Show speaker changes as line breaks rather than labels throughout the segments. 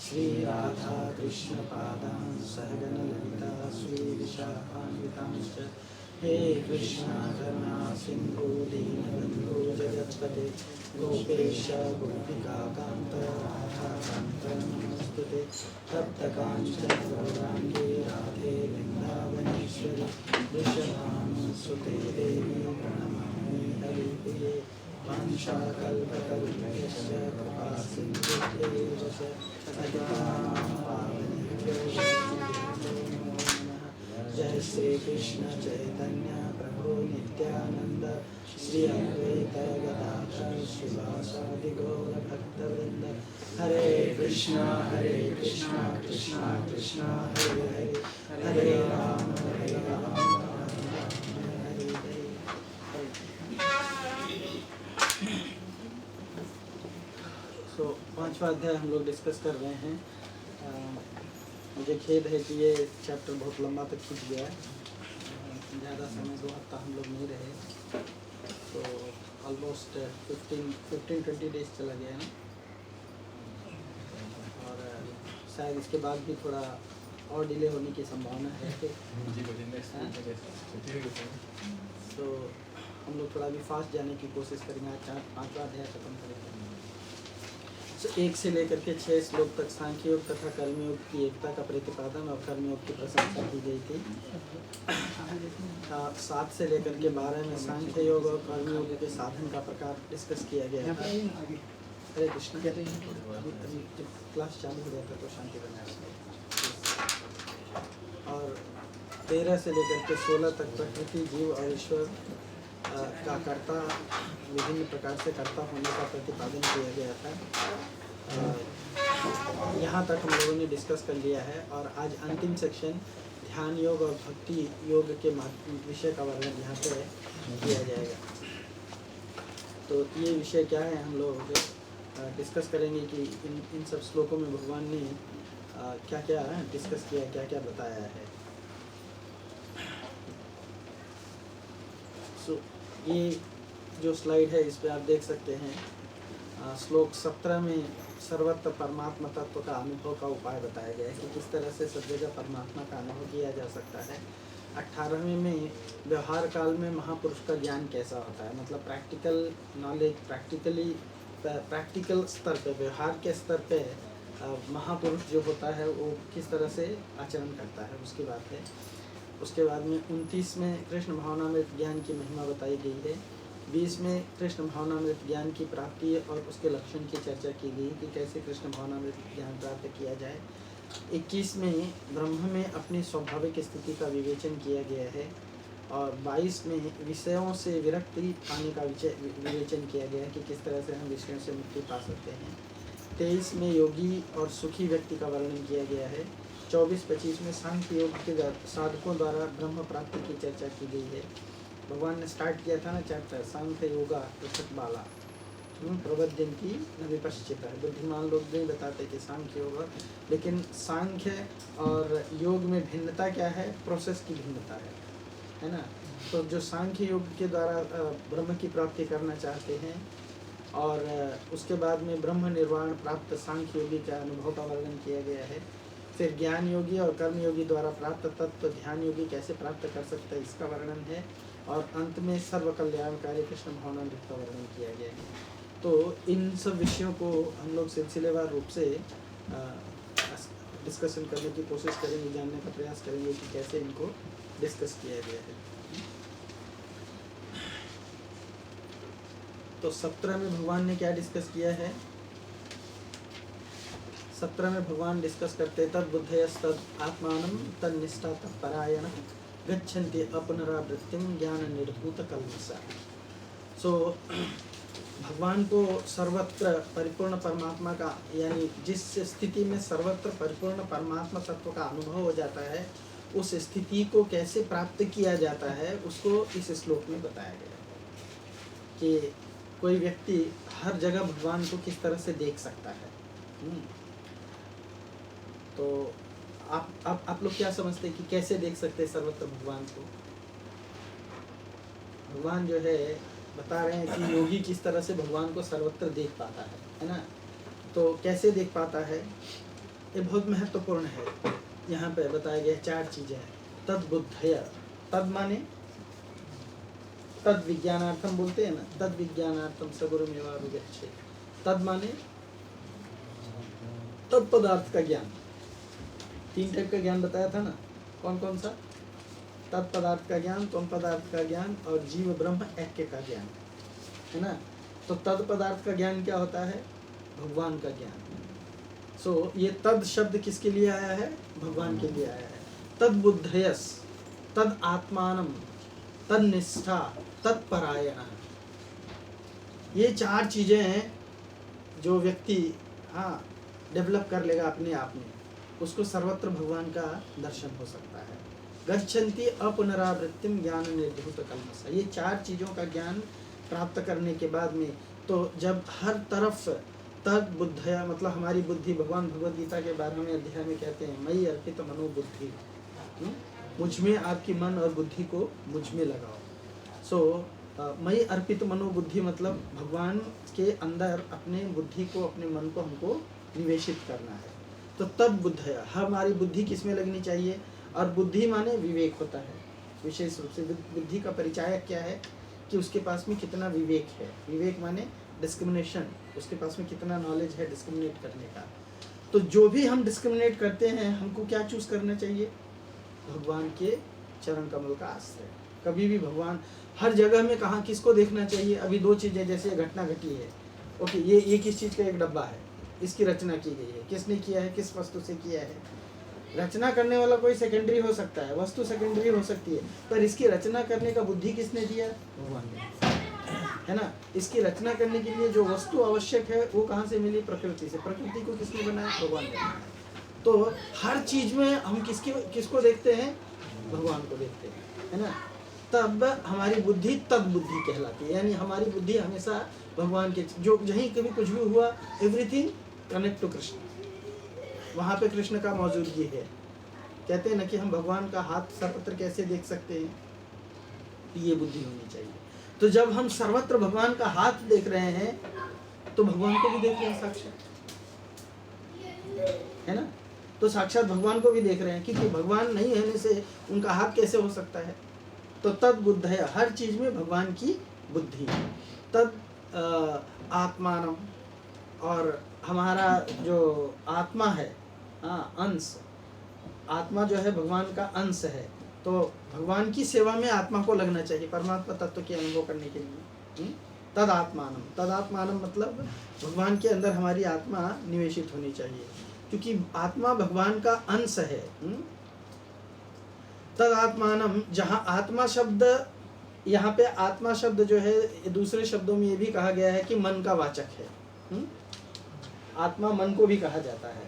श्री राधा कृष्ण पादान् सहगण ललिता श्रीविशाखान्वितांश्च हे कृष्णा करुणा सिंधु दीनबन्धु जगत्पते गोपेश गोपिका कान्त राधाकान्त नमोस्तुते तप्तकाञ्चन गौराङ्गे राधे वृन्दावनेश्वरि वृषभानुसुते देवी प्रणमामि हरिप्रिये वाञ्छाकल्पतरुभ्यश्च कृपा सिन्धुभ्यैव च पतितानां पावनेभ्यो वैष्णवेभ्यो नमो नमः। जय श्री कृष्ण चैतन्य प्रभु नित्यानंद श्री अद्वैत गदाधर श्रीवासादि गौर भक्तवृंद हरे कृष्णा कृष्णा कृष्णा हरे हरे हरे राम राम हरे हरे। तो पांचवा अध्याय हम लोग डिस्कस कर रहे हैं। मुझे खेद है कि ये चैप्टर बहुत लंबा तक खींच गया है। ज़्यादा समय 2 हफ्ता हम लोग नहीं रहे, तो ऑलमोस्ट 15-20 डेज चला गया है ना। और शायद इसके बाद भी थोड़ा और डिले होने की संभावना है। तो हम लोग थोड़ा भी फास्ट जाने की कोशिश करेंगे। आज 5वां अध्याय खत्म करेंगे। तो 1 से लेकर के 6 श्लोक तक सांख्य योग तथा कर्मयोग की एकता का प्रतिपादन और कर्मयोग की प्रशंसा की गई थी। 7 से लेकर के 12 में सांख्य योग और कर्मयोग के साधन का प्रकार डिस्कस किया गया था। हरे कृष्ण। अभी जब क्लास चालू हो जाता तो शांति बनाए। और 13 से लेकर के 16 तक प्रकृति, जीव और ईश्वर का कर्ता, विभिन्न प्रकार से कर्ता होने का प्रतिपादन किया गया था। यहाँ तक हम लोगों ने डिस्कस कर लिया है। और आज अंतिम सेक्शन ध्यान योग और भक्ति योग के विषय का वर्णन यहाँ पे किया जाएगा। तो ये विषय क्या है हम लोग डिस्कस करेंगे कि इन सब श्लोकों में भगवान ने क्या क्या डिस्कस किया, क्या क्या बताया है। ये जो स्लाइड है इस पे आप देख सकते हैं। श्लोक 17 में सर्वत्र परमात्मा तत्व का अनुभव का उपाय बताया गया है कि किस तरह से सब जगह परमात्मा का अनुभव किया जा सकता है। 18वें में व्यवहार काल में महापुरुष का ज्ञान कैसा होता है, मतलब प्रैक्टिकल नॉलेज, प्रैक्टिकल स्तर पे, व्यवहार के स्तर पे महापुरुष जो होता है वो किस तरह से आचरण करता है उसकी बात है। उसके बाद में 29 में कृष्ण भावनामृत ज्ञान की महिमा बताई गई है। 20 में कृष्ण भावनामृत ज्ञान की प्राप्ति और उसके लक्षण की चर्चा की गई कि कैसे कृष्ण भावनामृत ज्ञान प्राप्त किया जाए। 21 में ब्रह्म में अपनी स्वाभाविक स्थिति का विवेचन किया गया है। और 22 में विषयों से विरक्ति पाने का विवेचन किया गया है कि किस तरह से हम विषयों से मुक्ति पा सकते हैं। 23 में योगी और सुखी व्यक्ति का वर्णन किया गया है। 24-25 में सांख्य योग के साधकों द्वारा ब्रह्म प्राप्ति की चर्चा की गई है। भगवान ने स्टार्ट किया था ना चैप्टर सांख्य योगा पृथक बाला प्रबद्धन्ति न विपश्चित है। बुद्धिमान लोग नहीं बताते कि सांख्य योग, लेकिन सांख्य और योग में भिन्नता क्या है, प्रोसेस की भिन्नता है ना। तो जो सांख्य योग के द्वारा ब्रह्म की प्राप्ति करना चाहते हैं और उसके बाद में ब्रह्म निर्वाण प्राप्त सांख्य योगी का अनुभव का वर्णन किया गया है। फिर ज्ञान योगी और कर्म योगी द्वारा प्राप्त तत्व ध्यान योगी कैसे प्राप्त कर सकता है इसका वर्णन है। और अंत में सर्व कल्याणकारी कृष्ण भावनामृत का वर्णन किया गया है। तो इन सब विषयों को हम लोग सिलसिलेवार रूप से डिस्कशन करने की कोशिश करेंगे, जानने का प्रयास करेंगे कि कैसे इनको डिस्कस किया गया है। तो 17 में भगवान ने क्या डिस्कस किया है। 17 में भगवान डिस्कस करते तद बुद्धयस्तद आत्मानं तन्निष्ठा तत्परायण गच्छन्ति अपनरावृत्तिं ज्ञान निर्भूत कल्मषा। सो भगवान को सर्वत्र परिपूर्ण परमात्मा का, यानी जिस स्थिति में सर्वत्र परिपूर्ण परमात्मा तत्व का अनुभव हो जाता है उस स्थिति को कैसे प्राप्त किया जाता है उसको इस श्लोक में बताया गया है कि कोई व्यक्ति हर जगह भगवान को किस तरह से देख सकता है। तो आप लोग क्या समझते हैं कि कैसे देख सकते हैं सर्वत्र भगवान को। भगवान जो है बता रहे हैं कि योगी किस तरह से भगवान को सर्वत्र देख पाता है ना। तो कैसे देख पाता है, ये बहुत महत्वपूर्ण है। यहाँ पे बताया गया 4 चीजें हैं। तद बुद्धय, तद माने तद विज्ञानार्थम बोलते हैं ना, तद विज्ञानार्थम सगुरुमेवाभिगच्छेत्। तद माने तद पदार्थ का ज्ञान। 3 टाइप का ज्ञान बताया था ना, कौन कौन सा? तद पदार्थ का ज्ञान, त्वम पदार्थ का ज्ञान और जीव ब्रह्म ऐक्य का ज्ञान, है ना। तो तद पदार्थ का ज्ञान क्या होता है? भगवान का ज्ञान। सो ये तद शब्द किसके लिए आया है? भगवान के लिए आया है। तद बुद्धयस, तद आत्मानम, तद निष्ठा, तद परायण। ये 4 चीजें हैं जो व्यक्ति डेवलप कर लेगा अपने आप में, उसको सर्वत्र भगवान का दर्शन हो सकता है। गच्छन्ति अपुनरावृत्तिम ज्ञान निर्धूत कल्मषः। ये 4 चीजों का ज्ञान प्राप्त करने के बाद में तो जब हर तरफ तद बुद्धया, मतलब हमारी बुद्धि, भगवान भगवद गीता के 12वें अध्याय में कहते हैं मयि अर्पित मनोबुद्धि, मुझ में आपकी मन और बुद्धि को मुझ में लगाओ। सो मयि अर्पित मनोबुद्धि मतलब भगवान के अंदर अपने बुद्धि को, अपने मन को हमको निवेशित करना है। तो तद बुद्धया, हमारी बुद्धि किस में लगनी चाहिए? और बुद्धि माने विवेक होता है। विशेष रूप से बुद्धि का परिचायक क्या है कि उसके पास में कितना विवेक है। विवेक माने डिस्क्रिमिनेशन, उसके पास में कितना नॉलेज है डिस्क्रिमिनेट करने का। तो जो भी हम डिस्क्रिमिनेट करते हैं, हमको क्या चूज करना चाहिए? भगवान के चरण कमल का आश्रय। कभी भी भगवान हर जगह में कहाँ किसको देखना चाहिए? अभी 2 चीजें, जैसे घटना घटी है, ओके, ये किस चीज का एक डब्बा है, इसकी रचना की गई है, किसने किया है, किस वस्तु से किया है? रचना करने वाला कोई सेकेंडरी हो सकता है, वस्तु सेकेंडरी हो सकती है, पर इसकी रचना करने का बुद्धि किसने दिया? भगवान ने, है ना। इसकी रचना करने के लिए जो वस्तु आवश्यक है वो कहाँ से मिली? प्रकृति से। प्रकृति को किसने बनाया? भगवान ने बनाया। तो हर चीज में हम किसको देखते हैं? भगवान को देखते हैं, है ना। तब हमारी बुद्धि तद बुद्धि कहलाती है, यानी हमारी बुद्धि हमेशा भगवान के, जो जहीं कभी कुछ भी हुआ, एवरीथिंग कनेक्ट टू कृष्ण, वहाँ पे कृष्ण का मौजूदगी है। कहते हैं ना कि हम भगवान का हाथ सर्वत्र कैसे देख सकते हैं? ये बुद्धि होनी चाहिए। तो जब हम सर्वत्र भगवान का हाथ देख रहे हैं तो भगवान को भी देख रहे हैं साक्षात, है ना। तो साक्षात भगवान को भी देख रहे हैं, क्योंकि भगवान नहीं होने से उनका हाथ कैसे हो सकता है? तो तद बुद्धया, हर चीज में भगवान की बुद्धि। तद आत्मानम, और हमारा जो आत्मा है, अंश, आत्मा जो है भगवान का अंश है, तो भगवान की सेवा में आत्मा को लगना चाहिए परमात्मा तत्व के अनुभव करने के लिए। तद आत्मानम, तद आत्मानम मतलब भगवान के अंदर हमारी आत्मा निवेशित होनी चाहिए, क्योंकि आत्मा भगवान का अंश है। तद आत्मानम, जहाँ आत्मा शब्द, यहाँ पे आत्मा शब्द जो है दूसरे शब्दों में ये भी कहा गया है कि मन का वाचक है। आत्मा मन को भी कहा जाता है,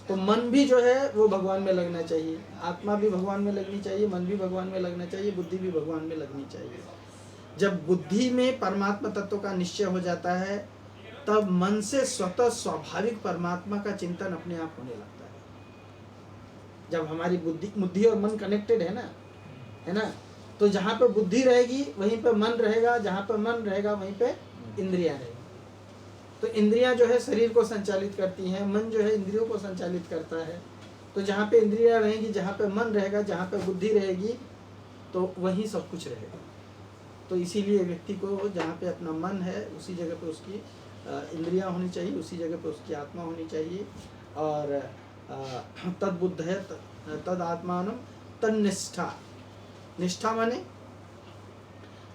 तो मन भी जो है वो भगवान में लगना चाहिए, आत्मा भी भगवान में लगनी चाहिए, मन भी भगवान में लगना चाहिए, बुद्धि भी भगवान में लगनी चाहिए। जब बुद्धि में परमात्मा तत्व का निश्चय हो जाता है, तब मन से स्वतः स्वाभाविक परमात्मा का चिंतन अपने आप होने लगता है। जब हमारी बुद्धि और मन कनेक्टेड है ना, तो जहाँ पे बुद्धि रहेगी वहीं पे मन रहेगा, जहाँ पे मन रहेगा वहीं पे इंद्रियां रहेगी। तो इंद्रियां जो है शरीर को संचालित करती हैं, मन जो है इंद्रियों को संचालित करता है। तो जहाँ पे इंद्रियां रहेंगी, जहाँ पे मन रहेगा, जहाँ पे बुद्धि रहेगी, तो वहीं सब कुछ रहेगा। तो इसीलिए व्यक्ति को जहाँ पे अपना मन है उसी जगह पे उसकी इंद्रियां होनी चाहिए, उसी जगह पे उसकी आत्मा होनी चाहिए। और तद बुद्ध है, तद आत्मानम, तद निष्ठा। निष्ठा माने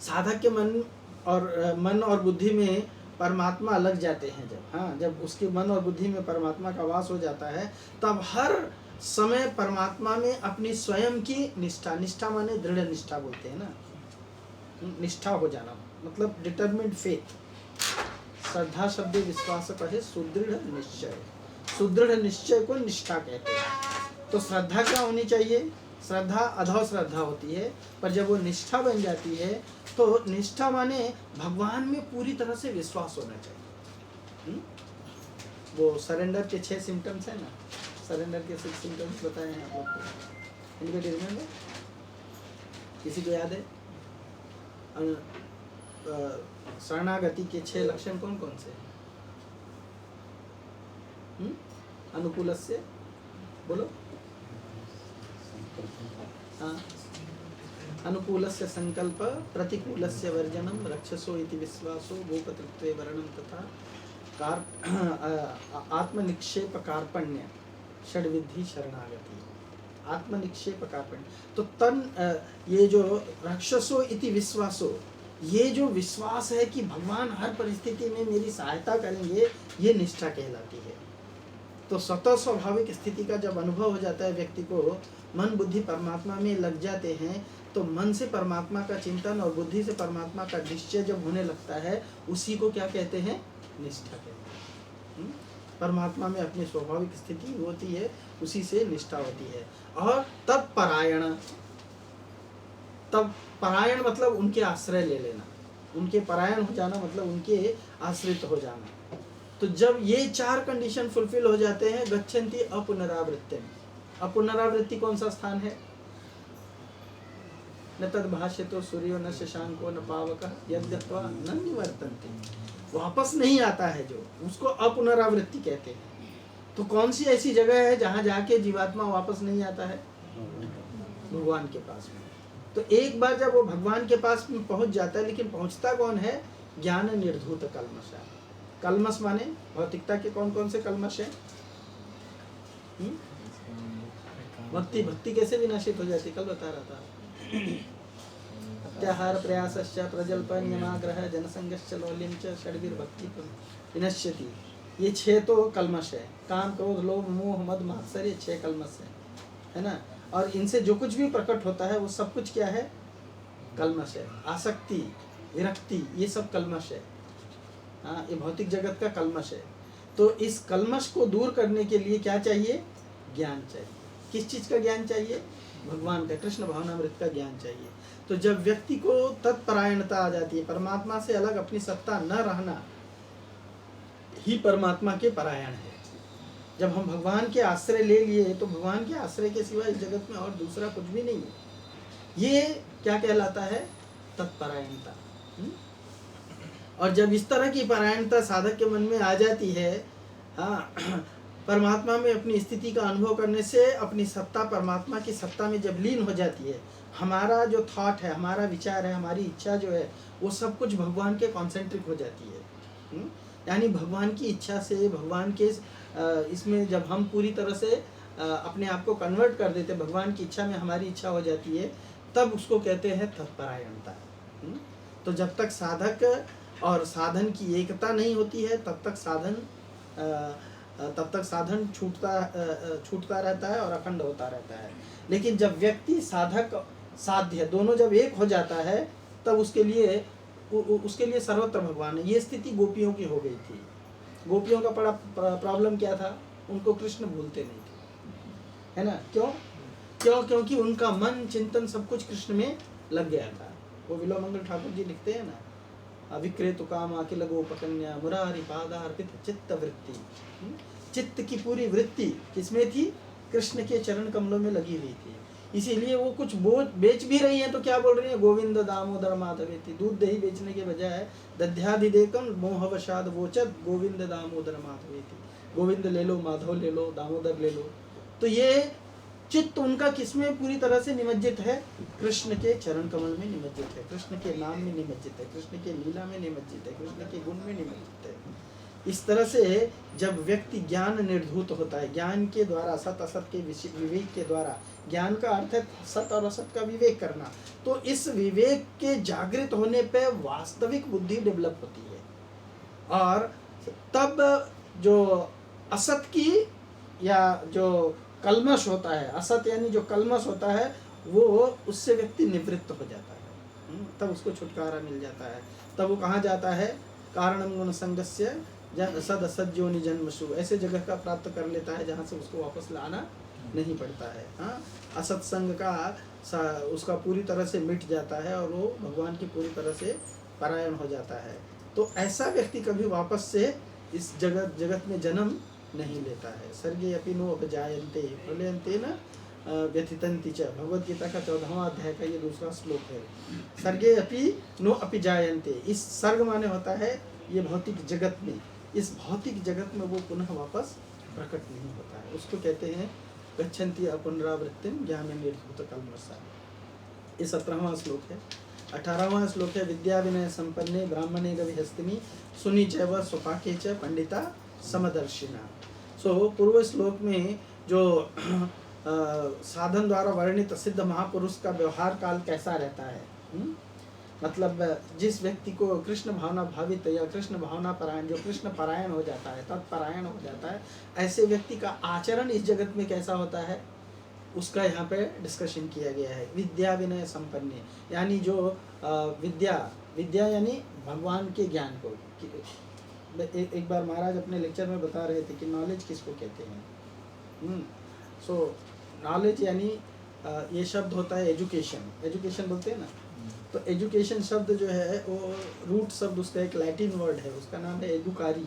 साधक के मन और बुद्धि में परमात्मा लग जाते हैं। जब उसके मन और बुद्धि में परमात्मा का वास हो जाता है, तब हर समय परमात्मा में अपनी स्वयं की निष्ठा माने दृढ़ निष्ठा बोलते हैं ना, निष्ठा हो जाना मतलब डिटरमिन्ड फेथ। श्रद्धा शब्द विश्वास कहे सुदृढ़ निश्चय, सुदृढ़ निश्चय को निष्ठा कहते हैं। तो श्रद्धा क्या होनी चाहिए? श्रद्धा अधो श्रद्धा होती है, पर जब वो निष्ठा बन जाती है तो निष्ठा माने भगवान में पूरी तरह से विश्वास होना चाहिए। वो सरेंडर के 6 सिम्टम्स है ना, सरेंडर के 6 सिम्टम्स बताए हैं आप लोग को, इनके रिमेंबर किसी को याद है? शरणागति के 6 लक्षण कौन कौन से? अनुकूलस्य बोलो। हाँ, अनुकूलस्य संकल्प प्रतिकूलस्य वर्जनम रक्षसो इति विश्वासो भूपतृत्वे वर्णम तथा आत्मनिक्षेप कार्पण्य षड्विधि शरणागति। आत्मनिक्षेप कार्पण्य तो ये जो रक्षसो इति विश्वासो, ये जो विश्वास है कि भगवान हर परिस्थिति में मेरी सहायता करेंगे, ये निष्ठा कहलाती है। तो स्वतः स्वाभाविक स्थिति का जब अनुभव हो जाता है व्यक्ति को, मन बुद्धि परमात्मा में लग जाते हैं, तो मन से परमात्मा का चिंतन और बुद्धि से परमात्मा का निश्चय जब होने लगता है, उसी को क्या कहते हैं? निष्ठा कहते हैं। परमात्मा में अपनी स्वाभाविक स्थिति होती है, उसी से निष्ठा होती है। और तब परायण मतलब उनके आश्रय ले लेना, उनके परायण हो जाना मतलब उनके आश्रित हो जाना। तो जब ये 4 कंडीशन फुलफिल हो जाते हैं, गच्छन्ति अपुनरावृत्तिम। अपुनरावृत्ति कौन सा स्थान है? न तद भाष्यतो सूर्यो न शशांको न पावकः यद्गत्वा न निवर्तन्ते। वापस नहीं आता है जो, उसको अपुनरावृत्ति कहते हैं। तो कौन सी ऐसी जगह है जहाँ जाके जीवात्मा वापस नहीं आता है? भगवान के पास में। तो एक बार जब वो भगवान के पास में पहुंच जाता है, लेकिन पहुंचता कौन है? ज्ञान निर्धूत कल्मष। कल्मष माने भौतिकता के कौन कौन से कल्मष है? भक्ति कैसे विनाशित हो जाती? कल बता रहा था। अत्याहार प्रयासश्च प्रजल्प नियमाग्रह जनसंगश्च लौल्यं च षड्भिर्भक्ति विनश्यति। ये 6 तो कल्मष है। काम क्रोध लोभ मोह मद मात्सर्य, ये 6 कल्मष है ना। और इनसे जो कुछ भी प्रकट होता है वो सब कुछ क्या है? कल्मष है। आसक्ति, विरक्ति, ये सब कल्मष है। हाँ, ये भौतिक जगत का कल्मष है। तो इस कल्मष को दूर करने के लिए क्या चाहिए? ज्ञान चाहिए। किस चीज का ज्ञान चाहिए? भगवान का, कृष्ण भावनामृत का ज्ञान चाहिए। तो जब व्यक्ति को तत्परायणता आ जाती है, परमात्मा से अलग अपनी सत्ता न रहना ही परमात्मा के परायण है। जब हम भगवान के आश्रय ले लिए, तो भगवान के आश्रय के सिवा इस जगत में और दूसरा कुछ भी नहीं है। ये क्या कहलाता है? तत्परायणता। और जब इस तरह की परायणता साधक के मन में आ जाती है, हाँ, परमात्मा में अपनी स्थिति का अनुभव करने से अपनी सत्ता परमात्मा की सत्ता में जब लीन हो जाती है, हमारा जो थॉट है, हमारा विचार है, हमारी इच्छा जो है, वो सब कुछ भगवान के कॉन्सेंट्रिक हो जाती है। यानी भगवान की इच्छा से, भगवान के इसमें जब हम पूरी तरह से अपने आप को कन्वर्ट कर देते, भगवान की इच्छा में हमारी इच्छा हो जाती है, तब उसको कहते हैं तत्परायणता। तो जब तक साधक और साधन की एकता नहीं होती है, तब तक साधन छूटता रहता है और अखंड होता रहता है। लेकिन जब व्यक्ति साधक साध्य दोनों जब एक हो जाता है, तब उसके लिए सर्वत्र भगवान है। ये स्थिति गोपियों की हो गई थी। गोपियों का बड़ा प्रॉब्लम क्या था? उनको कृष्ण भूलते नहीं थे, है ना। क्यों? क्योंकि उनका मन चिंतन सब कुछ कृष्ण में लग गया था। वो विलोमंगल ठाकुर जी लिखते हैं ना, अविक्रेतु काम अखिल गोपकन्या मुरारी पादार्पित चित्त वृत्ति। चित्त की पूरी वृत्ति किसमें थी? कृष्ण के चरण कमलों में लगी हुई थी। इसीलिए वो कुछ बेच भी रही हैं तो क्या बोल रही हैं? गोविंद दामोदर माधवेति। दूध दही बेचने के बजाय दध्याधिदेकम मोहवशाद वोचत गोविंद दामोदर माधवेति। गोविंद ले लो, माधव ले लो, दामोदर ले लो। तो ये चित्त उनका किसमें पूरी तरह से निमज्जित है? कृष्ण के चरण कमल में निमज्जित है, कृष्ण के नाम में निमज्जित है, कृष्ण के लीला में निमज्जित है, कृष्ण के गुण में निमज्जित है। इस तरह से जब व्यक्ति ज्ञान निर्धूत होता है, ज्ञान के द्वारा, सत असत के विवेक के द्वारा, ज्ञान का अर्थ है सत और असत का विवेक करना, तो इस विवेक के जागृत होने पे वास्तविक बुद्धि डेवलप होती है। और तब जो असत की या जो कल्मश होता है, असत यानी जो कल्मश होता है, वो उससे व्यक्ति निवृत्त हो जाता है, तब उसको छुटकारा मिल जाता है। तब वो कहाँ जाता है? कारणम गुण संगस्य सद असज्योनि जन्मसु, ऐसे जगह का प्राप्त कर लेता है जहाँ से उसको वापस लाना नहीं पड़ता है। हाँ, असत्संग का उसका पूरी तरह से मिट जाता है और वो भगवान की पूरी तरह से परायण हो जाता है। तो ऐसा व्यक्ति कभी वापस से इस जगत में जन्म नहीं लेता है। सर्गे अपि नो अपजायन्ते प्रलयन्ते न व्यथितन्ति च। भगवद गीता का 14वां अध्याय का ये दूसरा श्लोक है। सर्गे अपि नो अपि जायन्ते। इस सर्ग माने होता है ये भौतिक जगत में, इस भौतिक जगत में वो पुनः वापस प्रकट नहीं होता है। उसको कहते हैं गच्छन्ति अपुनरावृत्तिम ज्ञान निर्धूत कल्मषा। ये 17वां श्लोक है। 18वां श्लोक है विद्या विनय संपन्ने ब्राह्मणे गविहस्तिनि सुनी चैव स्वपाके च पंडिता समदर्शिना। सो पूर्व श्लोक में जो साधन द्वारा वर्णित सिद्ध महापुरुष का व्यवहार काल कैसा रहता है, मतलब जिस व्यक्ति को कृष्ण भावना भावित या कृष्ण भावना परायण, जो कृष्ण परायण हो जाता है, तत्परायण हो जाता है, ऐसे व्यक्ति का आचरण इस जगत में कैसा होता है, उसका यहाँ पे डिस्कशन किया गया है। विद्या विनय संपन्न, यानी जो विद्या यानी भगवान के ज्ञान को। एक बार महाराज अपने लेक्चर में बता रहे थे कि नॉलेज किसको कहते हैं। सो नॉलेज यानी ये शब्द होता है एजुकेशन, एजुकेशन बोलते हैं ना, तो एजुकेशन शब्द जो है वो रूट शब्द उसका एक लैटिन वर्ड है, उसका नाम है एडुकारी,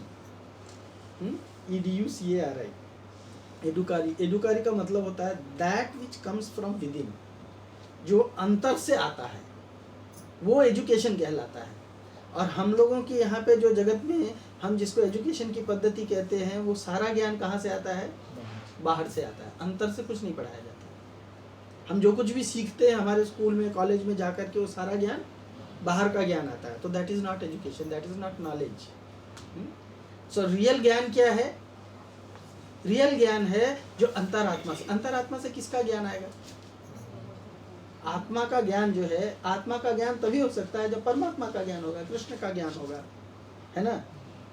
EDUCARI, एडुकारी। एडुकारी का मतलब होता है that which comes from with in, जो अंतर से आता है वो एजुकेशन कहलाता है। और हम लोगों की यहाँ पे जो जगत में हम जिसको एजुकेशन की पद्धति कहते हैं, वो सारा ज्ञान कहाँ से आता है, बाहर से आता है, अंतर से कुछ नहीं पढ़ाया जाता। हम जो कुछ भी सीखते हैं हमारे स्कूल में कॉलेज में जाकर के, वो सारा ज्ञान बाहर का ज्ञान आता है, तो that is not education, that is not knowledge. So real ज्ञान क्या है, रियल ज्ञान है जो अंतरात्मा से। अंतरात्मा से किसका ज्ञान आएगा, आत्मा का ज्ञान जो है, आत्मा का ज्ञान तभी हो सकता है जब परमात्मा का ज्ञान होगा, कृष्ण का ज्ञान होगा, है ना।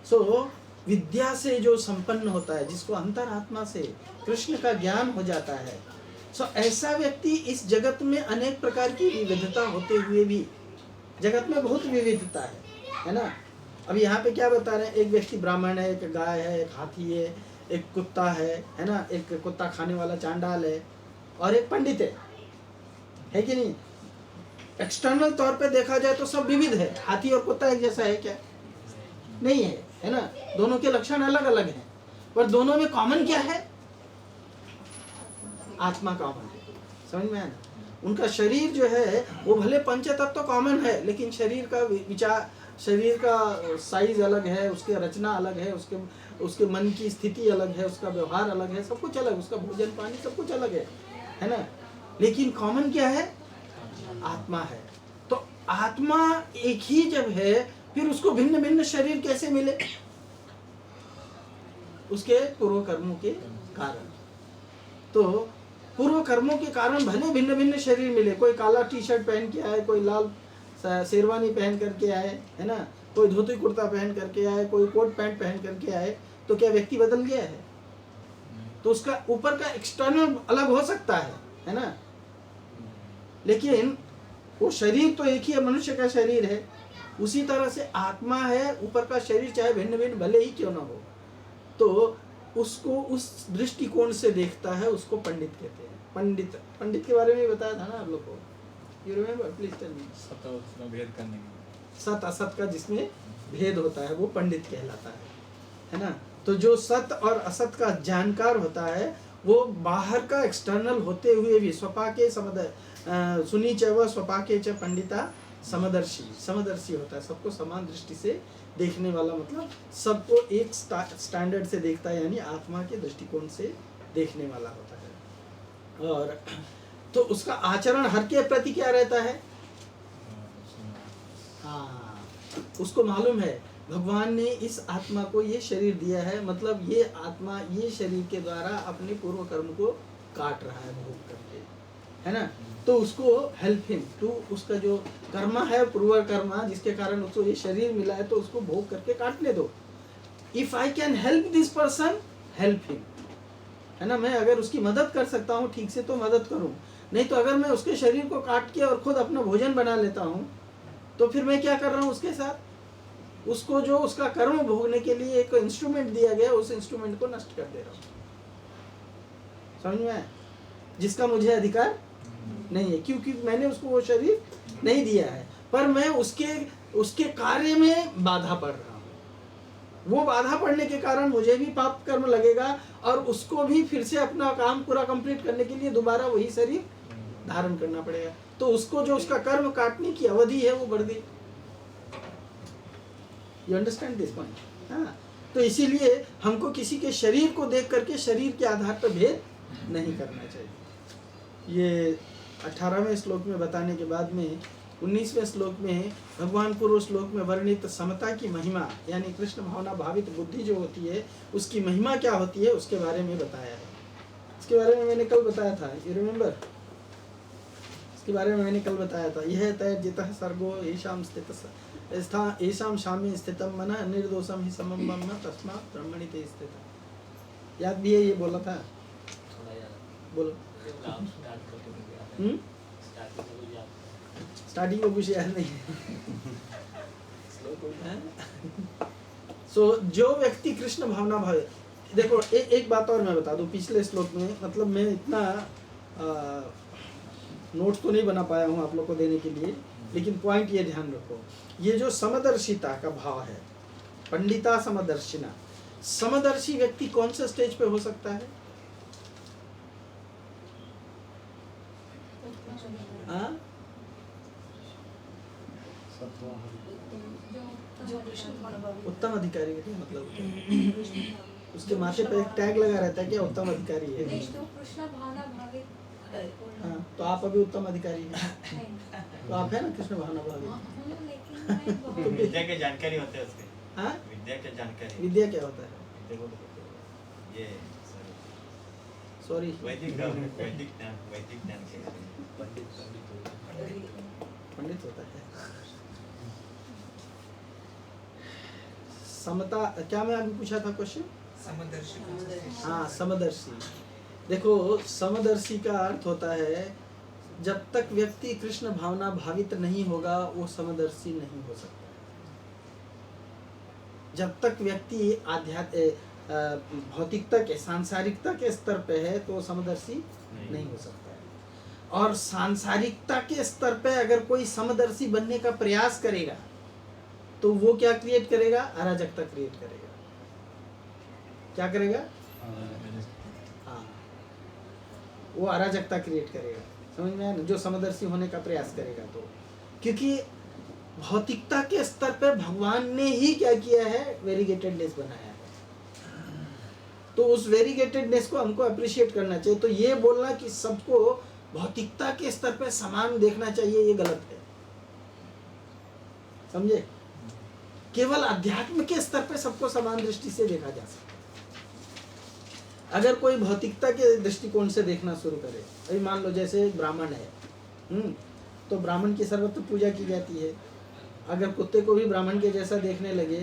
सो विद्या से जो संपन्न होता है, जिसको अंतरात्मा से कृष्ण का ज्ञान हो जाता है, सो ऐसा व्यक्ति इस जगत में अनेक प्रकार की विविधता होते हुए भी, जगत में बहुत विविधता है ना। अब यहाँ पे क्या बता रहे हैं, एक व्यक्ति ब्राह्मण है, एक गाय है, एक हाथी है, एक कुत्ता है ना, एक कुत्ता खाने वाला चांडाल है, और एक पंडित है कि नहीं। एक्सटर्नल तौर पे देखा जाए तो सब विविध है। हाथी और कुत्ता एक जैसा है क्या, नहीं है, है ना। दोनों के लक्षण अलग अलग हैं, पर दोनों में कॉमन क्या है, आत्मा कॉमन है। समझ में आया ना। उनका शरीर जो है वो भले पंचतत्व तो कॉमन है, लेकिन शरीर का विचार, शरीर का साइज अलग है, उसकी रचना अलग है, उसके मन की स्थिति अलग है, उसका व्यवहार अलग है, सब कुछ अलग, उसका भोजन पानी सब कुछ अलग है ना। लेकिन कॉमन क्या है, आत्मा है। तो आत्मा एक ही जब है, फिर उसको भिन्न भिन्न शरीर कैसे मिले, उसके पूर्व कर्मों के कारण। तो पूर्व कर्मों के कारण भले भिन्न भिन्न शरीर मिले, कोई काला टी शर्ट पहन के आए, कोई लाल शेरवानी पहन करके आए, है ना, कोई धोती कुर्ता पहन करके आए, कोई कोट पैंट पहन करके आए, तो क्या व्यक्ति बदल गया है? तो उसका ऊपर का एक्सटर्नल अलग हो सकता है ना, लेकिन वो शरीर तो एक ही है, मनुष्य का शरीर है। उसी तरह से आत्मा है, ऊपर का शरीर चाहे भिन्न भिन्न भले ही क्यों ना हो, तो उसको उस दृष्टिकोण से देखता है, उसको पंडित कहते हैं। पंडित के बारे में बताया था ना आप लोग को, you remember, please tell me.
भेद करने के,
सत असत का जिसमें भेद होता है वो पंडित कहलाता है ना। तो जो सत और असत का जानकार होता है, वो बाहर का एक्सटर्नल होते हुए भी स्वपाके सुनी चैव स्वपाके च पंडिता समदर्शी, समदर्शी होता है, सबको समान दृष्टि से देखने वाला, मतलब सबको एक स्टैंडर्ड से देखता है, यानी आत्मा के दृष्टिकोण से देखने वाला होता है। और तो उसका आचरण हर के प्रति क्या रहता है, हाँ, उसको मालूम है भगवान ने इस आत्मा को ये शरीर दिया है, मतलब ये आत्मा ये शरीर के द्वारा अपने पूर्व कर्म को काट रहा है भोग करके, है ना। तो उसको हेल्प हिम टू, उसका जो कर्मा है पूर्व कर्मा, जिसके कारण उसको ये शरीर मिला है, तो उसको भोग करके काटने दो। If I can help this person, help him, है ना। मैं अगर उसकी मदद कर सकता हूँ ठीक से तो मदद करूँ, नहीं तो अगर मैं उसके शरीर को काट के और खुद अपना भोजन बना लेता हूँ, तो फिर मैं क्या कर रहा हूँ उसके साथ, उसको जो उसका कर्म भोगने के लिए एक इंस्ट्रूमेंट दिया गया, उस इंस्ट्रूमेंट को नष्ट कर दे रहा हूँ। समझ में आया, जिसका मुझे अधिकार नहीं है, क्योंकि मैंने उसको वो शरीर नहीं दिया है, पर मैं उसके कार्य में बाधा पड़ रहा हूँ। वो बाधा पड़ने के कारण मुझे भी पाप कर्म लगेगा, और उसको भी फिर से अपना काम पूरा कंप्लीट करने के लिए दोबारा वही शरीर धारण करना पड़ेगा। तो उसको जो उसका कर्म काटने की अवधि है वो बढ़ गई। You understand this point? हाँ, तो इसीलिए हमको किसी के शरीर को देख करके शरीर के आधार पर भेद नहीं करना चाहिए। ये 18वें श्लोक में बताने के बाद में 19वें श्लोक में भगवान पूर्व श्लोक में वर्णित समता की महिमा यानी कृष्ण भावना भावित बुद्धि जो होती है उसकी महिमा क्या होती है उसके बारे में बताया है। इसके बारे में मैंने कल बताया था, यू रिमेम्बर? इसके बारे में मैंने कल बताया था। यह तय जितः सर्गो येषां स्थितः येषां साम्ये स्थितं मनः निर्दोषं हि समं ब्रह्म तस्मात् ब्रह्मणि ते स्थितः। याद भी है ये बोला था? बोलो। स्टार्टिंग में कुछ याद नहीं है। सो जो व्यक्ति कृष्ण भावना भावे, देखो एक बात और मैं बता दूं, पिछले श्लोक में मतलब मैं इतना नोट्स तो नहीं बना पाया हूं आप लोग को देने के लिए, लेकिन पॉइंट ये ध्यान रखो, ये जो समदर्शिता का भाव है, पंडिता समदर्शिना, समदर्शी व्यक्ति कौन से स्टेज पे हो सकता है? हाँ? उत्तम अधिकारी का मतलब उसके माथे पे एक टैग लगा रहता है क्या उत्तम अधिकारी है? हाँ, तो आप अभी उत्तम अधिकारी हैं। तो आप है ना कृष्ण भावना भावी।
विद्या के जानकारी होते हैं उसके।
हाँ?
विद्या के जानकारी।
विद्या क्या होता है?
ये
सॉरी
वैदिक ज्ञान के
पंडित होता है। समता क्या मैं अभी पूछा था क्वेश्चन? समदर्शी। हाँ, समदर्शी। देखो समदर्शी का अर्थ होता है जब तक व्यक्ति कृष्ण भावना भावित नहीं होगा वो समदर्शी नहीं हो सकता। जब तक व्यक्ति भौतिकता के सांसारिकता के स्तर पे है तो समदर्शी नहीं हो सकता है। और सांसारिकता के स्तर पे अगर कोई समदर्शी बनने का प्रयास करेगा तो वो क्या क्रिएट करेगा? अराजकता क्रिएट करेगा। क्या करेगा? हाँ, वो अराजकता क्रिएट करेगा। समझ में आया ना? जो समदर्शी होने का प्रयास करेगा तो, क्योंकि भौतिकता के स्तर पर भगवान ने ही क्या किया है? वेरीगेटेडनेस बनाया है। तो उस वेरीगेटेडनेस को हमको अप्रिशिएट करना चाहिए। तो ये बोलना कि सबको भौतिकता के स्तर पर समान देखना चाहिए, ये गलत है। समझे? केवल अध्यात्म के स्तर पे सबको समान दृष्टि से देखा जा सकता है। अगर कोई भौतिकता के दृष्टिकोण से देखना शुरू करे, अभी मान लो जैसे ब्राह्मण है, तो ब्राह्मण की सर्वत्र पूजा की जाती है। अगर कुत्ते को भी ब्राह्मण के जैसा देखने लगे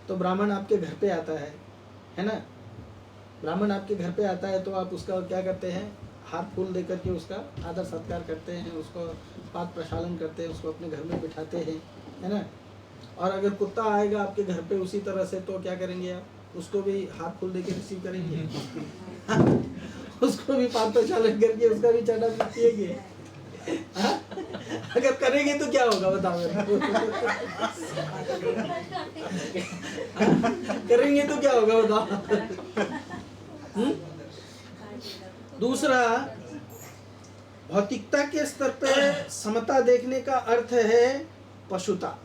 तो ब्राह्मण आपके घर पे आता है ना? ब्राह्मण आपके घर पे आता है तो आप उसका क्या करते हैं? हाथ फूल दे करके उसका आदर सत्कार करते हैं, उसको पाद प्रक्षालन करते हैं, उसको अपने घर में बिठाते हैं, है ना? और अगर कुत्ता आएगा आपके घर पे उसी तरह से तो क्या करेंगे आप? उसको भी हाथ फूल देके रिसीव करेंगे उसको भी पाद प्रक्षालन करके उसका भी चटा पिएंगे। अगर करेंगे तो क्या होगा बताओ करेंगे तो क्या होगा बताओ? दूसरा, भौतिकता के स्तर पे समता देखने का अर्थ है पशुता।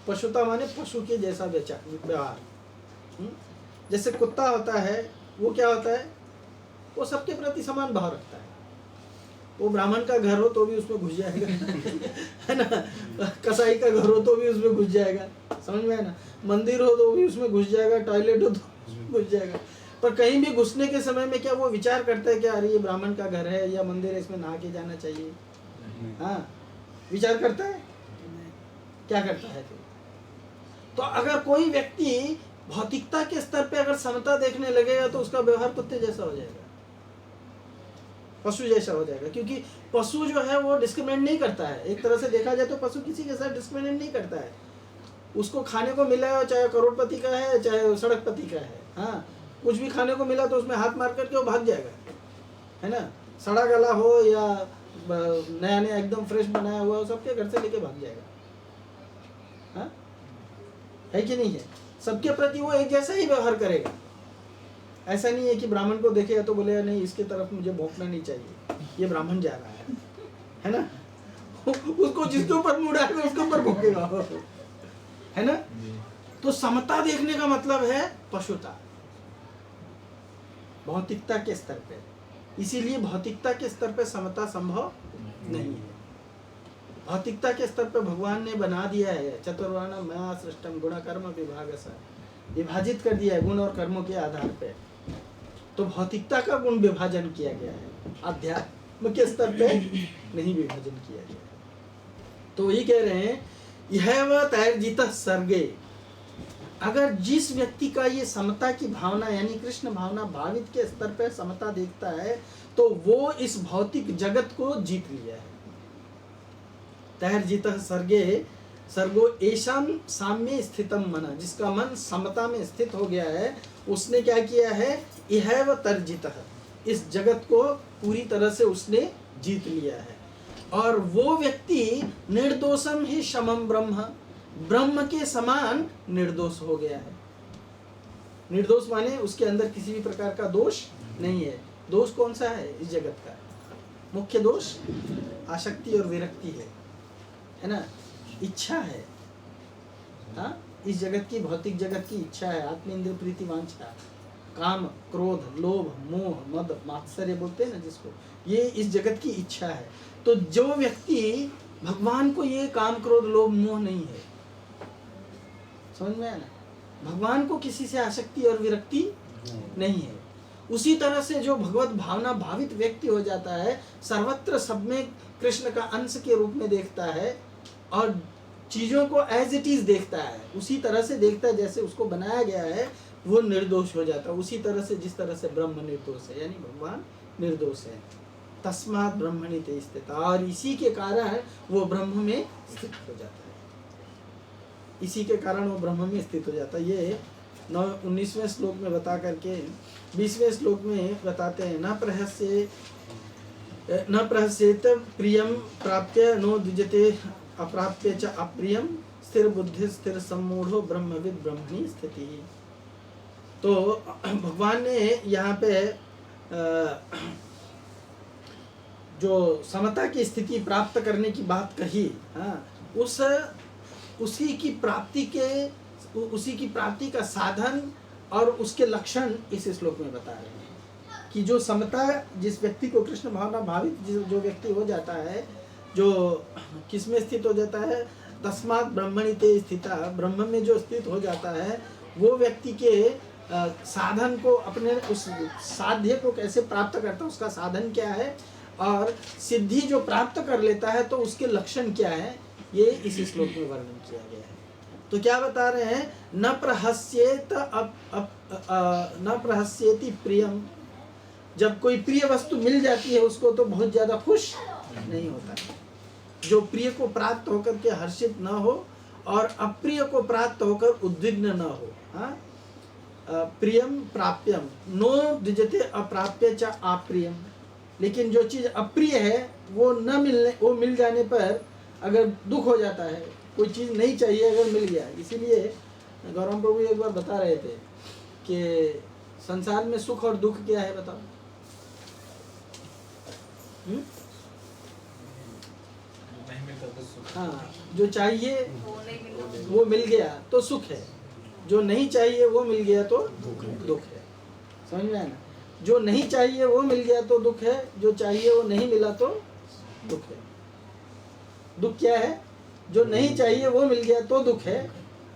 पशुता माने पशु के जैसा व्यवहार। जैसे कुत्ता होता है, वो क्या होता है? वो सबके प्रति समान भाव रखता है। वो ब्राह्मण का घर हो तो भी उसमें घुस जाएगा है ना? कसाई का घर हो तो भी उसमें घुस जाएगा। समझ में है ना? मंदिर हो तो भी उसमें घुस जाएगा, टॉयलेट हो तो उसमें घुस जाएगा। पर कहीं भी घुसने के समय में क्या वो विचार करता है कि अरे ये ब्राह्मण का घर है या मंदिर है, इसमें नहा के जाना चाहिए? हाँ, विचार करता है? क्या करता है? तो अगर कोई व्यक्ति भौतिकता के स्तर पे अगर समता देखने लगेगा तो उसका व्यवहार कुत्ते जैसा हो जाएगा, पशु जैसा हो जाएगा। क्योंकि पशु जो है वो डिस्क्रिमिनेट नहीं करता है। एक तरह से देखा जाए तो पशु किसी के साथ डिस्क्रिमिनेट नहीं करता है। उसको खाने को मिला है, चाहे करोड़पति का है चाहे सड़कपति का है, हाँ, कुछ भी खाने को मिला तो उसमें हाथ मार करके वो भाग जाएगा, है ना? सड़ा गला हो या नया नया एकदम फ्रेश बनाया हुआ हो, सबके घर से लेके भाग जाएगा। हाँ, है कि नहीं है? सबके प्रति वो एक जैसा ही व्यवहार करेगा। ऐसा नहीं है कि ब्राह्मण को देखेगा तो बोलेगा नहीं इसके तरफ मुझे भौंकना नहीं चाहिए, ये ब्राह्मण जा रहा है ना? उसको जिसके ऊपर मुड़ आएगा उसके ऊपर भौंकेगा, है ना? तो समता देखने का मतलब है पशुता, भौतिकता के स्तर पे। इसीलिए भौतिकता के स्तर पे समता संभव नहीं है। भौतिकता के स्तर पे भगवान ने बना दिया है चतुर्वर्णम मया सृष्टम गुण कर्म विभागशः, विभाजित कर दिया है गुण और कर्मों के आधार पे। तो भौतिकता का गुण विभाजन किया गया है, अध्यात्म के स्तर पे नहीं विभाजन किया गया है। तो वही कह रहे हैं यह वह तैर्जितः सर्गे। अगर जिस व्यक्ति का ये समता की भावना यानी कृष्ण भावना भावित के स्तर पे समता देखता है तो वो इस भौतिक जगत को जीत लिया है। तैर्जितः सर्गे सर्गो एशाम साम्य स्थितम मन, जिसका मन समता में स्थित हो गया है उसने क्या किया है, इहैव तर्जितः, इस जगत को पूरी तरह से उसने जीत लिया है। और वो व्यक्ति निर्दोषम ही शमम ब्रह्म, ब्रह्म के समान निर्दोष हो गया है। निर्दोष माने उसके अंदर किसी भी प्रकार का दोष नहीं है। दोष कौन सा है इस जगत का? मुख्य दोष आसक्ति और विरक्ति है ना, इच्छा है। हाँ, इस जगत की भौतिक जगत की इच्छा है, आत्मेंद्रिय प्रीति वांछा, काम क्रोध लोभ मोह मद मात्सर्य बोलते हैं ना जिसको, ये इस जगत की इच्छा है। तो जो व्यक्ति भगवान को ये काम क्रोध लोभ मोह नहीं है, समझ में आया ना, भगवान को किसी से आसक्ति और विरक्ति नहीं है, उसी तरह से जो भगवत भावना भावित व्यक्ति हो जाता है, सर्वत्र सब में कृष्ण का अंश के रूप में देखता है और चीजों को एज इट इज देखता है, उसी तरह से देखता है जैसे उसको बनाया गया है, वो निर्दोष हो जाता है। उसी तरह से जिस तरह से ब्रह्म निर्दोष है यानी भगवान निर्दोष है। तस्मात् ब्रह्मणि ते स्थितः, और इसी के कारण वो ब्रह्म में स्थित हो जाता है, इसी के कारण वो ब्रह्म में स्थित हो जाता है। ये 19वें श्लोक में बता करके 20वें श्लोक में बताते हैं, न प्रहस्येत प्रियम प्राप्य नो द्विजते अप्राप्य च अप्रियम स्थिर बुद्धि स्थिर सम्मूढ़ो ब्रह्मविद ब्रह्मणि स्थिति। तो भगवान ने यहाँ पे जो समता की स्थिति प्राप्त करने की बात कही, हाँ, उसी की प्राप्ति का साधन और उसके लक्षण इस श्लोक में बता रहे हैं कि जो समता जिस व्यक्ति को कृष्ण भावना भावित जो व्यक्ति हो जाता है, जो किसमें स्थित हो जाता है, तस्मात् ब्रह्मणि ते स्थितः, ब्रह्म में जो स्थित हो जाता है, वो व्यक्ति के साधन को, अपने उस साध्य को कैसे प्राप्त करता है, उसका साधन क्या है, और सिद्धि जो प्राप्त कर लेता है तो उसके लक्षण क्या है, ये इस श्लोक में वर्णन किया गया है। तो क्या बता रहे हैं, न प्रहस्येति प्रियम, जब कोई प्रिय वस्तु मिल जाती है उसको तो बहुत ज्यादा खुश नहीं होता है। जो प्रिय को प्राप्त होकर के हर्षित न हो और अप्रिय को प्राप्त होकर उद्विग्न न हो। हाँ, प्रियम प्राप्यम नो द्विजते अप्राप्य च अप्रियम, लेकिन जो चीज अप्रिय है वो मिल जाने पर अगर दुख हो जाता है, कोई चीज नहीं चाहिए अगर मिल गया। इसीलिए गौरव प्रभु एक बार बता रहे थे कि संसार में सुख और दुख क्या है, बताओ। हाँ, जो चाहिए वो मिल गया तो सुख है, जो नहीं चाहिए वो मिल गया तो दुख है। समझ में आया ना, जो नहीं चाहिए वो मिल गया तो दुख है, जो चाहिए वो नहीं मिला तो दुख है। दुख क्या है, जो नहीं चाहिए वो मिल गया तो दुख है,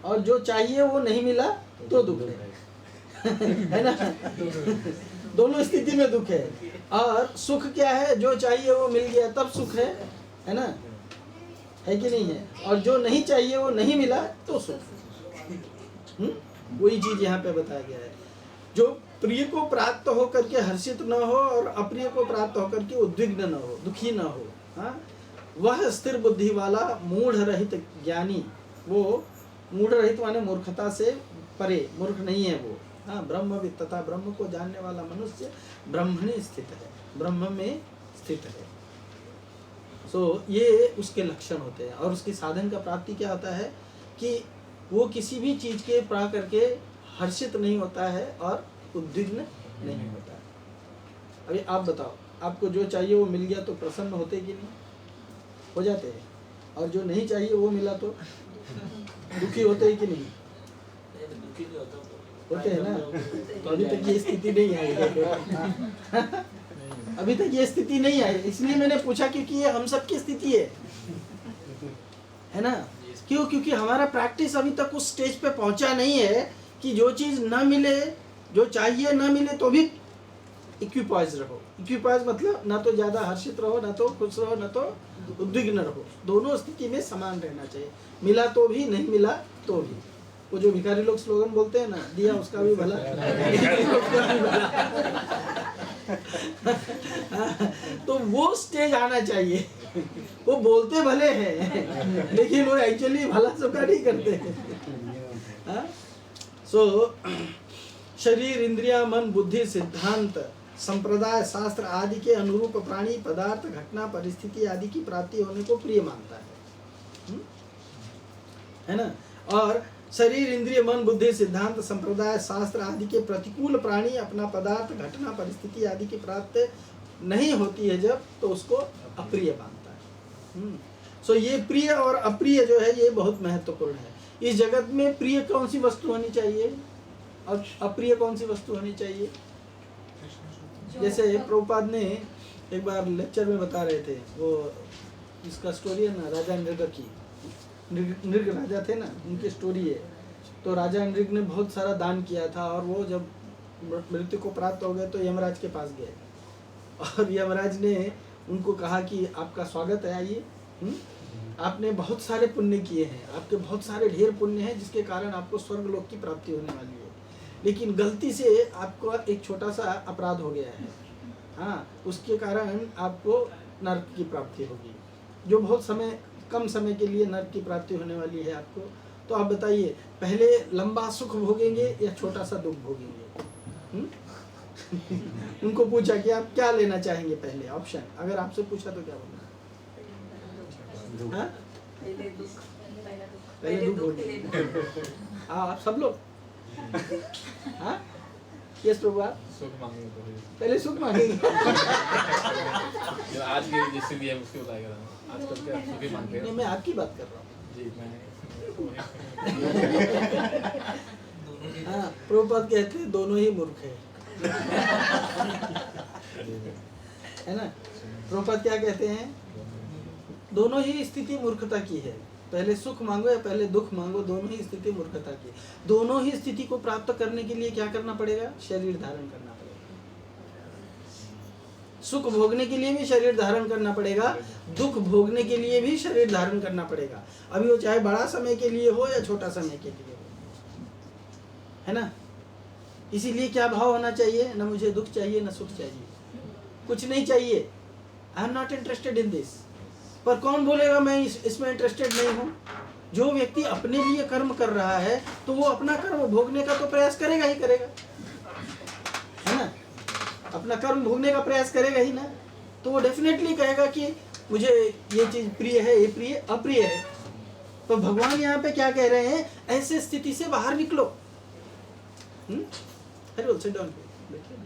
और जो चाहिए वो नहीं मिला तो दुख है है ना, दोनों स्थिति में दुख है। और सुख क्या है, जो चाहिए वो मिल गया तब सुख है ना, है कि नहीं है, और जो नहीं चाहिए वो नहीं मिला तो सुख। वही चीज यहाँ पे बताया गया है, जो प्रिय को प्राप्त होकर के हर्षित न हो और अप्रिय को प्राप्त होकर के उद्विग्न न हो, दुखी न हो, हाँ, वह स्थिर बुद्धि वाला मूढ़ रहित ज्ञानी, वो मूढ़ रहित माने मूर्खता से परे, मूर्ख नहीं है वो, हाँ, ब्रह्मविद तथा ब्रह्म को जानने वाला मनुष्य ब्रह्मणि स्थित है, ब्रह्म में स्थित है। ये उसके लक्षण होते हैं। और उसकी साधन का प्राप्ति क्या होता है कि वो किसी भी चीज के पा करके हर्षित नहीं होता है और उद्विग्न नहीं होता है। अभी आप बताओ, आपको जो चाहिए वो मिल गया तो प्रसन्न होते कि नहीं, हो जाते हैं, और जो नहीं चाहिए वो मिला तो दुखी होते हैं कि नहीं, होते हैं ना। तो अभी तक ये स्थिति नहीं आई है अभी तक ये स्थिति नहीं आई, इसलिए मैंने पूछा क्योंकि ये हम सब की स्थिति है ना। क्यों? क्योंकि हमारा प्रैक्टिस अभी तक उस स्टेज पे पहुंचा नहीं है कि जो चीज़ ना मिले, जो चाहिए ना मिले तो भी इक्विपॉइज रहो। इक्विपॉइज मतलब ना तो ज़्यादा हर्षित रहो, ना तो खुश रहो, ना तो उद्विग्न रहो। दोनों स्थिति में समान रहना चाहिए, मिला तो भी, नहीं मिला तो भी। वो जो भिखारी लोग स्लोगन बोलते हैं ना, दिया उसका भी भला उसका भी भला। तो वो स्टेज आना चाहिए। वो बोलते भले हैं लेकिन वो एक्चुअली भला सबका नहीं करते हैं। सो शरीर, इंद्रिया, मन, बुद्धि, सिद्धांत, संप्रदाय, शास्त्र आदि के अनुरूप प्राणी, पदार्थ, घटना, परिस्थिति आदि की प्राप्ति होने को प्रिय मानता है ना। और शरीर, इंद्रिय, मन, बुद्धि, सिद्धांत, संप्रदाय, शास्त्र आदि के प्रतिकूल प्राणी, अपना पदार्थ, घटना, परिस्थिति आदि की प्राप्ति नहीं होती है जब, तो उसको अप्रिय मानता है। सो ये प्रिय और अप्रिय जो है ये बहुत महत्वपूर्ण है। इस जगत में प्रिय कौन सी वस्तु होनी चाहिए और अप्रिय कौन सी वस्तु होनी चाहिए? जैसे प्रभुपाद ने एक बार लेक्चर में बता रहे थे, वो इसका स्टोरी है ना, राजा नृग की। नृग राजा थे ना, उनकी स्टोरी है। तो राजा नृग ने बहुत सारा दान किया था और वो जब मृत्यु को प्राप्त हो गए तो यमराज के पास गए और यमराज ने उनको कहा कि आपका स्वागत है, आइए, आपने बहुत सारे पुण्य किए हैं, आपके बहुत सारे ढेर पुण्य हैं जिसके कारण आपको स्वर्ग लोक की प्राप्ति होने वाली है, लेकिन गलती से आपको एक छोटा सा अपराध हो गया है, हाँ, उसके कारण आपको नरक की प्राप्ति होगी, जो बहुत कम समय के लिए नरक की प्राप्ति होने वाली है आपको। तो आप बताइए, पहले लंबा सुख भोगेंगे या छोटा सा दुख भोगेंगे? उनको पूछा कि आप क्या लेना चाहेंगे पहले ऑप्शन, अगर आपसे पूछा तो क्या बोलना? हाँ? पहले दुख भोगेंगे। हाँ, सब लोग। हाँ, यस प्रभु,
सुख मांगेंगे
पहले सुख मांगेंगे।
जो आज की जिस स्थिति है उसकी बताएगा। आजकल क्या सुख ही मांगते हैं।
नहीं, मैं आपकी बात कर रहा हूँ
जी। मैं
हाँ, प्रभुपाद कहते हैं दोनों ही मूर्ख है, है ना। प्रभुपाद क्या कहते हैं? दोनों ही स्थिति मूर्खता की है। पहले सुख मांगो या पहले दुख मांगो, दोनों ही स्थिति मूर्खता की। दोनों ही स्थिति को प्राप्त करने के लिए क्या करना पड़ेगा? शरीर धारण करना पड़ेगा। सुख भोगने के लिए भी शरीर धारण करना पड़ेगा, दुख भोगने के लिए भी शरीर धारण करना पड़ेगा। अभी वो चाहे बड़ा समय के लिए हो या छोटा समय के लिए हो, है ना। इसीलिए क्या भाव होना चाहिए? न मुझे दुख चाहिए न सुख चाहिए, कुछ नहीं चाहिए। I am not interested in this. पर कौन बोलेगा मैं इसमें इंटरेस्टेड नहीं हूँ? जो व्यक्ति अपने लिए कर्म कर रहा है तो वो अपना कर्म भोगने का तो प्रयास करेगा ही करेगा, है ना। अपना कर्म भोगने का प्रयास करेगा ही ना, तो वो डेफिनेटली कहेगा कि मुझे ये चीज प्रिय है, ये प्रिय अप्रिय है। तो भगवान यहाँ पे क्या कह रहे हैं? ऐसे स्थिति से बाहर निकलो। अरे सिट डाउन, बैठिए।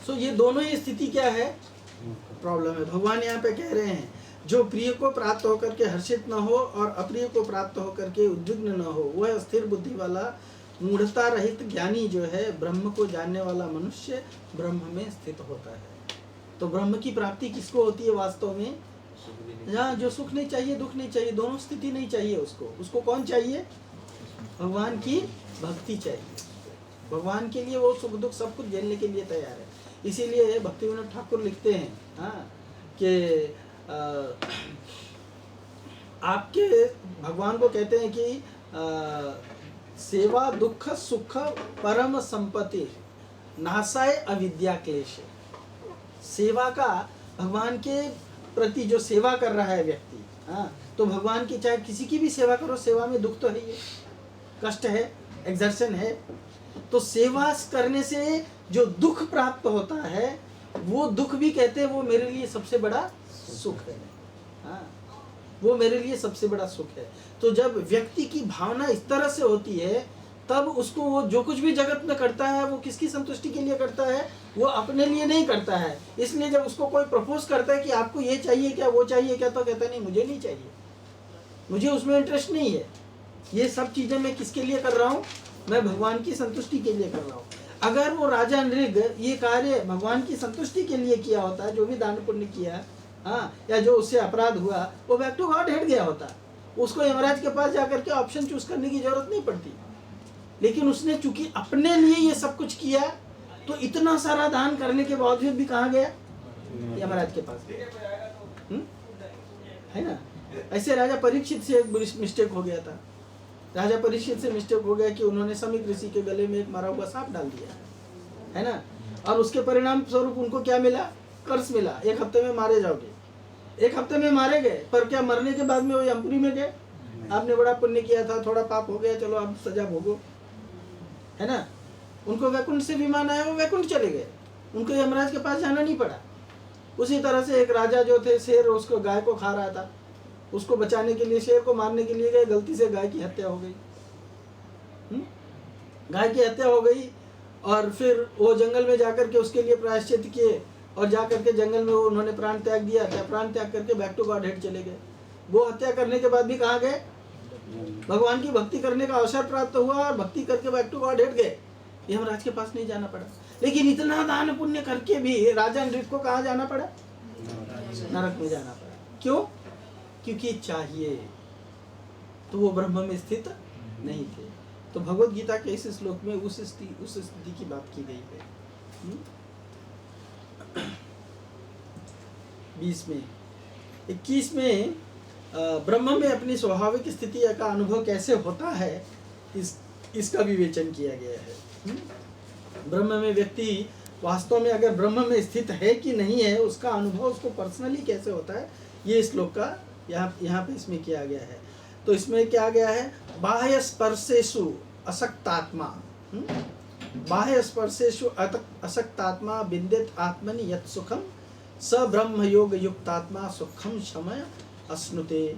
सो ये दोनों ही स्थिति क्या है? प्रॉब्लम है। भगवान यहाँ पे कह रहे हैं जो प्रिय को प्राप्त होकर के हर्षित न हो और अप्रिय को प्राप्त होकर के उद्विग्न न हो, वह स्थिर बुद्धि वाला मूढ़ता रहित ज्ञानी जो है, ब्रह्म को जानने वाला मनुष्य ब्रह्म में स्थित होता है। तो ब्रह्म की प्राप्ति किसको होती है वास्तव में? जहाँ जो सुख नहीं चाहिए, दुख नहीं चाहिए, दोनों स्थिति नहीं चाहिए उसको कौन चाहिए? भगवान की भक्ति चाहिए। भगवान के लिए वो सुख दुख सब कुछ झेलने के लिए तैयार है। इसीलिए भक्तिविनोद ठाकुर लिखते हैं, हाँ, कि आपके भगवान को कहते हैं कि सेवा दुख सुख परम संपत्ति नासाय अविद्या क्लेश। सेवा का भगवान के प्रति जो सेवा कर रहा है व्यक्ति, हाँ, तो भगवान की चाहे किसी की भी सेवा करो, सेवा में दुख तो है ही है, कष्ट है, एक्सर्शन है। तो सेवा करने से जो दुख प्राप्त होता है वो दुख भी कहते हैं वो मेरे लिए सबसे बड़ा सुख है, हाँ, वो मेरे लिए सबसे बड़ा सुख है। तो जब व्यक्ति की भावना इस तरह से होती है तब उसको वो जो कुछ भी जगत में करता है वो किसकी संतुष्टि के लिए करता है, वो अपने लिए नहीं करता है। इसलिए जब उसको कोई प्रपोज करता है कि आपको ये चाहिए क्या, वो चाहिए क्या, तो कहता नहीं मुझे नहीं चाहिए, मुझे उसमें इंटरेस्ट नहीं है। ये सब चीजें मैं किसके लिए कर रहा हूँ, मैं भगवान की संतुष्टि के लिए कर रहा हूँ। अगर वो राजा नृग ये कार्य भगवान की संतुष्टि के लिए किया होता, जो भी दान पुण्य किया, हाँ, या जो उससे अपराध हुआ, वो बैक टू गॉड हेड गया होता, उसको यमराज के पास जाकर के ऑप्शन चूज करने की जरूरत नहीं पड़ती। लेकिन उसने चूंकि अपने लिए ये सब कुछ किया, तो इतना सारा दान करने के बावजूद भी कहाँ गया, यमराज के पास गया। है ना। ऐसे राजा परीक्षित से एक मिस्टेक हो गया था। राजा परीक्षित से मिस्टेक हो गया कि उन्होंने समीक ऋषि के गले में एक मरा हुआ सांप डाल दिया, है ना। और उसके परिणाम स्वरूप उनको क्या मिला, कर्ज मिला, 1 हफ्ते में मारे जाओगे। 1 हफ्ते में मारे गए, पर क्या मरने के बाद में वो यमपुरी में गए, आपने बड़ा पुण्य किया था, थोड़ा पाप हो गया, चलो आप सजा भोगो, है ना। उनको वैकुंठ से विमान आया, वो वैकुंठ चले गए, उनको यमराज के पास जाना नहीं पड़ा। उसी तरह से एक राजा जो थे, शेर उसको गाय को खा रहा था, उसको बचाने के लिए शेर को मारने के लिए गए, गलती से गाय की हत्या हो गई। गाय की हत्या हो गई और फिर वो जंगल में जाकर के उसके लिए प्रायश्चित किए, और जाकर के जंगल में उन्होंने प्राण त्याग दिया। प्राण त्याग करके बैक टू गॉड हेड चले गए। वो हत्या करने के बाद भी कहाँ गए, भगवान की भक्ति करने का अवसर प्राप्त हुआ और भक्ति करके बैक टू गॉड हेड गए, यमराज के पास नहीं जाना पड़ा। लेकिन इतना दान पुण्य करके भी राजा नृग को कहाँ जाना पड़ा, नरक में जाना पड़ा। क्यों, क्योंकि चाहिए, तो वो ब्रह्म में स्थित नहीं थे। तो भगवत गीता के इस श्लोक में उस स्थिति की बात की गई है। 20 में 21 में ब्रह्म में अपनी स्वाभाविक स्थिति का अनुभव कैसे होता है, इसका विवेचन किया गया है। ब्रह्म में व्यक्ति वास्तव में अगर ब्रह्म में स्थित है कि नहीं है, उसका अनुभव उसको पर्सनली कैसे होता है, ये श्लोक का यहाँ पे इसमें किया गया है। तो इसमें क्या गया है, बाह्य स्पर्शेषु असक्तात्मा, बाह्य स्पर्शेषु असक्तात्मा विन्देत आत्मनि यत् सुखम स ब्रह्म योग युक्तात्मा सुखम शमय अश्नुते।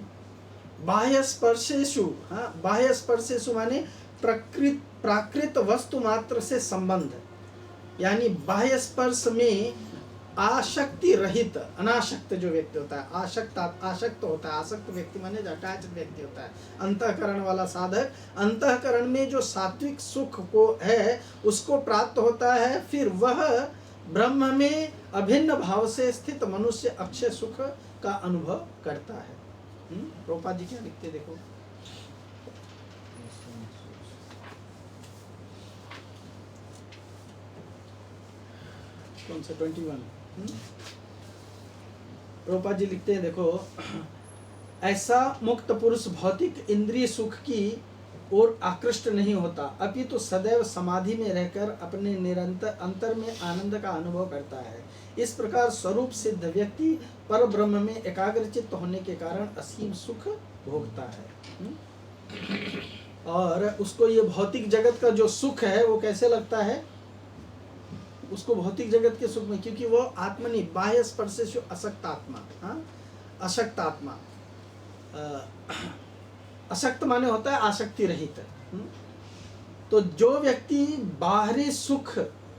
बाह्य स्पर्शेषु, हाँ, बाह्य स्पर्शेषु माने प्राकृत वस्तु मात्र से संबंध, यानी बाह्य स्पर्श में आसक्ति रहित, अनासक्त जो व्यक्ति होता है, आसक्त होता है, आसक्त व्यक्ति माने अटैच्ड व्यक्ति होता है, अंतःकरण वाला साधक, अंतःकरण में जो सात्विक सुख को है उसको प्राप्त होता है, फिर वह ब्रह्म में अभिन्न भाव से स्थित मनुष्य अक्षय सुख का अनुभव करता है। प्रभुपाद जी क्या लिखते देखो, कौन सा 21। प्रभुपाद जी लिखते हैं देखो, ऐसा मुक्त पुरुष भौतिक इंद्रिय सुख की ओर आकृष्ट नहीं होता, अपितु तो सदैव समाधि में रहकर अपने निरंतर अंतर में आनंद का अनुभव करता है। इस प्रकार स्वरूप सिद्ध व्यक्ति पर ब्रह्म में एकाग्रचित्त होने के कारण असीम सुख भोगता है। और उसको ये भौतिक जगत का जो सुख है वो कैसे लगता है, उसको भौतिक जगत के सुख में, क्योंकि वो आत्मनि बाह्य स्पर्शेषु असक्त आत्मा, हाँ, अशक्त आत्मा, अशक्त माने होता है आसक्ति रहित। तो जो व्यक्ति बाहरी सुख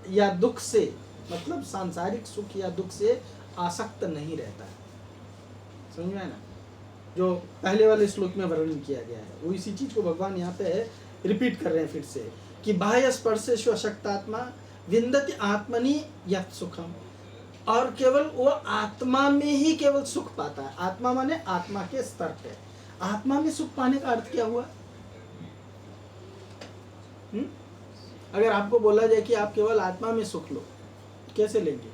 या दुख से, मतलब सांसारिक सुख या दुख से आसक्त नहीं रहता है, समझ में है ना, जो पहले वाले श्लोक में वर्णन किया गया है, वो इसी चीज को भगवान यहाँ पे रिपीट कर रहे हैं फिर से, कि बाह्य स्पर्शेषु अशक्त आत्मा विन्दति आत्मनि यत् सुखम, और केवल वो आत्मा में ही केवल सुख पाता है। आत्मा माने आत्मा के स्तर पे, आत्मा में सुख पाने का अर्थ क्या हुआ? अगर आपको बोला जाए कि आप केवल आत्मा में सुख लो, कैसे लेंगे?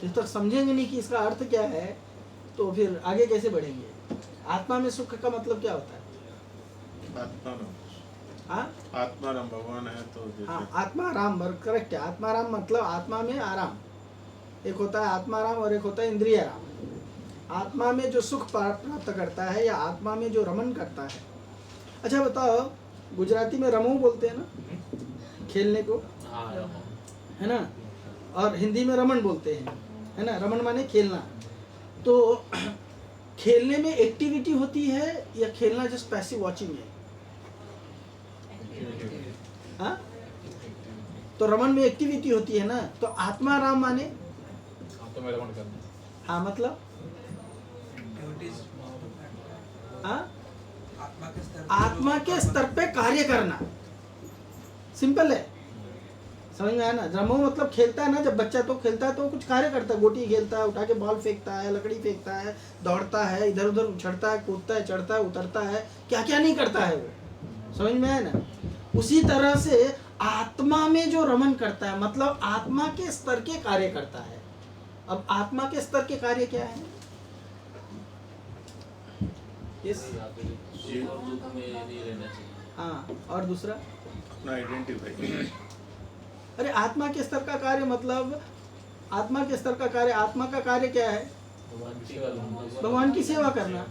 जब तक समझेंगे नहीं कि इसका अर्थ क्या है, तो फिर आगे कैसे बढ़ेंगे? आत्मा में सुख का मतलब क्या होता है?
आत्माराम भगवान है तो,
हाँ, आत्माराम, करेक्ट है। आत्माराम मतलब आत्मा में आराम, एक होता है आत्माराम और एक होता है इंद्रिय राम। आत्मा में जो सुख प्राप्त करता है या आत्मा में जो रमन करता है। अच्छा बताओ, गुजराती में रमो बोलते हैं ना, खेलने को, है ना, और हिंदी में रमन बोलते हैं, है ना। रमन माने खेलना। तो खेलने में एक्टिविटी होती है या खेलना जस्ट पैसिव वॉचिंग है? तो रमन में एक्टिविटी होती है ना। तो आत्मा राम माने
तो मैं रमन करना।
हाँ मतलब हाँ आत्मा के स्तर पे कार्य करना, सिंपल है, समझ में आया ना। रमो मतलब खेलता है ना, जब बच्चा तो खेलता है तो कुछ कार्य करता है, गोटी खेलता है, उठा के बॉल फेंकता है, लकड़ी फेंकता है, दौड़ता है, इधर उधर उछड़ता है, कूदता है, चढ़ता है, उतरता है, क्या क्या नहीं करता है वो, समझ में आया ना। उसी तरह से आत्मा में जो रमन करता है मतलब आत्मा के स्तर के कार्य करता है। अब आत्मा के स्तर के कार्य क्या है? हाँ, और दूसरा
अपना आइडेंटिफाई।
अरे आत्मा के स्तर का कार्य मतलब आत्मा के स्तर का कार्य, आत्मा का कार्य क्या है? भगवान की सेवा करना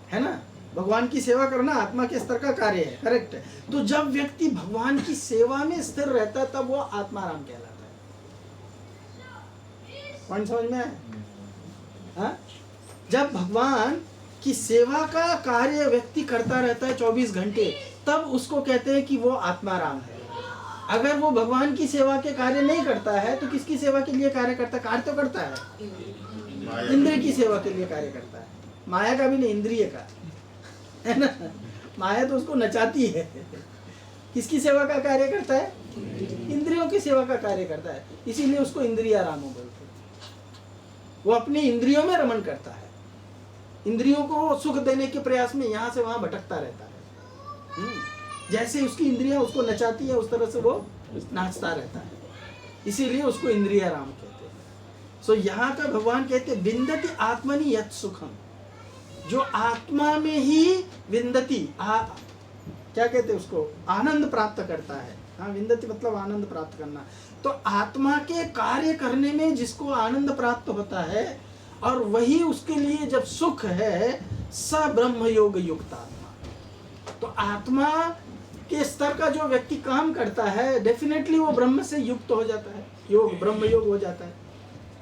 है ना। भगवान की सेवा करना आत्मा के स्तर का कार्य है, करेक्ट है। तो जब व्यक्ति भगवान की सेवा में स्थिर रहता है तब वो आत्माराम कहलाता है। पॉइंट समझ में आया? हाँ? जब भगवान की सेवा का कार्य व्यक्ति करता रहता है 24 घंटे, तब उसको कहते हैं कि वो आत्माराम है। अगर वो भगवान की सेवा के कार्य नहीं करता है तो किसकी सेवा के लिए कार्य करता है? कार्य तो करता है, इंद्रिय की सेवा के लिए कार्य करता है, माया का भी नहीं, इंद्रिय का, है ना। माया तो उसको नचाती है। किसकी सेवा का कार्य करता है? इंद्रियों की सेवा का कार्य करता है, इसीलिए उसको इंद्रियाराम बोलते हैं। वो अपनी इंद्रियों में रमन करता है, इंद्रियों को सुख देने के प्रयास में यहाँ से वहां भटकता रहता है। जैसे उसकी इंद्रियां उसको नचाती है उस तरह से वो नाचता रहता है, इसीलिए उसको इंद्रियाराम कहते हैं। सो यहाँ का भगवान कहते हैं विंदति आत्मनि यत् सुखम, जो आत्मा में ही विंदति क्या कहते हैं उसको, आनंद प्राप्त करता है। हाँ, विंदति मतलब आनंद प्राप्त करना। तो आत्मा के कार्य करने में जिसको आनंद प्राप्त होता है और वही उसके लिए जब सुख है, स ब्रह्म योग युक्त आत्मा। तो आत्मा के स्तर का जो व्यक्ति काम करता है डेफिनेटली वो ब्रह्म से युक्त हो जाता है, योग ब्रह्म योग हो जाता है,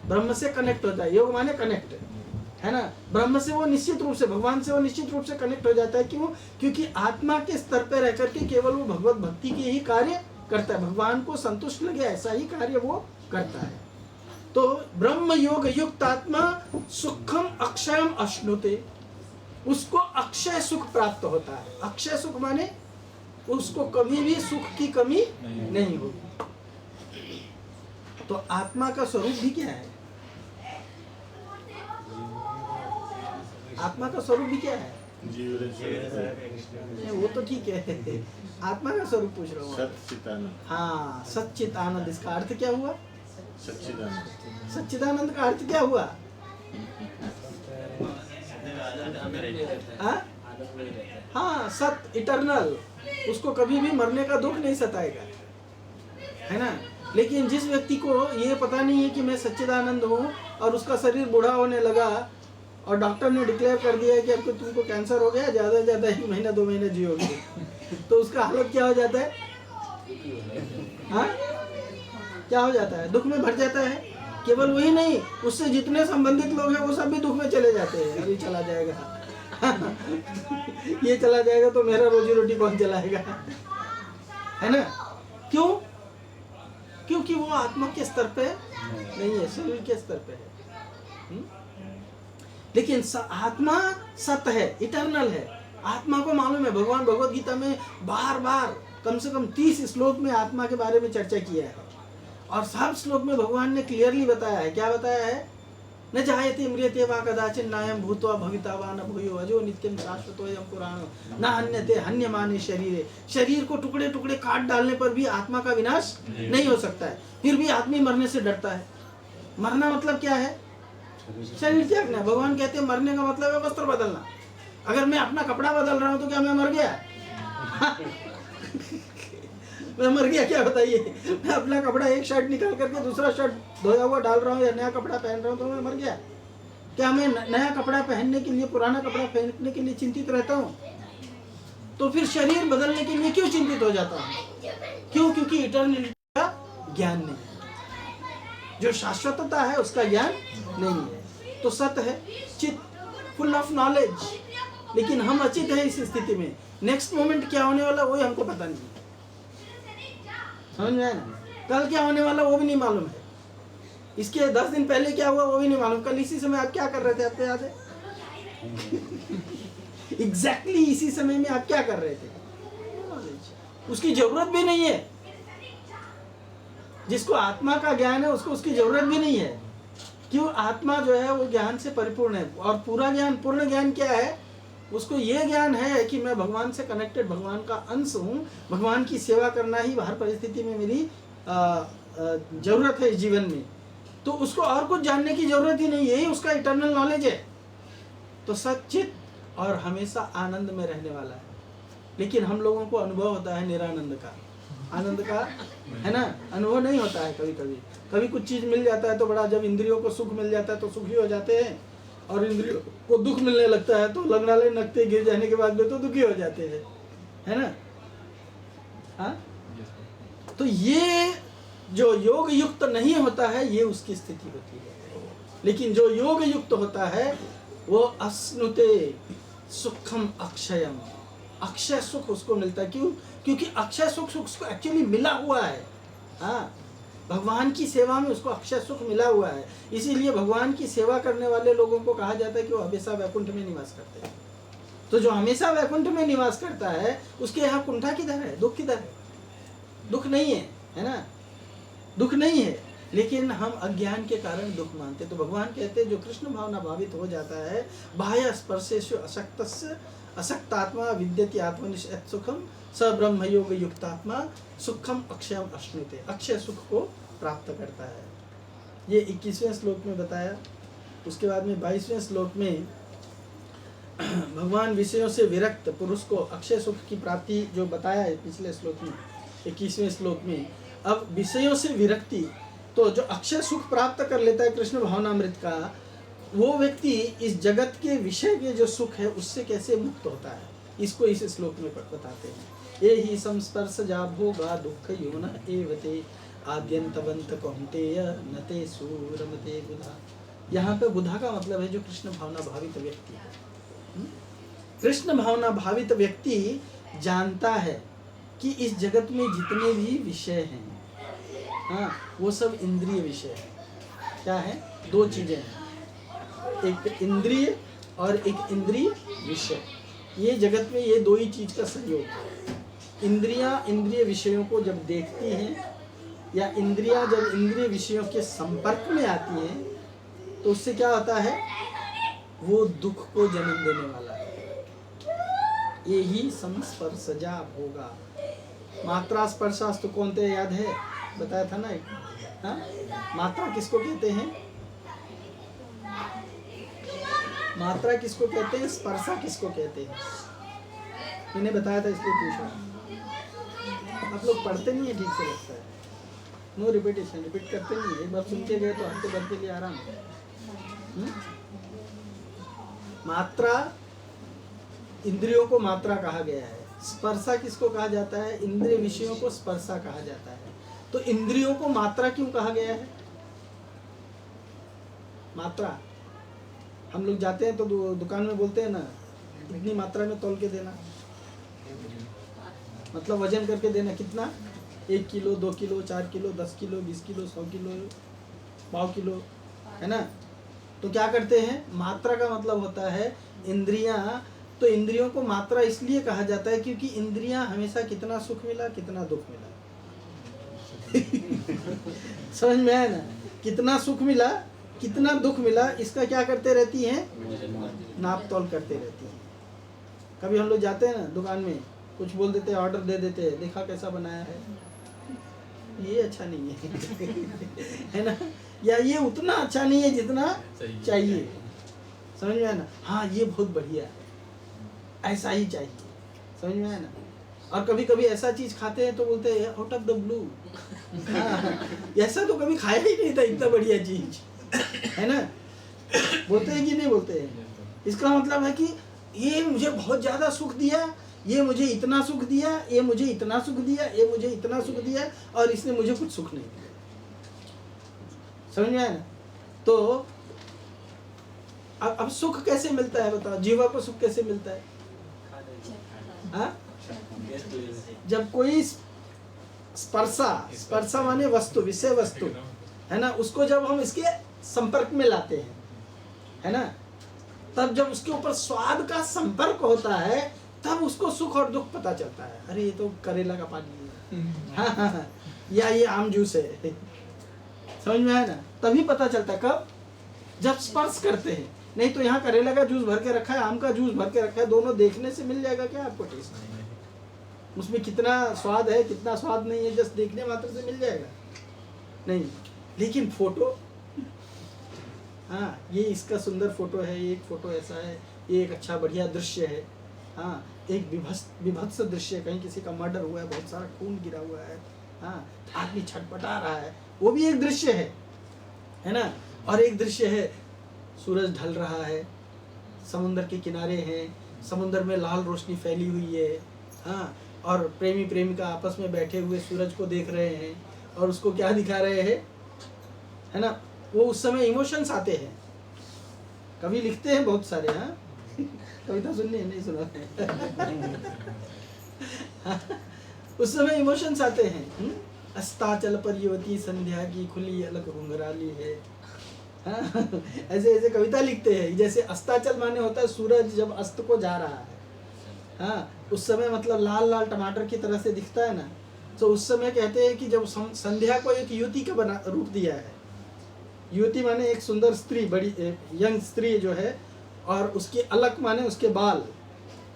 ब्रह्म से कनेक्ट होता है। योग माने कनेक्ट, है ना। ब्रह्म से वो निश्चित रूप से, भगवान से वो निश्चित रूप से कनेक्ट हो जाता है। क्यों? क्योंकि आत्मा के स्तर पर रह करके केवल वो भगवत भक्ति के ही कार्य करता है, भगवान को संतुष्ट लगे ऐसा ही कार्य वो करता है। तो ब्रह्म योग युक्त आत्मा सुखम अक्षयम अश्नुते, उसको अक्षय सुख प्राप्त होता है। अक्षय सुख माने उसको कभी भी सुख की कमी नहीं होगी। तो आत्मा का स्वरूप भी क्या है? आत्मा का स्वरूप भी क्या है? वो तो ठीक है, आत्मा का स्वरूप पूछ रहा हूँ।
सच्चिदानंद।
हाँ, सच्चिदानंद, इसका अर्थ क्या हुआ?
सच्चिदानंद।
सच्चिदानंद का अर्थ क्या हुआ? हाँ, सत, इटर्नल, उसको कभी भी मरने का दुख नहीं सताएगा, है ना। लेकिन जिस व्यक्ति को ये पता नहीं है कि मैं सच्चिदानंद हूँ और उसका शरीर बूढ़ा होने लगा और डॉक्टर ने डिक्लेयर कर दिया कि अब तुमको कैंसर हो गया, ज़्यादा से ज़्यादा 1 महीना 2 महीने जियोगे, तो उसका हालत क्या हो जाता है? हाँ, क्या हो जाता है? दुख में भर जाता है। केवल वही नहीं, उससे जितने संबंधित लोग हैं वो सब भी दुख में चले जाते हैं। अभी चला जाएगा ये चला जाएगा तो मेरा रोजी रोटी कौन चलाएगा, है ना। क्यों? क्योंकि वो आत्मा के स्तर पे नहीं है, शरीर के स्तर पे है। लेकिन आत्मा सत्य है, इटर्नल है। आत्मा को मालूम है, भगवान भगवत गीता में बार बार कम से कम 30 श्लोक में आत्मा के बारे में चर्चा किया है और सब श्लोक में भगवान ने क्लियरली बताया है। क्या बताया है? न जायते म्रियते वा कदाचित् नायं भूत्वा भविता वा न भूयो अजो नित्यं शाश्वतोऽयं पुराणो न हन्यते हन्यमाने शरीरे। शरीर को टुकड़े टुकड़े काट डालने पर भी आत्मा का विनाश नहीं हो सकता है, फिर भी आदमी मरने से डरता है। मरना मतलब क्या है? शरीर त्यागना। भगवान कहते हैं मरने का मतलब है वस्त्र बदलना। अगर मैं अपना कपड़ा बदल रहा हूँ तो क्या मैं मर गया? मैं मर गया क्या, बताइए? मैं अपना कपड़ा, एक शर्ट निकाल करके दूसरा शर्ट धोया हुआ डाल रहा हूँ या नया कपड़ा पहन रहा हूँ तो मैं मर गया क्या? मैं नया कपड़ा पहनने के लिए, पुराना कपड़ा पहनने के लिए चिंतित रहता हूँ, तो फिर शरीर बदलने के लिए क्यों चिंतित हो जाता हूँ? क्यों? क्योंकि इटर्निटी का ज्ञान नहीं है, जो शाश्वतता है उसका ज्ञान नहीं है। तो सत्य है, चित, फुल ऑफ नॉलेज, लेकिन हम अचित है इस स्थिति में। नेक्स्ट मोमेंट क्या होने वाला वही हमको पता नहीं, समझ में आया ना। कल क्या होने वाला वो भी नहीं मालूम है, इसके 10 दिन पहले क्या हुआ वो भी नहीं मालूम। कल इसी समय आप क्या कर रहे थे, आपको याद है? एग्जैक्टली इसी समय में आप क्या कर रहे थे, उसकी जरूरत भी नहीं है। जिसको आत्मा का ज्ञान है उसको उसकी जरूरत भी नहीं है। क्यों? आत्मा जो है वो ज्ञान से परिपूर्ण है, और पूरा ज्ञान, पूर्ण ज्ञान क्या है? उसको ये ज्ञान है कि मैं भगवान से कनेक्टेड, भगवान का अंश हूँ, भगवान की सेवा करना ही हर परिस्थिति में मेरी जरूरत है इस जीवन में। तो उसको और कुछ जानने की जरूरत ही नहीं है, यही उसका इटर्नल नॉलेज है। तो सच्चित और हमेशा आनंद में रहने वाला है। लेकिन हम लोगों को अनुभव होता है निरानंद का, आनंद का, है ना, अनुभव नहीं होता है। कभी कभी कभी कुछ चीज मिल जाता है तो बड़ा, जब इंद्रियों को सुख मिल जाता है तो सुखी हो जाते हैं, और इंद्रियों को दुख मिलने लगता है तो लगनाले नकते गिर जाने के बाद में तो दुखी हो जाते हैं, है ना। हाँ, तो ये जो योग युक्त नहीं होता है ये उसकी स्थिति होती है। लेकिन जो योग युक्त होता है वो अश्नुते सुखम अक्षयम, अक्षय सुख उसको मिलता है। क्यों? क्योंकि अक्षय सुख उसको एक्चुअली मिला हुआ है। हाँ, भगवान की सेवा में उसको अक्षय सुख मिला हुआ है। इसीलिए भगवान की सेवा करने वाले लोगों को कहा जाता है कि वो हमेशा वैकुंठ में निवास करते हैं। तो जो हमेशा वैकुंठ में निवास करता है उसके यहाँ कुंठा किधर है, दुख किधर है? दुख नहीं है ना, दुख नहीं है। लेकिन हम अज्ञान के कारण दुख मानते। तो भगवान कहते हैं जो कृष्ण भावना भावित हो जाता है, बाह्य स्पर्शेषु अशक्तस्य असक्तात्मा विद्यति आत्मनिष्ठ सुखम स ब्रह्म योग युक्तात्मा सुखम अक्षयम अश्नुते, अक्षय सुख को प्राप्त करता है। ये 21वें श्लोक में बताया। उसके बाद में 22वें श्लोक में भगवान विषयों से विरक्त पुरुष को अक्षय सुख की प्राप्ति जो बताया है पिछले श्लोक में, 21वें श्लोक में। अब विषयों से विरक्ति, तो जो अक्षय सुख प्राप्त कर लेता है कृष्ण भावनामृत का, वो व्यक्ति इस जगत के विषय के जो सुख है उससे कैसे मुक्त होता है, इसको इस श्लोक में बताते हैं। ये ही संस्पर्श जा भोगा दुख योन एवते आद्यंतवंत कौन्तेय नते सूरमते बुधा। यहाँ पे बुधा का मतलब है जो कृष्ण भावना भावित व्यक्ति है। कृष्ण भावना भावित व्यक्ति जानता है कि इस जगत में जितने भी विषय हैं, हाँ, वो सब इंद्रिय विषय है। क्या है? दो चीजें हैं, एक इंद्रिय और एक इंद्रिय विषय। ये जगत में ये दो ही चीज का संयोग है। इंद्रियां इंद्रिय विषयों को जब देखती हैं, या इंद्रियां जब इंद्रिय विषयों के संपर्क में आती हैं, तो उससे क्या होता है? वो दुख को जन्म देने वाला है। ये ही संस्पर्शजा भोगा। मात्रा स्पर्शास्तु कौन थे, याद है? बताया था ना एक। हाँ, मात्रा किसको कहते हैं? मात्रा किसको कहते हैं? स्पर्शा किसको कहते हैं? मैंने बताया था इसलिए पूछा। आप लोग पढ़ते नहीं है ठीक से, लगता है। नो रिपीटेशन, रिपीट करते नहीं है। एक बार सुन के गए तो हफ्ते भर के लिए आराम है। मात्रा, इंद्रियों को मात्रा कहा गया है। स्पर्शा किसको कहा जाता है? इंद्रिय विषयों को स्पर्शा कहा जाता है। तो इंद्रियों को मात्रा क्यों कहा गया है? मात्रा, हम लोग जाते हैं तो दुकान में बोलते हैं ना, इतनी मात्रा में तौल के देना, मतलब वजन करके देना। कितना? 1 kilo, 2 kilo, 4 kilo, 10 kilo, 20 kilo, 100 kilo, पाव किलो, है ना। तो क्या करते हैं? मात्रा का मतलब होता है इंद्रियां। तो इंद्रियों को मात्रा इसलिए कहा जाता है क्योंकि इंद्रियां हमेशा कितना सुख मिला, कितना दुख मिला समझ में आया ना? कितना सुख मिला, कितना दुख मिला, इसका क्या करते रहती हैं? नाप तौल करते रहती हैं। कभी हम लोग जाते हैं ना दुकान में, कुछ बोल देते हैं, ऑर्डर दे देते हैं, देखा कैसा बनाया है, ये अच्छा नहीं है है ना, या ये उतना अच्छा नहीं है जितना चाहिए। समझ में आया ना? हाँ, ये बहुत बढ़िया है, ऐसा ही चाहिए। समझ में आया ना? और कभी कभी ऐसा चीज खाते हैं तो बोलते हैं आउट ऑफ द ब्लू। ऐसा तो कभी खाया ही नहीं था, इतना बढ़िया चीज, है ना। बोलते हैं कि नहीं बोलते हैं? इसका मतलब है कि ये मुझे बहुत ज्यादा सुख दिया, ये मुझे इतना सुख दिया, ये मुझे इतना सुख दिया, ये मुझे इतना सुख दिया, और इसने मुझे कुछ सुख नहीं दिया। समझ में आया ना? तो अब सुख कैसे मिलता है बताओ? जीवा को सुख कैसे मिलता है? हाँ, जब कोई स्पर्शा, स्पर्शा माने वस्तु, विषय वस्तु, है ना, उसको जब हम इसके संपर्क में लाते हैं, है ना, तब जब उसके ऊपर स्वाद का संपर्क होता है तब उसको सुख और दुख पता चलता है। अरे ये तो करेला का पानी है, हाँ, या ये आम जूस है, समझ में आया ना, तभी पता चलता है। कब? जब स्पर्श करते हैं। नहीं तो यहाँ करेला का जूस भर के रखा है, आम का जूस भर के रखा है, दोनों देखने से मिल जाएगा क्या आपको टेस्ट? उसमें कितना स्वाद है कितना स्वाद नहीं है जस्ट देखने मात्र से मिल जाएगा? नहीं। लेकिन फोटो, हाँ, ये इसका सुंदर फोटो है, एक फोटो ऐसा है, ये एक अच्छा बढ़िया दृश्य है, हाँ, एक विभत्स दृश्य, कहीं किसी का मर्डर हुआ है, बहुत सारा खून गिरा हुआ है, हाँ, आदमी छटपटा रहा है, वो भी एक दृश्य है ना। और एक दृश्य है सूरज ढल रहा है, समुद्र के किनारे हैं, समुद्र में लाल रोशनी फैली हुई है, हाँ, और प्रेमी प्रेमिका आपस में बैठे हुए सूरज को देख रहे हैं और उसको क्या दिखा रहे हैं, है ना, वो उस समय इमोशंस आते हैं। कवि लिखते हैं बहुत सारे, हाँ, कविता सुननी है? नहीं सुना उस समय इमोशंस आते हैं। अस्ताचल पर युवती संध्या की खुली अलग घुंघराली है, हाँ? ऐसे ऐसे कविता लिखते हैं। जैसे अस्ताचल माने होता है सूरज जब अस्त को जा रहा है, हाँ, उस समय मतलब लाल लाल टमाटर की तरह से दिखता है ना, तो उस समय कहते हैं कि जब संध्या को एक युवती का बना रूप दिया है। युवती माने एक सुंदर स्त्री, बड़ी यंग स्त्री जो है, और उसके अलग माने उसके बाल,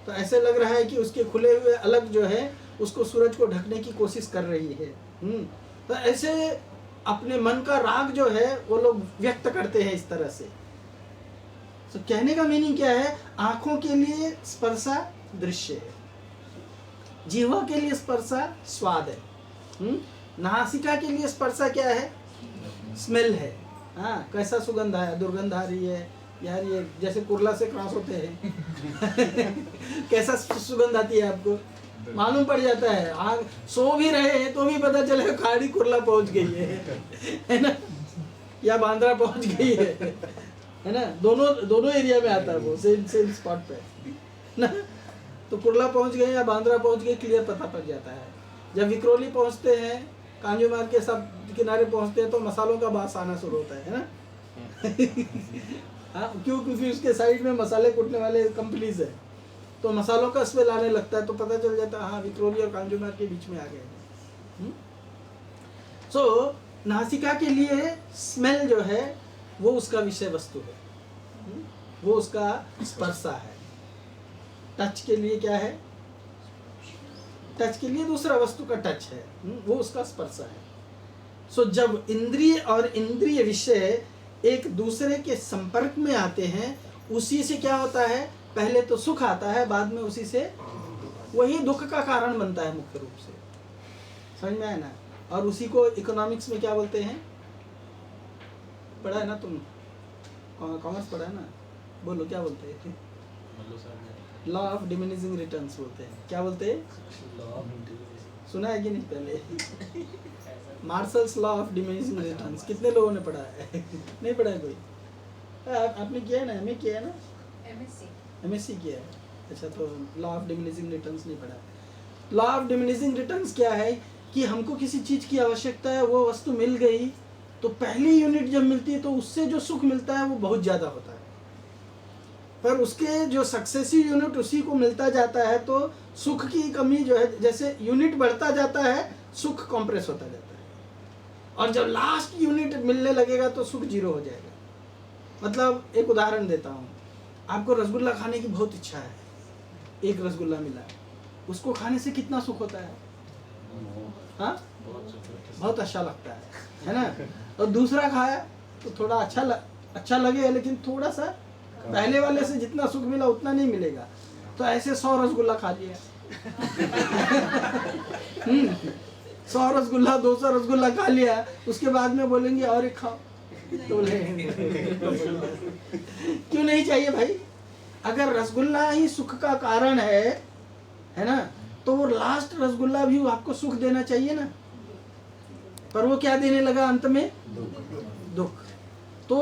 तो ऐसे लग रहा है कि उसके खुले हुए अलग जो है उसको सूरज को ढकने की कोशिश कर रही है। तो ऐसे अपने मन का राग जो है वो लोग व्यक्त करते हैं इस तरह से। तो कहने का मीनिंग क्या है? आंखों के लिए स्पर्शा दृश्य है, जीवा के लिए स्पर्शा स्वाद है, नासिका के लिए स्पर्शा क्या है? स्मेल है। हाँ, कैसा सुगंध आया, दुर्गंध आ रही है यार, ये जैसे कुरला से क्रॉस होते हैं कैसा सुगंध आती है आपको मालूम पड़ जाता है। आग सो भी रहे हैं तो भी पता चले खाड़ी कुरला पहुंच गई है ना, या बांद्रा पहुंच गई है ना, दोनों एरिया में आता है वो, सेम स्पॉट पे ना। तो कुरला पहुंच गए या बांद्रा पहुंच गए क्लियर पता पड़ जाता है। जब विक्रोली पहुंचते हैं, कांजूमार्ग के सब किनारे पहुंचते हैं तो मसालों का बास आना शुरू होता है ना हाँ, क्योंकि उसके साइड में मसाले कूटने वाले कंपनीज है, तो मसालों का स्मेल आने लगता है, तो पता चल जाता है हाँ विक्रोली और कांजूमार्ग के बीच में आ गए। सो नासिका के लिए स्मेल जो है वो उसका विषय वस्तु है, वो उसका स्पर्शा है। टच के लिए क्या है? टच के लिए दूसरा वस्तु का टच है, वो उसका स्पर्शा है। सो जब इंद्रिय और इंद्रिय विषय एक दूसरे के संपर्क में आते हैं, उसी से क्या होता है? पहले तो सुख आता है, बाद में उसी से वही दुख का कारण बनता है मुख्य रूप से। समझ में आया ना? और उसी को इकोनॉमिक्स में क्या बोलते हैं? पढ़ा है ना तुम, कॉमर्स पढ़ा है ना, बोलो क्या बोलते हैं? लॉ ऑफ डिमिनिशिंग रिटर्न्स बोलते हैं। क्या बोलते हैं? सुना है कि नहीं पहले? Marshals law of diminishing returns कितने लोगों ने पढ़ा है? नहीं पढ़ा है कोई? आपने किया है ना, एमए किया है ना? एमएससी किया है। अच्छा, तो लॉ ऑफ डिमिनिशिंग रिटर्न्स नहीं पढ़ा है। लॉ ऑफ डिमिनिशिंग रिटर्न्स क्या है कि हमको किसी चीज़ की आवश्यकता है, वो वस्तु मिल गई तो पहली यूनिट जब मिलती है तो उससे जो सुख मिलता है वो बहुत ज़्यादा होता है, पर उसके जो सक्सेसिव यूनिट उसी को मिलता जाता है तो सुख की कमी जो है, जैसे यूनिट बढ़ता जाता है सुख कॉम्प्रेस होता जाता है, और जब लास्ट यूनिट मिलने लगेगा तो सुख जीरो हो जाएगा। मतलब एक उदाहरण देता हूँ, आपको रसगुल्ला खाने की बहुत इच्छा है, एक रसगुल्ला मिला, उसको खाने से कितना सुख होता है? हाँ, बहुत अच्छा लगता है ना। और दूसरा खाया तो थोड़ा अच्छा लगेगा, लेकिन थोड़ा सा पहले वाले से जितना सुख मिला उतना नहीं मिलेगा। तो ऐसे 100 रसगुल्ला खा लिया 100 रसगुल्ला 200 रसगुल्ला खा लिया, उसके बाद में बोलेंगे और एक खाओ, तो क्यों नहीं चाहिए भाई? अगर रसगुल्ला ही सुख का कारण है ना, तो वो लास्ट रसगुल्ला भी आपको सुख देना चाहिए ना, पर वो क्या देने लगा अंत में? दुख। तो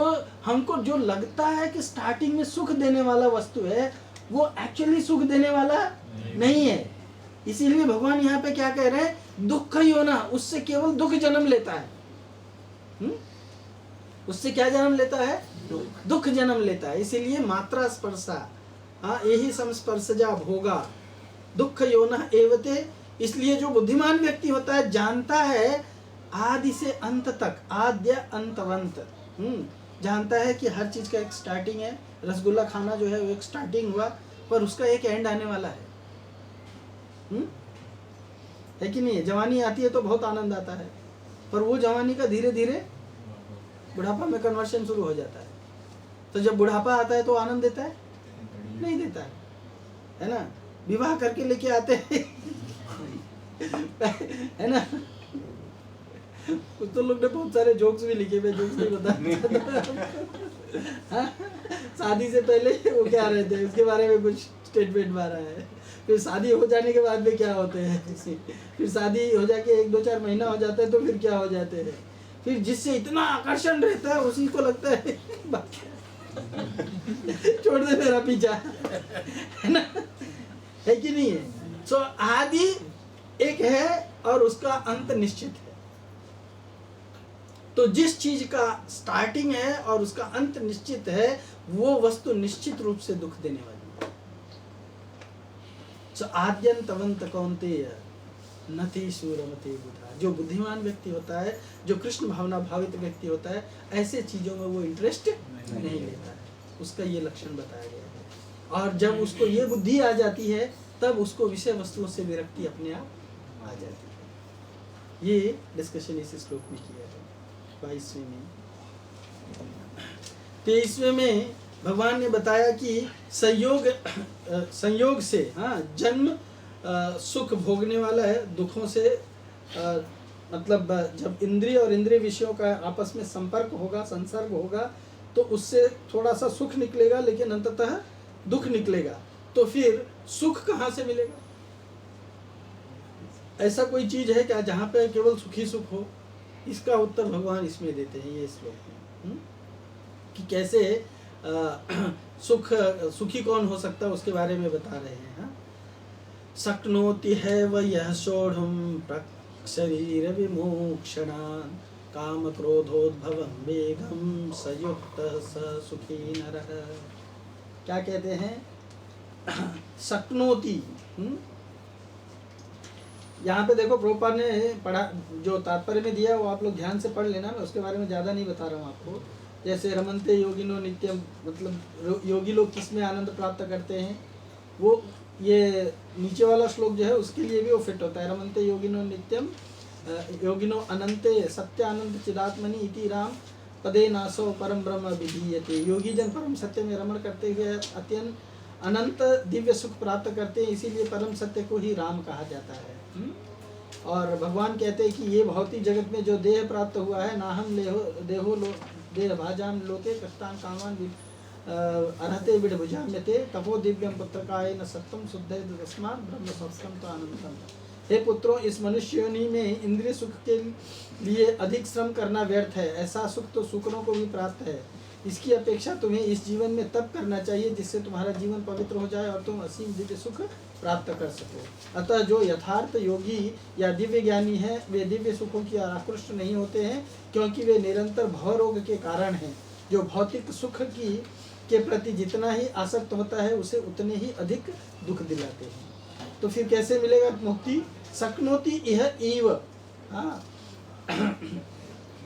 हमको जो लगता है कि स्टार्टिंग में सुख देने वाला वस्तु है, वो एक्चुअली सुख देने वाला नहीं है। इसीलिए भगवान यहाँ पे क्या कह रहे हैं? दुख योना, उससे केवल दुख जन्म लेता है। उससे क्या जन्म लेता है? दुख जन्म लेता है। इसीलिए मात्रा स्पर्शा, हाँ, यही संस्पर्शजा भोगा दुख योना एवते। इसलिए जो बुद्धिमान व्यक्ति होता है जानता है आदि से अंत तक, आद्य अंतवंत, जानता है कि हर चीज का एक स्टार्टिंग है। रसगुल्ला खाना जो है वो एक स्टार्टिंग हुआ, पर उसका एक एंड आने वाला है कि नहीं? जवानी आती है तो बहुत आनंद आता है, पर वो जवानी का धीरे धीरे बुढ़ापा में कन्वर्शन शुरू हो जाता है। तो जब बुढ़ापा आता है तो आनंद देता है? नहीं देता है ना? विवाह करके लेके आते हैं है ना? कुछ तो लोग ने बहुत सारे जोक्स भी लिखे, मैं जोक्स नहीं बता हाँ? शादी से पहले वो क्या रहते हैं उसके बारे में कुछ स्टेटमेंट मारा है। फिर शादी हो जाने के बाद में क्या होते हैं, फिर शादी हो जाके 1-2-4 महीना हो जाता है तो फिर क्या हो जाते हैं। फिर जिससे इतना आकर्षण रहता है उसी को लगता है छोड़ दे मेरा पीछा, है ना? है कि नहीं है? सो आदि एक है और उसका अंत निश्चित है। तो जिस चीज का स्टार्टिंग है और उसका अंत निश्चित है वो वस्तु निश्चित रूप से दुख देने वाली है। सो आद्यंतवंत कौन्तेय नति शूरमते बुधा। जो बुद्धिमान व्यक्ति होता है, जो कृष्ण भावना भावित व्यक्ति होता है, ऐसे चीजों में वो इंटरेस्ट नहीं लेता है। उसका ये लक्षण बताया गया है। और जब उसको ये बुद्धि आ जाती है तब उसको विषय वस्तुओं से विरक्ति अपने आप आ जाती है। ये डिस्कशन इस श्लोक में किया है। 22वें में 23वें में भगवान ने बताया कि संयोग से, हाँ, जन्म सुख भोगने वाला है, दुखों से मतलब जब इंद्रिय और इंद्रिय विषयों का आपस में संपर्क होगा, संसर्ग होगा, तो उससे थोड़ा सा सुख निकलेगा लेकिन अंततः दुख निकलेगा। तो फिर सुख कहाँ से मिलेगा? ऐसा कोई चीज है क्या जहाँ पे केवल सुखी सुख हो? इसका उत्तर भगवान इसमें देते हैं, ये श्लोक में, कि कैसे सुखी कौन हो सकता है उसके बारे में बता रहे हैं। हाँ? शक्नोति है वह यह सोढ़ुम शरीर विमोक्षणान् काम क्रोधोद्भवं वेगम सयुक्त स सुखी नरः। क्या कहते हैं? शक्नोति। यहाँ पे देखो प्रभुपाद ने पढ़ा, जो तात्पर्य में दिया वो आप लोग ध्यान से पढ़ लेना, मैं उसके बारे में ज़्यादा नहीं बता रहा हूँ आपको। जैसे रमन्ते योगिनो नित्यम, मतलब योगी लोग किस में आनंद प्राप्त करते हैं, वो ये नीचे वाला श्लोक जो है उसके लिए भी वो फिट होता है। रमन्ते योगिनो नित्यम योगिनो अनंते सत्य आनंद चिदात्मनि इति राम पदे नासो परम ब्रह्म विधीयते। योगी जन परम सत्य में रमण करते हुए अत्यंत अनंत दिव्य सुख प्राप्त करते हैं, इसीलिए परम सत्य को ही राम कहा जाता है। और भगवान कहते हैं कि ये भौतिक जगत में जो देह प्राप्त हुआ है, नाहम देहो देह भाजाम लोके कष्टान कामान अर्हते विडभुजाम्यते तपो दिव्यम पुत्रकाय न सत्यम शुद्ध तस्मात् ब्रह्म सत्सम तो आनंदम। हे पुत्रों, इस मनुष्य योनि में इंद्रिय सुख के लिए अधिक श्रम करना व्यर्थ है। ऐसा सुख तो शुक्रों को भी प्राप्त है। इसकी अपेक्षा तुम्हें इस जीवन में तप करना चाहिए जिससे तुम्हारा जीवन पवित्र हो जाए और तुम असीम दिव्य सुख प्राप्त कर सको। अतः जो यथार्थ योगी या दिव्य ज्ञानी है वे दिव्य सुखों की आकृष्ट नहीं होते हैं, क्योंकि वे निरंतर भवरोग के कारण हैं। जो भौतिक सुख के प्रति जितना ही आसक्त होता है उसे उतने ही अधिक दुख दिलाते हैं। तो फिर कैसे मिलेगा मुक्ति? शक्नोति यह इव, हाँ,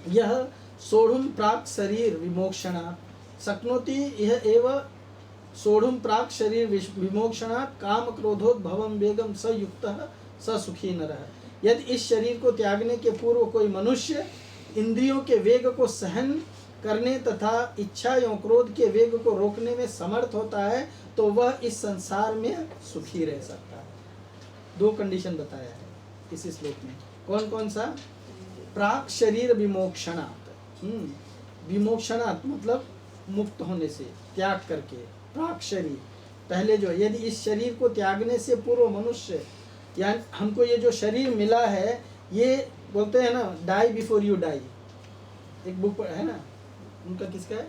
यह सोढ़ुम प्राक शरीर विमोक्षणात्। शक्नोति यह एव सोढ़ुम प्राक शरीर विमोक्षणात् काम क्रोधोद्भवम वेगम स युक्तः स सुखी नरः। यदि इस शरीर को त्यागने के पूर्व कोई मनुष्य इंद्रियों के वेग को सहन करने तथा इच्छा एवं क्रोध के वेग को रोकने में समर्थ होता है तो वह इस संसार में सुखी रह सकता है। 2 कंडीशन बताया है इस श्लोक में। कौन कौन सा? प्राक शरीर विमोक्षणात्। विमोक्षणात् मतलब मुक्त होने से, त्याग करके। प्राक शरीर पहले जो, यदि इस शरीर को त्यागने से पूर्व मनुष्य, यानी हमको ये जो शरीर मिला है, ये बोलते हैं ना डाई बिफोर यू डाई, एक बुक है ना उनका, किसका है?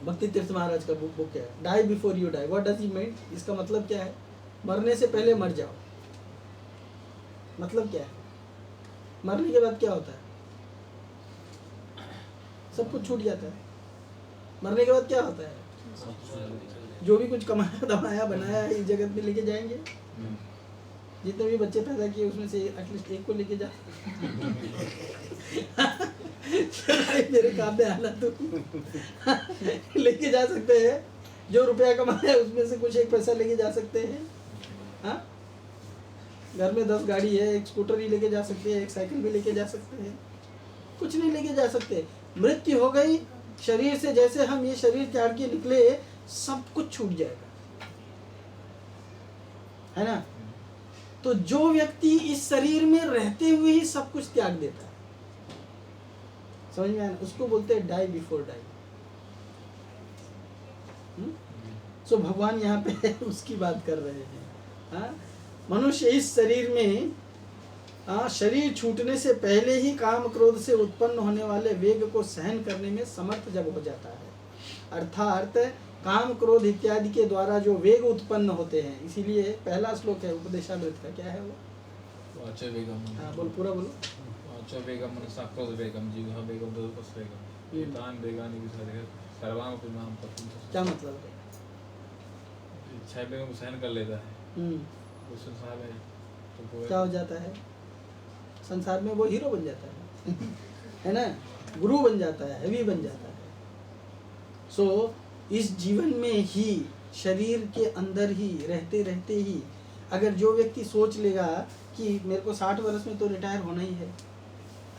भक्ति तीर्थ महाराज का बुक है, die before you die. What does he mean? इसका मतलब क्या है? मरने से पहले मर जाओ। मतलब क्या है? मरने के बाद क्या होता है? सब कुछ छूट जाता है। मरने के बाद क्या होता है? जो भी कुछ कमाया दमाया बनाया है इस जगत में लेके जाएंगे। जितने भी बच्चे पैदा किए उसमें से एटलीस्ट एक को लेके जा। मेरे काम में आना तो लेके जा सकते हैं। जो रुपया कमाया उसमें से कुछ एक पैसा लेके जा सकते हैं। हाँ, घर में 10 गाड़ी है, एक स्कूटर ही लेके जा सकते हैं, एक साइकिल भी लेके जा सकते हैं, कुछ नहीं लेके जा सकते। मृत्यु हो गई शरीर से, जैसे हम ये शरीर त्याग के निकले सब कुछ छूट जाएगा, है ना। तो जो व्यक्ति इस शरीर में रहते हुए ही सब कुछ त्याग देता है, समझ में आया, उसको बोलते हैं डाई बिफोर डाई। सो भगवान यहाँ पे उसकी बात कर रहे हैं। हाँ, मनुष्य इस शरीर में शरीर छूटने से पहले ही काम क्रोध से उत्पन्न होने वाले वेग को सहन करने में समर्थ जब हो जाता है, अर्थात काम क्रोध इत्यादि के द्वारा जो वेग उत्पन्न होते हैं। इसीलिए पहला श्लोक है उपदेशामृत का, क्या है वो?
वाचा वेगम।
हाँ बोल, पूरा बोलो।
वाचा वेगम मनसा क्रोध वेगम जीवः वेगम तदुपस वेगम एतान वेगानि विसर्य सर्वामपि मां पश्यन्।
क्या मतलब है?
इच्छा वेगम को सहन कर लेता है, उस संसार में तो
क्या हो जाता है? संसार में वो हीरो बन जाता है है ना, गुरु बन जाता है, हैवी बन जाता है। सो इस जीवन में ही शरीर के अंदर ही रहते रहते ही अगर जो व्यक्ति सोच लेगा कि मेरे को 60 वर्ष में तो रिटायर होना ही है,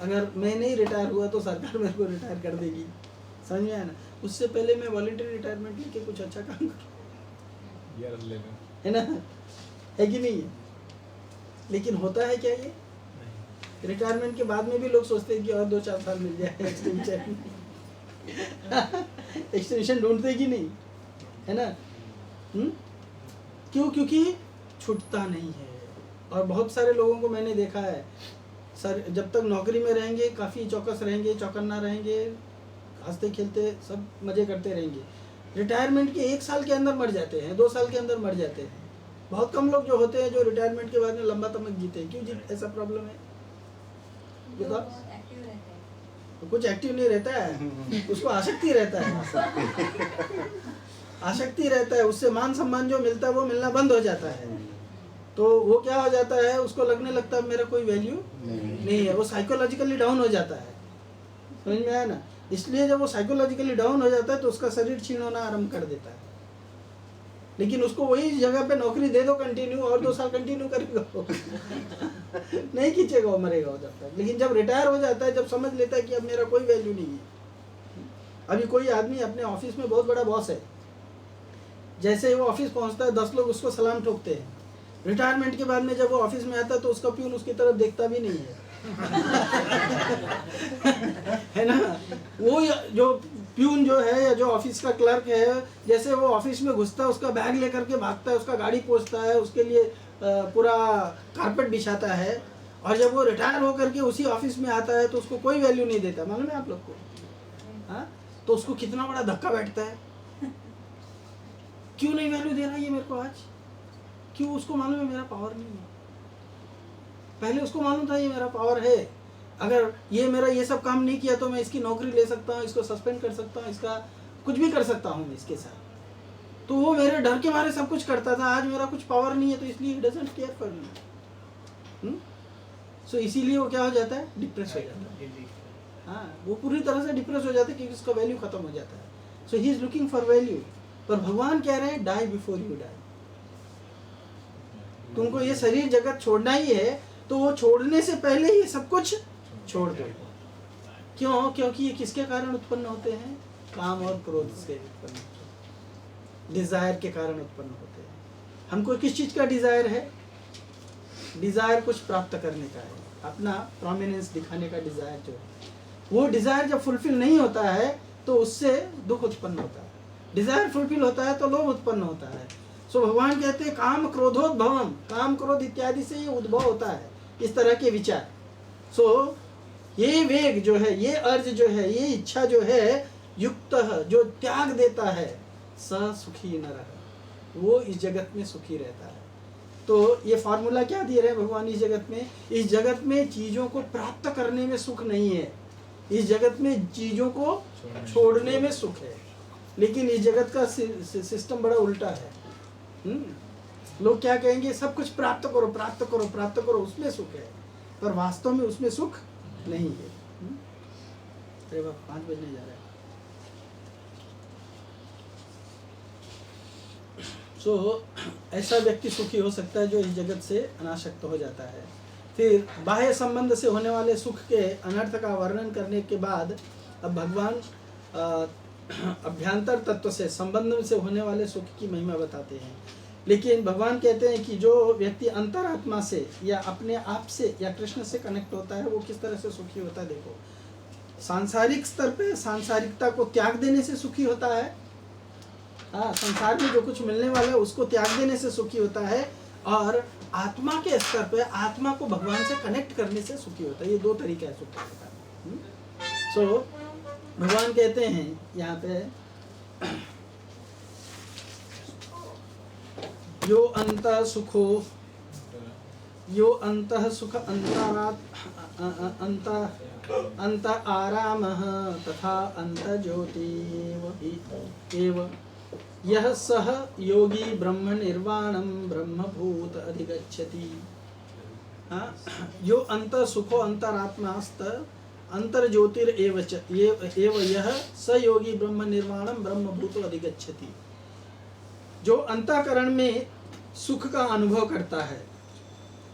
अगर मैं नहीं रिटायर हुआ तो सरकार मेरे को रिटायर कर देगी, समझ में आया ना, उससे पहले मैं वॉलंटरी रिटायरमेंट लेके कुछ अच्छा काम करूँ, है ना, है कि नहीं है? लेकिन होता है क्या ये? रिटायरमेंट के बाद में भी लोग सोचते हैं कि और 2-4 साल मिल जाए एक्सटेंशन। एक्सटेंशन ढूंढते कि नहीं, है ना। क्यों? क्योंकि छूटता नहीं है। और बहुत सारे लोगों को मैंने देखा है सर, जब तक नौकरी में रहेंगे काफ़ी चौकस रहेंगे, चौकन्ना रहेंगे, हंसते खेलते सब मज़े करते रहेंगे, रिटायरमेंट के 1 साल के अंदर मर जाते हैं, 2 साल के अंदर मर जाते हैं। बहुत कम लोग जो होते हैं जो रिटायरमेंट के बाद में लंबा तमक जीते हैं। क्यों जी ऐसा प्रॉब्लम है? तो कुछ एक्टिव नहीं रहता है, उसको आसक्ति रहता है, आसक्ति रहता है, उससे मान सम्मान जो मिलता है वो मिलना बंद हो जाता है। तो वो क्या हो जाता है, उसको लगने लगता है मेरा कोई वैल्यू नहीं है, वो साइकोलॉजिकली डाउन हो जाता है, समझ में आया ना। इसलिए जब वो साइकोलॉजिकली डाउन हो जाता है तो उसका शरीर क्षीण होना आरंभ कर देता है। लेकिन उसको वही जगह पे नौकरी दे दो कंटिन्यू, और 2 साल कंटिन्यू करेगा नहीं खींचेगा, वो मरेगा हो जाता है। लेकिन जब रिटायर हो जाता है, जब समझ लेता है कि अब मेरा कोई वैल्यू नहीं है। अभी कोई आदमी अपने ऑफिस में बहुत बड़ा बॉस है, जैसे ही वो ऑफिस पहुंचता है 10 लोग उसको सलाम ठोकते हैं। रिटायरमेंट के बाद में जब वो ऑफिस में आता है तो उसका प्यून उसकी तरफ देखता भी नहीं है है ना। वो जो प्यून जो है या जो ऑफिस का क्लर्क है, जैसे वो ऑफिस में घुसता है उसका बैग लेकर के भागता है, उसका गाड़ी पोंछता है, उसके लिए पूरा कारपेट बिछाता है, और जब वो रिटायर होकर के उसी ऑफिस में आता है तो उसको कोई वैल्यू नहीं देता। मालूम है आप लोग को? हाँ, तो उसको कितना बड़ा धक्का बैठता है, क्यों नहीं वैल्यू दे रहा ये मेरे को आज? क्यों? उसको मालूम है मेरा पावर नहीं है। पहले उसको मालूम था ये मेरा पावर है, अगर ये मेरा ये सब काम नहीं किया तो मैं इसकी नौकरी ले सकता हूँ, इसको सस्पेंड कर सकता हूँ, इसका कुछ भी कर सकता हूँ मैं इसके साथ। तो वो मेरे डर के मारे सब कुछ करता था। आज मेरा कुछ पावर नहीं है तो इसलिए डजंट केयर फॉर मी। सो इसीलिए वो क्या हो जाता है, डिप्रेस हो जाता है। हाँ, वो पूरी तरह से डिप्रेस हो जाता है क्योंकि उसका वैल्यू खत्म हो जाता है। So he is looking for value. पर भगवान कह रहे हैं डाई बिफोर यू डाई। तुमको ये शरीर जगत छोड़ना ही है तो वो छोड़ने से पहले ही सब कुछ छोड़ दो। क्यों? क्योंकि ये किसके कारण उत्पन्न होते हैं? काम और क्रोध से उत्पन्न होते हैं, डिजायर के कारण उत्पन्न होते हैं। हमको किस चीज का डिजायर है? डिजायर कुछ प्राप्त करने का है, अपना प्रोमिनेंस दिखाने का डिजायर जो है। वो डिजायर जब फुलफिल नहीं होता है तो उससे दुख उत्पन्न होता है। डिजायर फुलफिल होता है तो लोभ उत्पन्न होता है। सो भगवान कहते हैं काम क्रोधोद्भवम, काम क्रोध इत्यादि से ये उद्भव होता है इस तरह के विचार। सो ये वेग जो है, ये अर्ज जो है, ये इच्छा जो है, युक्त जो त्याग देता है, स सुखी नरः, वो इस जगत में सुखी रहता है। तो ये फार्मूला क्या दे रहे हैं भगवान इस जगत में? इस जगत में चीज़ों को प्राप्त करने में सुख नहीं है, इस जगत में चीज़ों को छोड़ने में सुख है। लेकिन इस जगत का सिस्टम बड़ा उल्टा है। लोग क्या कहेंगे, सब कुछ प्राप्त करो प्राप्त करो प्राप्त करो, उसमें सुख है, पर वास्तव में उसमें सुख नहीं है। अरे बाप 5 बजने जा रहा है। ऐसा व्यक्ति सुखी हो सकता है जो इस जगत से अनासक्त हो जाता है। फिर बाह्य संबंध से होने वाले सुख के अनर्थ का वर्णन करने के बाद अब भगवान अभ्यंतर तत्व से संबंध से होने वाले सुख की महिमा बताते हैं। लेकिन भगवान कहते हैं कि जो व्यक्ति अंतरात्मा से या अपने आप से या कृष्ण से कनेक्ट होता है वो किस तरह से सुखी होता है। देखो, सांसारिक स्तर पे सांसारिकता को त्याग देने से सुखी होता है। हाँ, संसार में जो कुछ मिलने वाला है उसको त्याग देने से सुखी होता है, और आत्मा के स्तर पे आत्मा को भगवान से कनेक्ट करने से सुखी होता है। ये 2 तरीका है सुखी का। सो भगवान कहते हैं यहाँ पे, यो अंतः सुखो यो अंतः सुख अंत आरामः तथा अंत ज्योतिरेव यह सह योगी ब्रह्म निर्वाणम ब्रह्मभूत अधिगच्छति। यो अंत सुखो अंतरात्मास्त अंतर ज्योतिरेव यह स योगी ब्रह्म निर्वाणम ब्रह्मभूत अधिगच्छति। जो अंतःकरण में सुख का अनुभव करता है,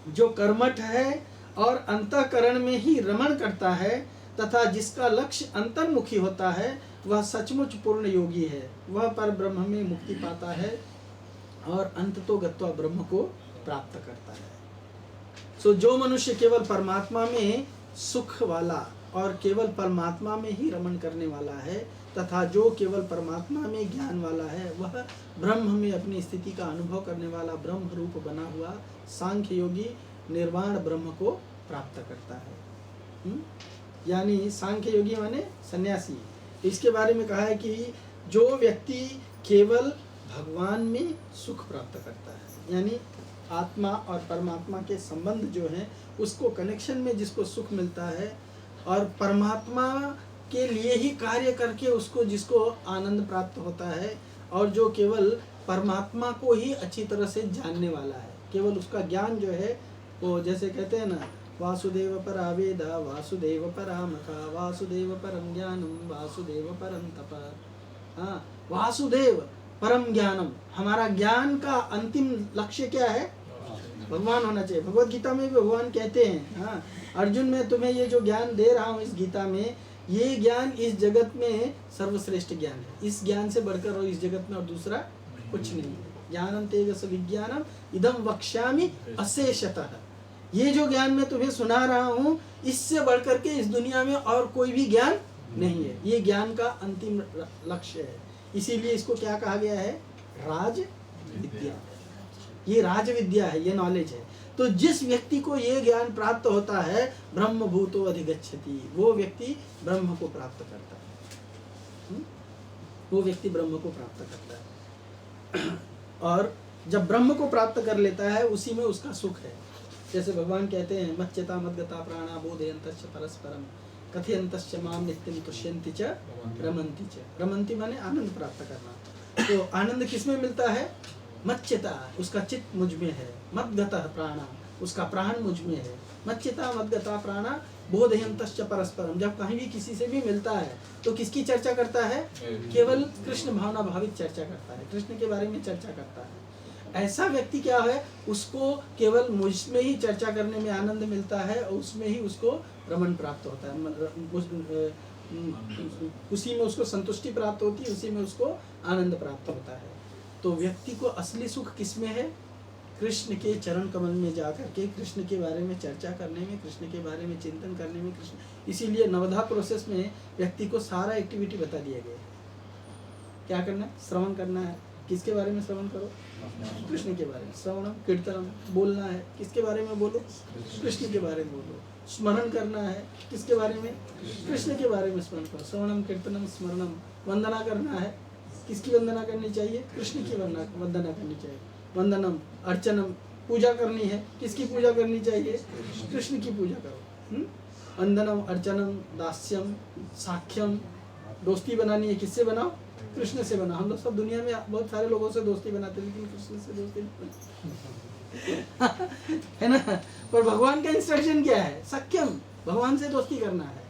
जो कर्मठ है और अंतःकरण में ही रमण करता है, तथा जिसका लक्ष्य अंतर्मुखी होता है, वह सचमुच पूर्ण योगी है। वह पर ब्रह्म में मुक्ति पाता है और अंततो गत्वा ब्रह्म को प्राप्त करता है। जो मनुष्य केवल परमात्मा में सुख वाला और केवल परमात्मा में ही रमण करने वाला है, तथा जो केवल परमात्मा में ज्ञान वाला है, वह ब्रह्म में अपनी स्थिति का अनुभव करने वाला ब्रह्म रूप बना हुआ सांख्य योगी निर्वाण ब्रह्म को प्राप्त करता है। यानी सांख्य योगी माने सन्यासी। इसके बारे में कहा है कि जो व्यक्ति केवल भगवान में सुख प्राप्त करता है, यानी आत्मा और परमात्मा के संबंध जो है उसको कनेक्शन में जिसको सुख मिलता है, और परमात्मा के लिए ही कार्य करके उसको जिसको आनंद प्राप्त होता है, और जो केवल परमात्मा को ही अच्छी तरह से जानने वाला है, केवल उसका ज्ञान जो है वो जैसे कहते हैं ना, वासुदेव परा वेदा वासुदेव परामका वासुदेव परम ज्ञानम वासुदेव परम तप। हाँ, वासुदेव परम ज्ञानम, हमारा ज्ञान का अंतिम लक्ष्य क्या है? भगवान होना चाहिए। भगवत गीता में भी भगवान कहते हैं, हाँ अर्जुन मैं तुम्हें ये जो ज्ञान दे रहा हूँ इस गीता में, ये ज्ञान इस जगत में सर्वश्रेष्ठ ज्ञान है। इस ज्ञान से बढ़कर और इस जगत में और दूसरा कुछ नहीं है। ज्ञानम तेजस विज्ञानम इदम वक्ष्यामि अशेषतः। ये जो ज्ञान मैं तुम्हें सुना रहा हूँ, इससे बढ़कर के इस दुनिया में और कोई भी ज्ञान नहीं है। ये ज्ञान का अंतिम लक्ष्य है। इसीलिए इसको क्या कहा गया है? राज विद्या। ये राज विद्या है, ये नॉलेज है। तो जिस व्यक्ति को ये ज्ञान प्राप्त होता है, ब्रह्म भूतो अधिगच्छति, वो व्यक्ति ब्रह्म को प्राप्त करता है। वो व्यक्ति ब्रह्म को प्राप्त करता है, और जब ब्रह्म को प्राप्त कर लेता है उसी में उसका सुख है। जैसे भगवान कहते हैं, मच्चता मद्गता प्राणा बोधयन्तश्च परस्परम कथयन्तश्च माम नित्यं तुष्यन्ति च रमन्ति च। रमन्ति माने आनंद प्राप्त करना। तो आनंद किसमें मिलता है? मच्चता, उसका चित्त मुझ में है। मद्गतः प्राणा, उसका प्राण मुझ में है। मच्चता मद्गता प्राणा बोधयन्तश्च परस्परम। जब कहीं भी किसी से भी मिलता है तो किसकी चर्चा करता है? केवल कृष्ण भावना भावित चर्चा करता है, कृष्ण के बारे में चर्चा करता है। ऐसा व्यक्ति क्या है? उसको केवल मुझ में ही चर्चा करने में आनंद मिलता है, और उसमें ही उसको रमण प्राप्त होता है, उसी में उसको संतुष्टि प्राप्त होती है, उसी में उसको आनंद प्राप्त होता है। तो व्यक्ति को असली सुख किसमें है? कृष्ण के चरण कमल में जाकर के कृष्ण के बारे में चर्चा करने में, कृष्ण के बारे में चिंतन करने में। कृष्ण, इसीलिए नवधा प्रोसेस में व्यक्ति को सारा एक्टिविटी बता दिया गया है। क्या करना है? श्रवण करना है। किसके बारे में श्रवण करो? कृष्ण के बारे में। श्रवणम कीर्तनम, बोलना है किसके बारे में? बोलो, कृष्ण के बारे में बोलो। स्मरण करना है किसके बारे में? कृष्ण के बारे में स्मरण करो। श्रवणम कीर्तनम स्मरणम। वंदना करना है, किसकी वंदना करनी चाहिए? कृष्ण की वंदना करनी चाहिए। वंदनम अर्चनम पूजा करनी है, किसकी पूजा करनी चाहिए? कृष्ण की पूजा करो। अंदनम अर्चनम दास्यम साख्यम, दोस्ती बनानी है, किससे बनाओ? कृष्ण से बनाओ। हम लोग सब दुनिया में बहुत सारे लोगों से दोस्ती बनाते हैं, लेकिन कृष्ण से दोस्ती नहीं है ना। पर भगवान का इंस्ट्रक्शन क्या है? सख्यम, भगवान से दोस्ती करना है।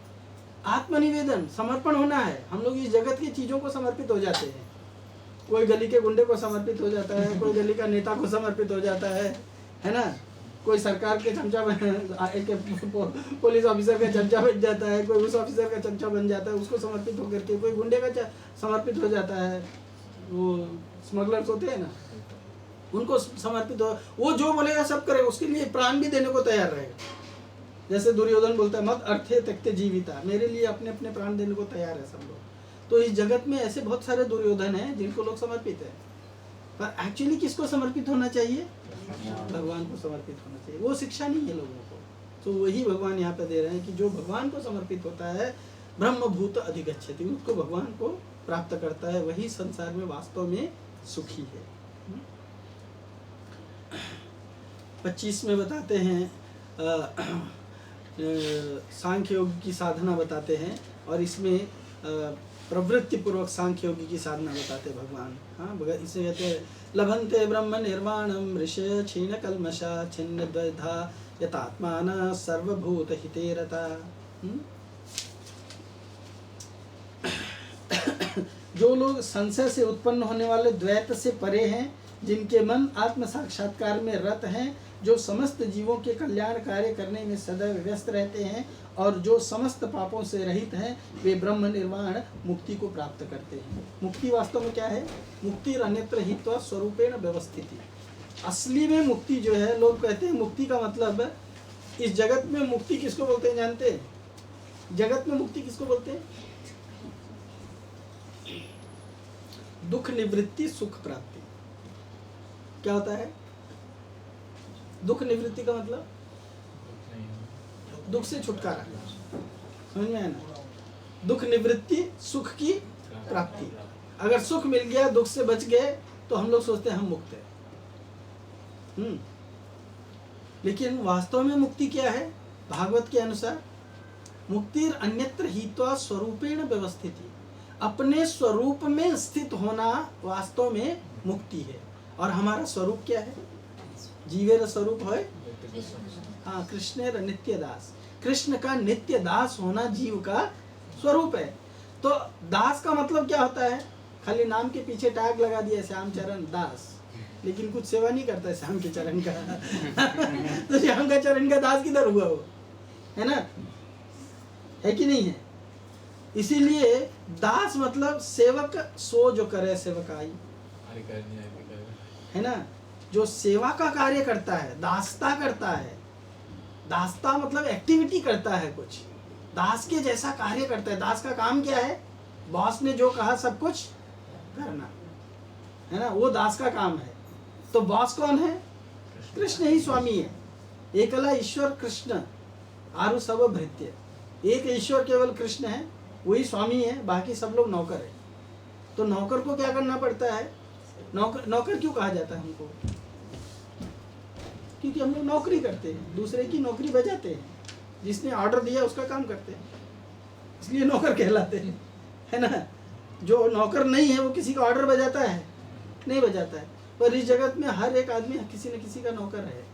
आत्मनिवेदन, समर्पण होना है। हम लोग इस जगत की चीजों को समर्पित हो जाते हैं। कोई गली के गुंडे को समर्पित हो जाता है, कोई गली का नेता को समर्पित हो जाता है ना। कोई सरकार के चमचा पुलिस ऑफिसर का चमचा बन जाता है, कोई उस ऑफिसर का चमचा बन जाता है, उसको समर्पित होकर के कोई गुंडे का समर्पित हो जाता है। वो स्मगलर्स होते हैं ना, उनको समर्पित हो, वो जो बोलेगा सब करेगा, उसके लिए प्राण भी देने को तैयार रहेगा। जैसे दुर्योधन बोलता है मत अर्थे त्यक्ते जीविता, मेरे लिए अपने अपने प्राण देने को तैयार है सब लोग। तो इस जगत में ऐसे बहुत सारे दुर्योधन हैं जिनको लोग समर्पित है, पर एक्चुअली किसको समर्पित होना चाहिए? भगवान को समर्पित होना चाहिए। वो शिक्षा नहीं है लोगों को। तो वही भगवान यहाँ पे दे रहे हैं कि जो भगवान को समर्पित होता है ब्रह्मभूत अधिगच्छति, उसको भगवान को प्राप्त करता है, वही संसार में वास्तव में सुखी है। 25 में बताते हैं सांख्य योग की साधना बताते हैं, और इसमें प्रवृत्ति पूर्वक सांख्य योगी की साधना बताते भगवान। हाँ, इसे कहते हैं लभन्ते ब्रह्म निर्वाणम ऋषय क्षीण कल्मषा छिन्न द्वैधा यतात्माना सर्वभूत हिते रता। जो लोग संशय से उत्पन्न होने वाले द्वैत से परे हैं, जिनके मन आत्म साक्षात्कार में रत हैं, जो समस्त जीवों के कल्याण कार्य करने में सदैव व्यस्त रहते हैं, और जो समस्त पापों से रहित हैं, वे ब्रह्म निर्वाण मुक्ति को प्राप्त करते हैं। मुक्ति वास्तव में क्या है? मुक्ति अन्यत्र हित्वा स्वरूपेण व्यवस्थिति। असली में मुक्ति जो है, लोग कहते हैं मुक्ति का मतलब, इस जगत में मुक्ति किसको बोलते हैं जानते हैं? जगत में मुक्ति किसको बोलते हैं? दुख निवृत्ति सुख प्राप्ति। क्या होता है दुख निवृत्ति का मतलब? दुख से छुटकारा, समझ में आया ना? दुख निवृत्ति सुख की प्राप्ति। अगर सुख मिल गया, दुख से बच गए, तो हम लोग सोचते हैं हम मुक्त हैं। लेकिन वास्तव में मुक्ति क्या है? भागवत के अनुसार मुक्ति अन्यत्र हित्वा स्वरूपेण व्यवस्थिति, अपने स्वरूप में स्थित होना वास्तव में मुक्ति है। और हमारा स्वरूप क्या है? जीवेर स्वरूप है हाँ कृष्णेर नित्य दास। कृष्ण का नित्य दास होना जीव का स्वरूप है। तो दास का मतलब क्या होता है? खाली नाम के पीछे टैग लगा दिया श्याम चरण दास, लेकिन कुछ सेवा नहीं करता है श्याम के चरण का। तो श्याम का चरण का दास किधर हुआ वो? है ना, है कि नहीं है? इसीलिए दास मतलब सेवक, सो जो करे सेवकाई, है ना, जो सेवा का कार्य करता है, दासता करता है। दासता मतलब एक्टिविटी करता है, कुछ दास के जैसा कार्य करता है। दास का काम क्या है? बॉस ने जो कहा सब कुछ करना, है ना, वो दास का काम है। तो बॉस कौन है? कृष्ण ही स्वामी है। एकला ईश्वर कृष्ण आरु सब भृत्य। एक ईश्वर केवल कृष्ण है, वही स्वामी है, बाकी सब लोग नौकर है। तो नौकर को क्या करना पड़ता है? नौकर क्यों कहा जाता है हमको? क्योंकि हम लोग नौकरी करते हैं, दूसरे की नौकरी बजाते हैं। जिसने ऑर्डर दिया उसका काम करते हैं, इसलिए नौकर कहलाते हैं, है ना। जो नौकर नहीं है वो किसी का ऑर्डर बजाता है? नहीं बजाता है। पर इस जगत में हर एक आदमी किसी न किसी का नौकर है।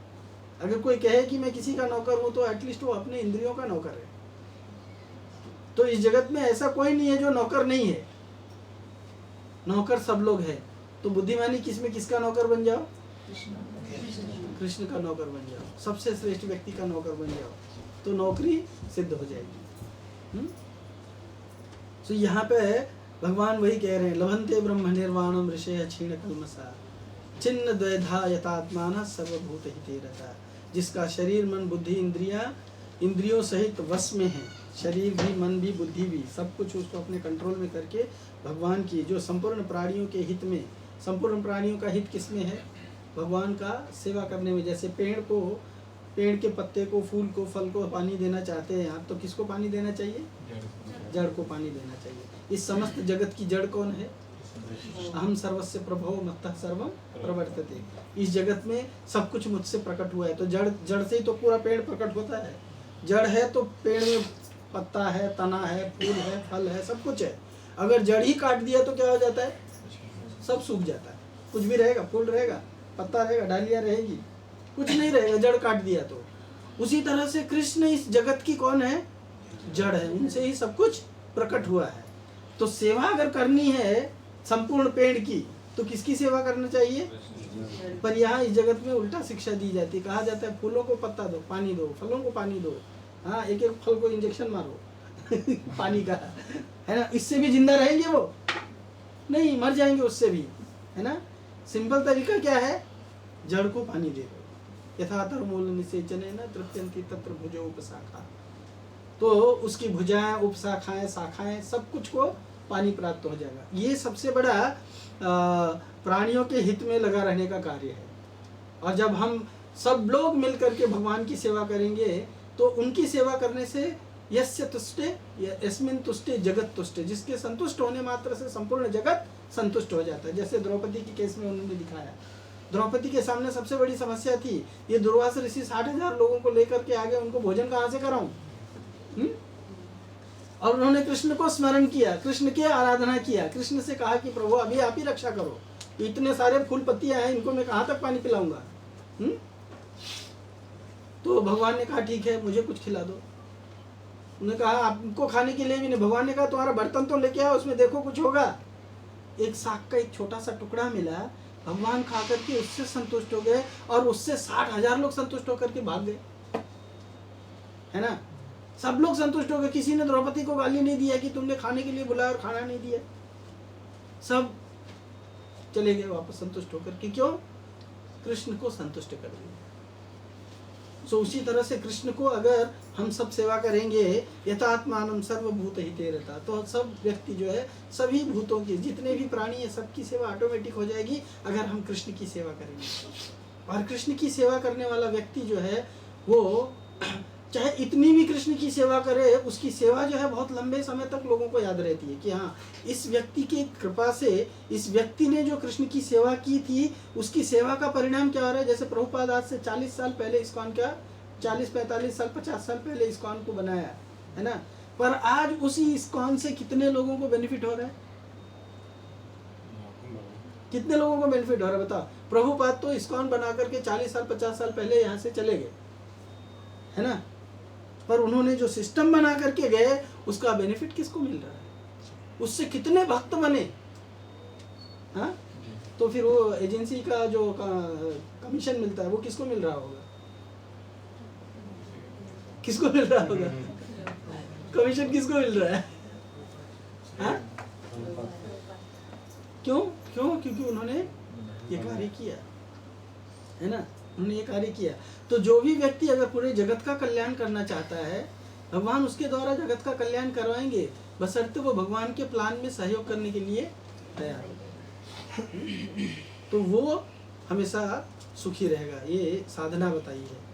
अगर कोई कहे कि मैं किसी का नौकर हूँ, तो एटलीस्ट वो अपने इंद्रियों का नौकर है। तो इस जगत में ऐसा कोई नहीं है जो नौकर नहीं है। नौकर सब लोग हैं। तो बुद्धिमानी किसमें किसका नौकर बन जाओ? कृष्ण का नौकर बन जाओ, सबसे श्रेष्ठ व्यक्ति का नौकर बन जाओ, तो नौकरी सिद्ध हो जाएगी। तो यहाँ पे भगवान वही कह रहे हैं, लभन्ते ब्रह्म निर्वाणम ऋषय क्षीण कल्मषा छिन्न द्वैधा यतात्मानः सर्वभूत हिते रता। जिसका शरीर मन बुद्धि इंद्रियों सहित वश में है, शरीर भी मन भी बुद्धि भी सब कुछ उसको अपने कंट्रोल में करके भगवान की जो संपूर्ण प्राणियों के हित में, संपूर्ण प्राणियों का हित किसमें है? भगवान का सेवा करने में। जैसे पेड़ के पत्ते को, फूल को, फल को पानी देना चाहते हैं आप, तो किसको पानी देना चाहिए? जड़ को पानी देना चाहिए। इस समस्त जगत की जड़ कौन है? अहम सर्वस्य प्रभो मत्तः सर्वम प्रवर्तते। इस जगत में सब कुछ मुझसे प्रकट हुआ है। तो जड़ से ही तो पूरा पेड़ प्रकट होता है। जड़ है तो पेड़ में पत्ता है, तना है, फूल है, फल है, सब कुछ है। अगर जड़ ही काट दिया तो क्या हो जाता है? सब सूख जाता है। कुछ भी रहेगा, फूल रहेगा, पत्ता रहेगा, डालियाँ रहेगी, कुछ नहीं रहेगा जड़ काट दिया तो। उसी तरह से कृष्ण इस जगत की कौन है? जड़ है। उनसे ही सब कुछ प्रकट हुआ है। तो सेवा अगर करनी है संपूर्ण पेड़ की तो किसकी सेवा करना चाहिए? पर यहाँ इस जगत में उल्टा शिक्षा दी जाती है। कहा जाता है फूलों को पत्ता दो, पानी दो, फलों को पानी दो। हाँ, एक एक फल को इंजेक्शन मारो पानी का, है ना। इससे भी जिंदा रहेंगे वो? नहीं, मर जाएंगे उससे भी, है ना। सिंपल तरीका क्या है? जड़ को पानी दे दो। यथातर मूल निषेचने न तृप्यन्ति तत्र भुजो उपशाखा। तो उसकी भुजाएं, उपशाखाएं, शाखाएं, सब कुछ को पानी प्राप्त हो जाएगा। ये सबसे बड़ा प्राणियों के हित में लगा रहने का कार्य है। और जब हम सब लोग मिलकर के भगवान की सेवा करेंगे तो उनकी सेवा करने से यस्य तुष्टे यस्मिन् तुष्टे जगत तुष्टे, जिसके संतुष्ट होने मात्र से संपूर्ण जगत संतुष्ट हो जाता है। जैसे द्रौपदी के केस में उन्होंने दिखाया। द्रौपदी के सामने सबसे बड़ी समस्या थी ये दुर्वासा ऋषि 60,000 लोगों को लेकर के आगे, उनको भोजन कहाँ से कराऊं? और उन्होंने कृष्ण को स्मरण किया, कृष्ण की आराधना किया, कृष्ण से कहा कि प्रभु अभी आप ही रक्षा करो, इतने सारे फूल पत्तियां हैं, इनको मैं कहाँ तक पानी पिलाऊंगा? तो भगवान ने कहा ठीक है, मुझे कुछ खिला दो। उन्होंने कहा आपको खाने के लिए भी नहीं। भगवान ने कहा तुम्हारा बर्तन तो लेके आओ, उसमें देखो कुछ होगा। एक साग का एक छोटा सा टुकड़ा मिला, भगवान खा करके उससे संतुष्ट हो गए और उससे 60,000 लोग संतुष्ट होकर के भाग गए, है ना। सब लोग संतुष्ट हो गए। किसी ने द्रौपदी को गाली नहीं दिया कि तुमने खाने के लिए बुलाया और खाना नहीं दिया। सब चले गए वापस संतुष्ट होकर के। क्यों? कृष्ण को संतुष्ट कर दिया। सो उसी तरह से कृष्ण को अगर हम सब सेवा करेंगे, यथात्मानं सर्वभूत हिते रता, तो सब व्यक्ति जो है, सभी भूतों की, जितने भी प्राणी है, सबकी सेवा ऑटोमेटिक हो जाएगी अगर हम कृष्ण की सेवा करेंगे। और कृष्ण की सेवा करने वाला व्यक्ति जो है वो चाहे इतनी भी कृष्ण की सेवा करे, उसकी सेवा जो है बहुत लंबे समय तक लोगों को याद रहती है कि हाँ, इस व्यक्ति की कृपा से, इस व्यक्ति ने जो कृष्ण की सेवा की थी, उसकी सेवा का परिणाम क्या हो रहा है। जैसे प्रभुपाद आज से 40 साल पहले इस्कॉन का, 40, 45 साल, 50 साल पहले इस्कॉन को बनाया, है ना। पर आज उसी इस्कॉन से कितने लोगों को बेनिफिट हो रहा है? कितने लोगों को बेनिफिट हो रहा है बताओ। प्रभुपाद तो इस्कॉन बना करके 40 साल 50 साल पहले यहाँ से चले गए, है ना। पर उन्होंने जो सिस्टम बना करके गए, उसका बेनिफिट किसको मिल रहा है? उससे कितने भक्त बने, हाँ। तो फिर वो एजेंसी का जो कमीशन मिलता है वो किसको मिल रहा होगा? किसको मिल रहा होगा? कमीशन किसको मिल रहा है? हाँ? क्यों? क्योंकि उन्होंने ये कार्य किया, है ना। उन्होंने ये कार्य किया। तो जो भी व्यक्ति अगर पूरे जगत का कल्याण करना चाहता है, भगवान उसके द्वारा जगत का कल्याण करवाएंगे, बशर्ते वो भगवान के प्लान में सहयोग करने के लिए तैयार हो। तो वो हमेशा सुखी रहेगा। ये साधना बताई है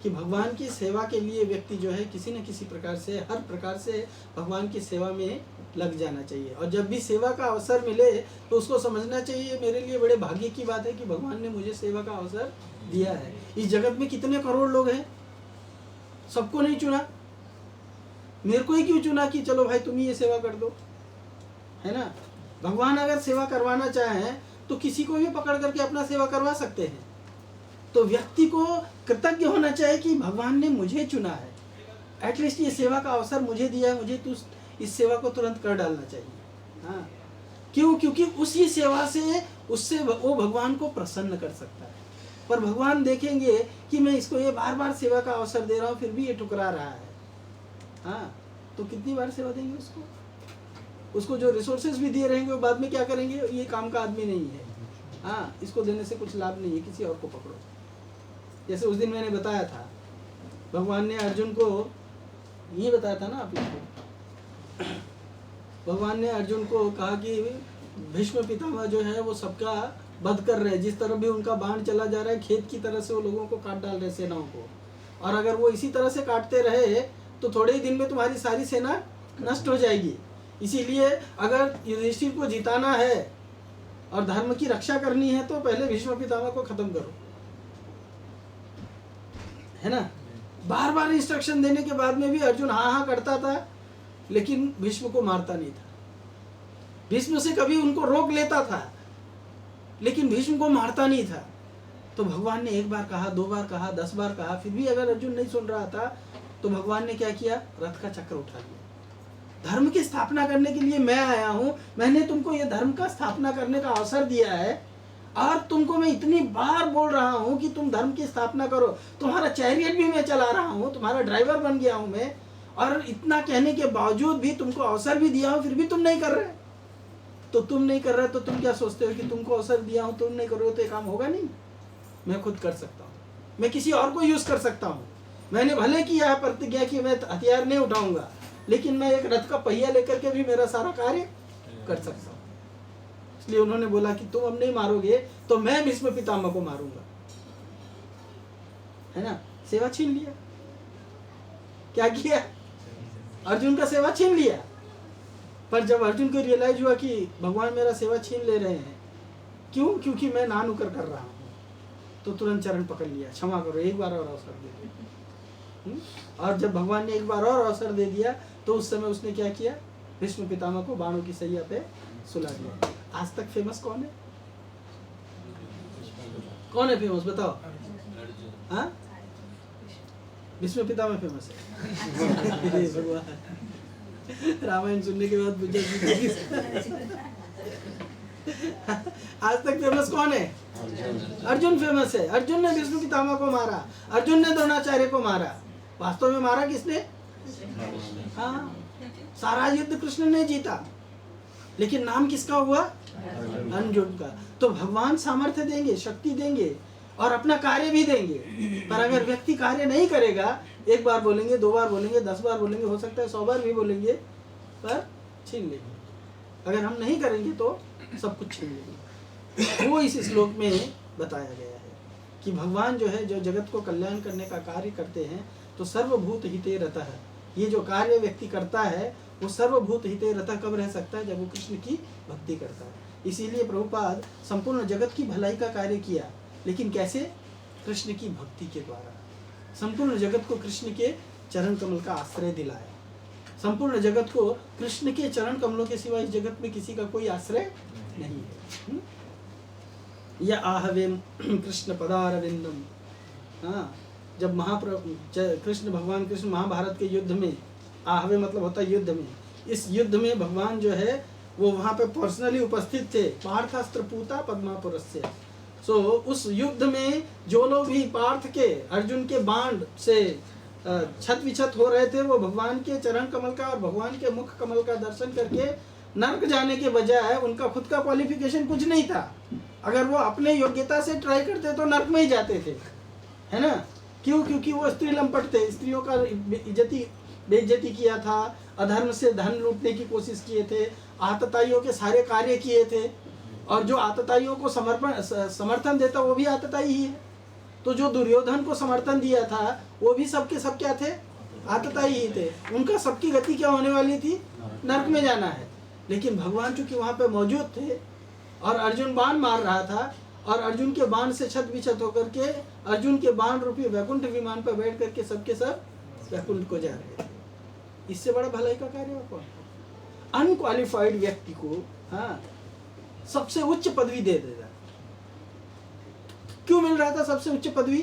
कि भगवान की सेवा के लिए व्यक्ति जो है किसी न किसी प्रकार से, हर प्रकार से भगवान की सेवा में लग जाना चाहिए। और जब भी सेवा का अवसर मिले तो उसको समझना चाहिए मेरे लिए बड़े भाग्य की बात है कि भगवान ने मुझे सेवा का अवसर दिया है। इस जगत में कितने करोड़ लोग हैं, सबको नहीं चुना, मेरे को ही क्यों चुना कि चलो भाई तुम ही ये सेवा कर दो, है ना। भगवान अगर सेवा करवाना चाहें तो किसी को भी पकड़ करके अपना सेवा करवा सकते हैं। तो व्यक्ति को कृतज्ञ होना चाहिए कि भगवान ने मुझे चुना है, एटलीस्ट ये सेवा का अवसर मुझे दिया है, मुझे तो इस सेवा को तुरंत कर डालना चाहिए। हाँ, क्यों? क्योंकि उसी सेवा से उससे वो भगवान को प्रसन्न कर सकता है। पर भगवान देखेंगे कि मैं इसको ये बार बार सेवा का अवसर दे रहा हूँ फिर भी ये ठुकरा रहा है, हाँ, तो कितनी बार सेवा देंगे उसको? उसको जो रिसोर्सेज भी दिए रहेंगे वो बाद में क्या करेंगे, ये काम का आदमी नहीं है, हाँ, इसको देने से कुछ लाभ नहीं है, किसी और को पकड़ो। जैसे उस दिन मैंने बताया था, भगवान ने अर्जुन को ये बताया था ना आप लोग को, भगवान ने अर्जुन को कहा कि भीष्म पितामह जो है वो सबका वध कर रहे हैं, जिस तरह भी उनका बाण चला जा रहा है खेत की तरह से वो लोगों को काट डाल रहे सेनाओं को, और अगर वो इसी तरह से काटते रहे तो थोड़े ही दिन में तुम्हारी सारी सेना नष्ट हो जाएगी। इसीलिए अगर युधिष्ठिर को जिताना है और धर्म की रक्षा करनी है तो पहले भीष्म पितामह को खत्म करो, है ना। बार बार इंस्ट्रक्शन देने के बाद में भी अर्जुन हाँ हाँ करता था, लेकिन भीष्म को मारता नहीं था। भीष्म से कभी उनको रोक लेता था, लेकिन भीष्म को मारता नहीं था। तो भगवान ने एक बार कहा, 2 बार कहा, 10 बार कहा, फिर भी अगर अर्जुन नहीं सुन रहा था तो भगवान ने क्या किया, रथ का चक्र उठा लिया। धर्म की स्थापना करने के लिए मैं आया हूं, मैंने तुमको ये धर्म का स्थापना करने का अवसर दिया है, और तुमको मैं इतनी बार बोल रहा हूं कि तुम धर्म की स्थापना करो। तुम्हारा चैरियट भी मैं चला रहा हूं, तुम्हारा ड्राइवर बन गया हूं मैं, और इतना कहने के बावजूद भी तुमको अवसर भी दिया हूं, फिर भी तुम नहीं कर रहे। तो तुम नहीं कर रहे तो तुम क्या सोचते हो कि तुमको अवसर दिया हूं, तुम नहीं करोगे तो ये काम होगा नहीं। मैं खुद कर सकता हूँ, मैं किसी और को यूज कर सकता हूँ। मैंने भले किया है प्रतिज्ञा कि मैं हथियार नहीं उठाऊंगा, लेकिन मैं एक रथ का पहिया लेकर के भी मेरा सारा कार्य कर सकता हूँ। इसलिए उन्होंने बोला कि तुम अब नहीं मारोगे तो मैं भीष्म पितामह को मारूंगा, है ना। सेवा छीन लिया, क्या किया, अर्जुन का सेवा छीन लिया। पर जब अर्जुन को रियलाइज हुआ कि भगवान मेरा सेवा छीन ले रहे हैं, क्यों, क्योंकि मैं ना नुकर कर रहा हूँ, तो तुरंत चरण पकड़ लिया, क्षमा करो, एक बार और अवसर दे दिया। और जब भगवान ने एक बार और अवसर दे दिया तो उस समय उसने क्या किया, भीष्म पितामह को बाणों की सैया पे सुला दिया। आज तक फेमस कौन है, कौन है फेमस, बताओ। हाँ, भीष्म पितामह फेमस है। भगवान रामायण सुनने के बाद मुझे आज तक फेमस कौन है, अर्जुन फेमस है। अर्जुन ने भीष्म पितामह को मारा, अर्जुन ने द्रोणाचार्य को मारा। वास्तव में मारा किसने, हाँ, सारा युद्ध कृष्ण ने जीता, लेकिन नाम किसका हुआ, अर्जुन का। तो भगवान सामर्थ्य देंगे, शक्ति देंगे और अपना कार्य भी देंगे, पर अगर व्यक्ति कार्य नहीं करेगा, एक बार बोलेंगे, 2 बार बोलेंगे, 10 बार बोलेंगे, हो सकता है 100 बार भी बोलेंगे, पर छीन लेंगे। अगर हम नहीं करेंगे तो सब कुछ छीन लेंगे। वो इस श्लोक में बताया गया है कि भगवान जो है, जो जगत को कल्याण करने का कार्य करते हैं, तो सर्वभूत हिते रतः, ये जो कार्य व्यक्ति करता है वो सर्वभूत हिते रतः कब रह सकता है, जब वो कृष्ण की भक्ति करता है। इसीलिए प्रभुपाद संपूर्ण जगत की भलाई का कार्य किया, लेकिन कैसे, कृष्ण की भक्ति के द्वारा। संपूर्ण जगत को कृष्ण के चरण कमल का आश्रय दिलाया। संपूर्ण जगत को कृष्ण के चरण कमलों के सिवा इस जगत में किसी का कोई आश्रय नहीं है। या आहवे कृष्ण पदारविंदम, हाँ, जब महाप्रभु कृष्ण, भगवान कृष्ण महाभारत के युद्ध में, आहवे मतलब होता है युद्ध में, इस युद्ध में भगवान जो है वो वहाँ पे पर्सनली उपस्थित थे। पार्थास्त्र पूता पद्मापुरस्य। सो उस युद्ध में जो लोग भी पार्थ के, अर्जुन के बाण से छत विछत हो रहे थे, वो भगवान के चरण कमल का और भगवान के मुख कमल का दर्शन करके नर्क जाने के बजाय, उनका खुद का क्वालिफिकेशन कुछ नहीं था, अगर वो अपने योग्यता से ट्राई करते तो नर्क में ही जाते थे, है ना। क्यों, क्योंकि वो स्त्री लंपट थे, स्त्रियों का बेइज्जती किया था, अधर्म से धन लूटने की कोशिश किए थे, आतताइयों के सारे कार्य किए थे, और जो आतताइयों को समर्थन देता वो भी आतताई ही है। तो जो दुर्योधन को समर्थन दिया था वो भी सबके सब क्या थे, आतताई ही थे। उनका सबकी गति क्या होने वाली थी, नरक में जाना है। लेकिन भगवान चूंकि वहाँ पे मौजूद थे और अर्जुन बाण मार रहा था, और अर्जुन के बाण से छत विछत होकर के अर्जुन के बाण रूपी वैकुंठ विमान पर बैठ करके सबके सब वैकुंठ को जा रहे थे। इससे बड़ा भलाई का कार्य और कौन, अनक्वालिफाइड व्यक्ति को हाँ सबसे उच्च पदवी दे देगा। क्यों मिल रहा था सबसे उच्च पदवी,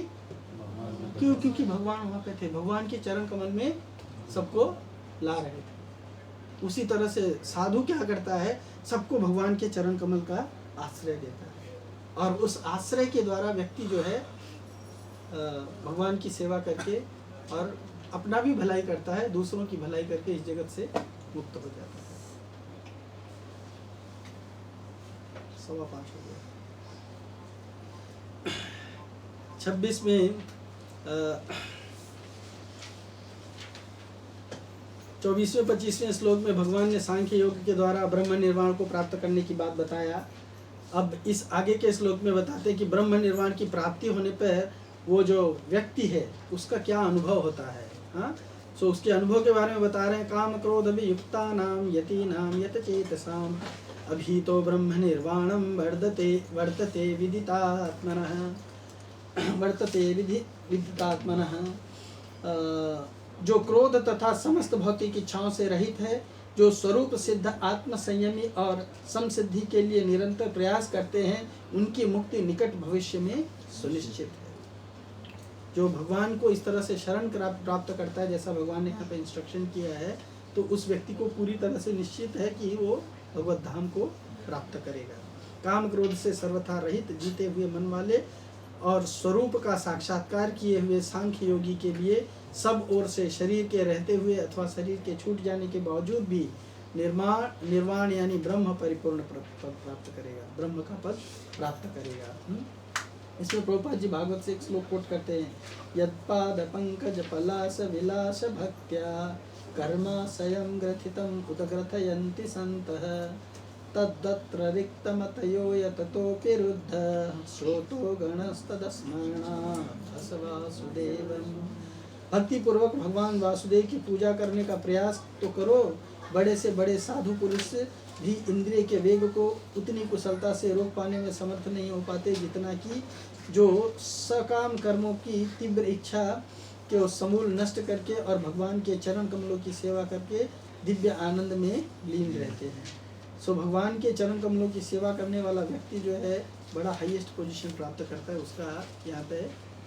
क्योंकि भगवान वहां पे थे, भगवान के चरण कमल में सबको ला रहे थे। उसी तरह से साधु क्या करता है, सबको भगवान के चरण कमल का आश्रय देता है, और उस आश्रय के द्वारा व्यक्ति जो है भगवान की सेवा करके और अपना भी भलाई करता है, दूसरों की भलाई करके इस जगत से मुक्त हो जाता है। 5:15 हो गया। 26 में 24वें 25वें श्लोक में भगवान ने सांख्य योग के द्वारा ब्रह्म निर्वाण को प्राप्त करने की बात बताया। अब इस आगे के श्लोक में बताते हैं कि ब्रह्म निर्वाण की प्राप्ति होने पर वो जो व्यक्ति है उसका क्या अनुभव होता है। हाँ, सो उसके अनुभव के बारे में बता रहे हैं। काम क्रोध अभियुक्ता नाम यति नाम यत चेतसाम अभीतो ब्रह्म निर्वाणम वर्तते विदितात्मनः विदितात्मनः। जो क्रोध तथा समस्त भौतिक इच्छाओं से रहित है, जो स्वरूप सिद्ध आत्म संयमी और समसिद्धि के लिए निरंतर प्रयास करते हैं, उनकी मुक्ति निकट भविष्य में सुनिश्चित है। जो भगवान को इस तरह से शरण प्राप्त करता है, जैसा भगवान ने यहाँ पे इंस्ट्रक्शन किया है, तो उस व्यक्ति को पूरी तरह से निश्चित है कि वो भगवत धाम को प्राप्त करेगा। काम क्रोध से सर्वथा रहित जीते हुए मन वाले और स्वरूप का साक्षात्कार किए हुए सांख्य योगी के लिए सब ओर से शरीर के रहते हुए अथवा शरीर के छूट जाने के बावजूद भी निर्वाण यानी ब्रह्म परिपूर्ण पद प्राप्त करेगा, ब्रह्म का पद प्राप्त करेगा। इसमें प्रभुपाद जी भागवत से एक श्लोक कोट करते हैं, यत्पाद पंकज पलास विलास भक्त्या कर्माशयं ग्रथितम् उत ग्रथयन्ति सन्तः तद्दत्र रिक्तमतयो यततोऽपि रुद्धः श्रोतो गणस्तदस्मरणात् वासुदेवम्। भक्ति पूर्वक भगवान वासुदेव की पूजा करने का प्रयास तो करो। बड़े से बड़े साधु पुरुष भी इंद्रिय के वेग को उतनी कुशलता से रोक पाने में समर्थ नहीं हो पाते जितना कि जो सकाम कर्मों की तीव्र इच्छा के समूल नष्ट करके और भगवान के चरण कमलों की सेवा करके दिव्य आनंद में लीन रहते हैं। सो भगवान के चरण कमलों की सेवा करने वाला व्यक्ति जो है बड़ा हाईएस्ट पोजीशन प्राप्त करता है, उसका यहाँ पे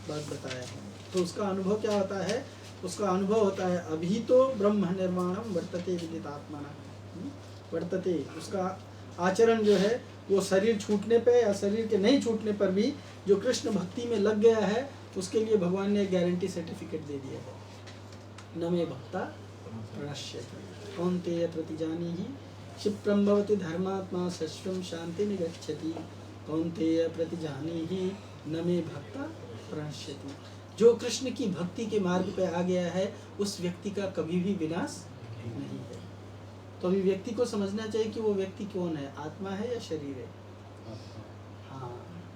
बात बताया है। तो उसका अनुभव क्या होता है? उसका अनुभव होता है अभी तो ब्रह्म निर्वाणम वर्तते विदितात्मना वर्तते। उसका आचरण जो है वो शरीर छूटने पे या शरीर के नहीं छूटने पर भी जो कृष्ण भक्ति में लग गया है, उसके लिए भगवान ने गारंटी सर्टिफिकेट दे दिया है, न मे भक्ता प्रणश्यति कौन्तेय प्रतिजानीहि क्षिप्रं भवति धर्मात्मा शश्वं शांति निगच्छति कौन्तेय प्रतिजानीहि न मे भक्ता प्रणश्यति। जो कृष्ण की भक्ति के मार्ग पे आ गया है, उस व्यक्ति का कभी भी विनाश नहीं है। तो अभी व्यक्ति को समझना चाहिए कि वो व्यक्ति कौन है, आत्मा है या शरीर है। हाँ,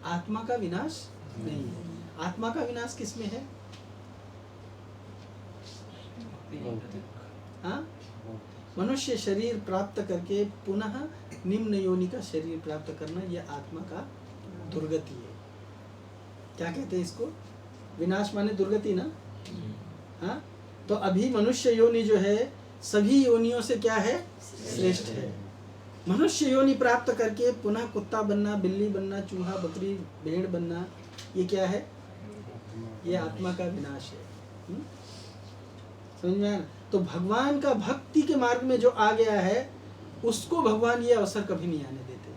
आत्मा का विनाश नहीं है। आत्मा का विनाश किसमें है? हाँ, मनुष्य शरीर प्राप्त करके पुनः निम्न योनि का शरीर प्राप्त करना, यह आत्मा का दुर्गति है। क्या कहते हैं इसको? विनाश माने दुर्गति ना। हाँ, तो अभी मनुष्य योनि जो है सभी योनियों से क्या है? श्रेष्ठ है। मनुष्य योनि प्राप्त करके पुनः कुत्ता बनना, बिल्ली बनना, चूहा, बकरी, भेड़ बनना, ये क्या है? ये आत्मा का विनाश है। समझ में आया? तो भगवान का भक्ति के मार्ग में जो आ गया है, उसको भगवान ये अवसर कभी नहीं आने देते।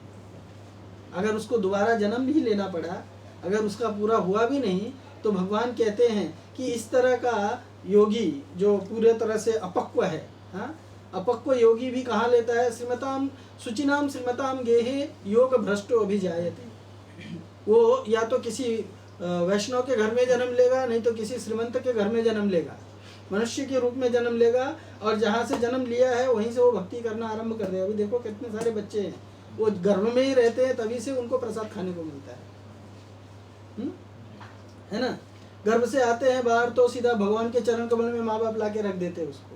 अगर उसको दोबारा जन्म भी लेना पड़ा, अगर उसका पूरा हुआ भी नहीं, तो भगवान कहते हैं कि इस तरह का योगी जो पूरे तरह से अपक्व है, हाँ, अपक्व योगी भी कहाँ लेता है? श्रीमताम शुचिनाम श्रीमताम गेहे योग भ्रष्टो अभिजायते। वो या तो किसी वैष्णव के घर में जन्म लेगा, नहीं तो किसी श्रीमंत के घर में जन्म लेगा, मनुष्य के रूप में जन्म लेगा, और जहाँ से जन्म लिया है वहीं से वो भक्ति करना आरंभ कर देगा। अभी देखो कितने सारे बच्चे हैं, वो गर्भ में ही रहते हैं, तभी से उनको प्रसाद खाने को मिलता है ना। गर्भ से आते हैं बाहर तो सीधा भगवान के चरण कमल में माँ बाप ला के रख देते हैं उसको,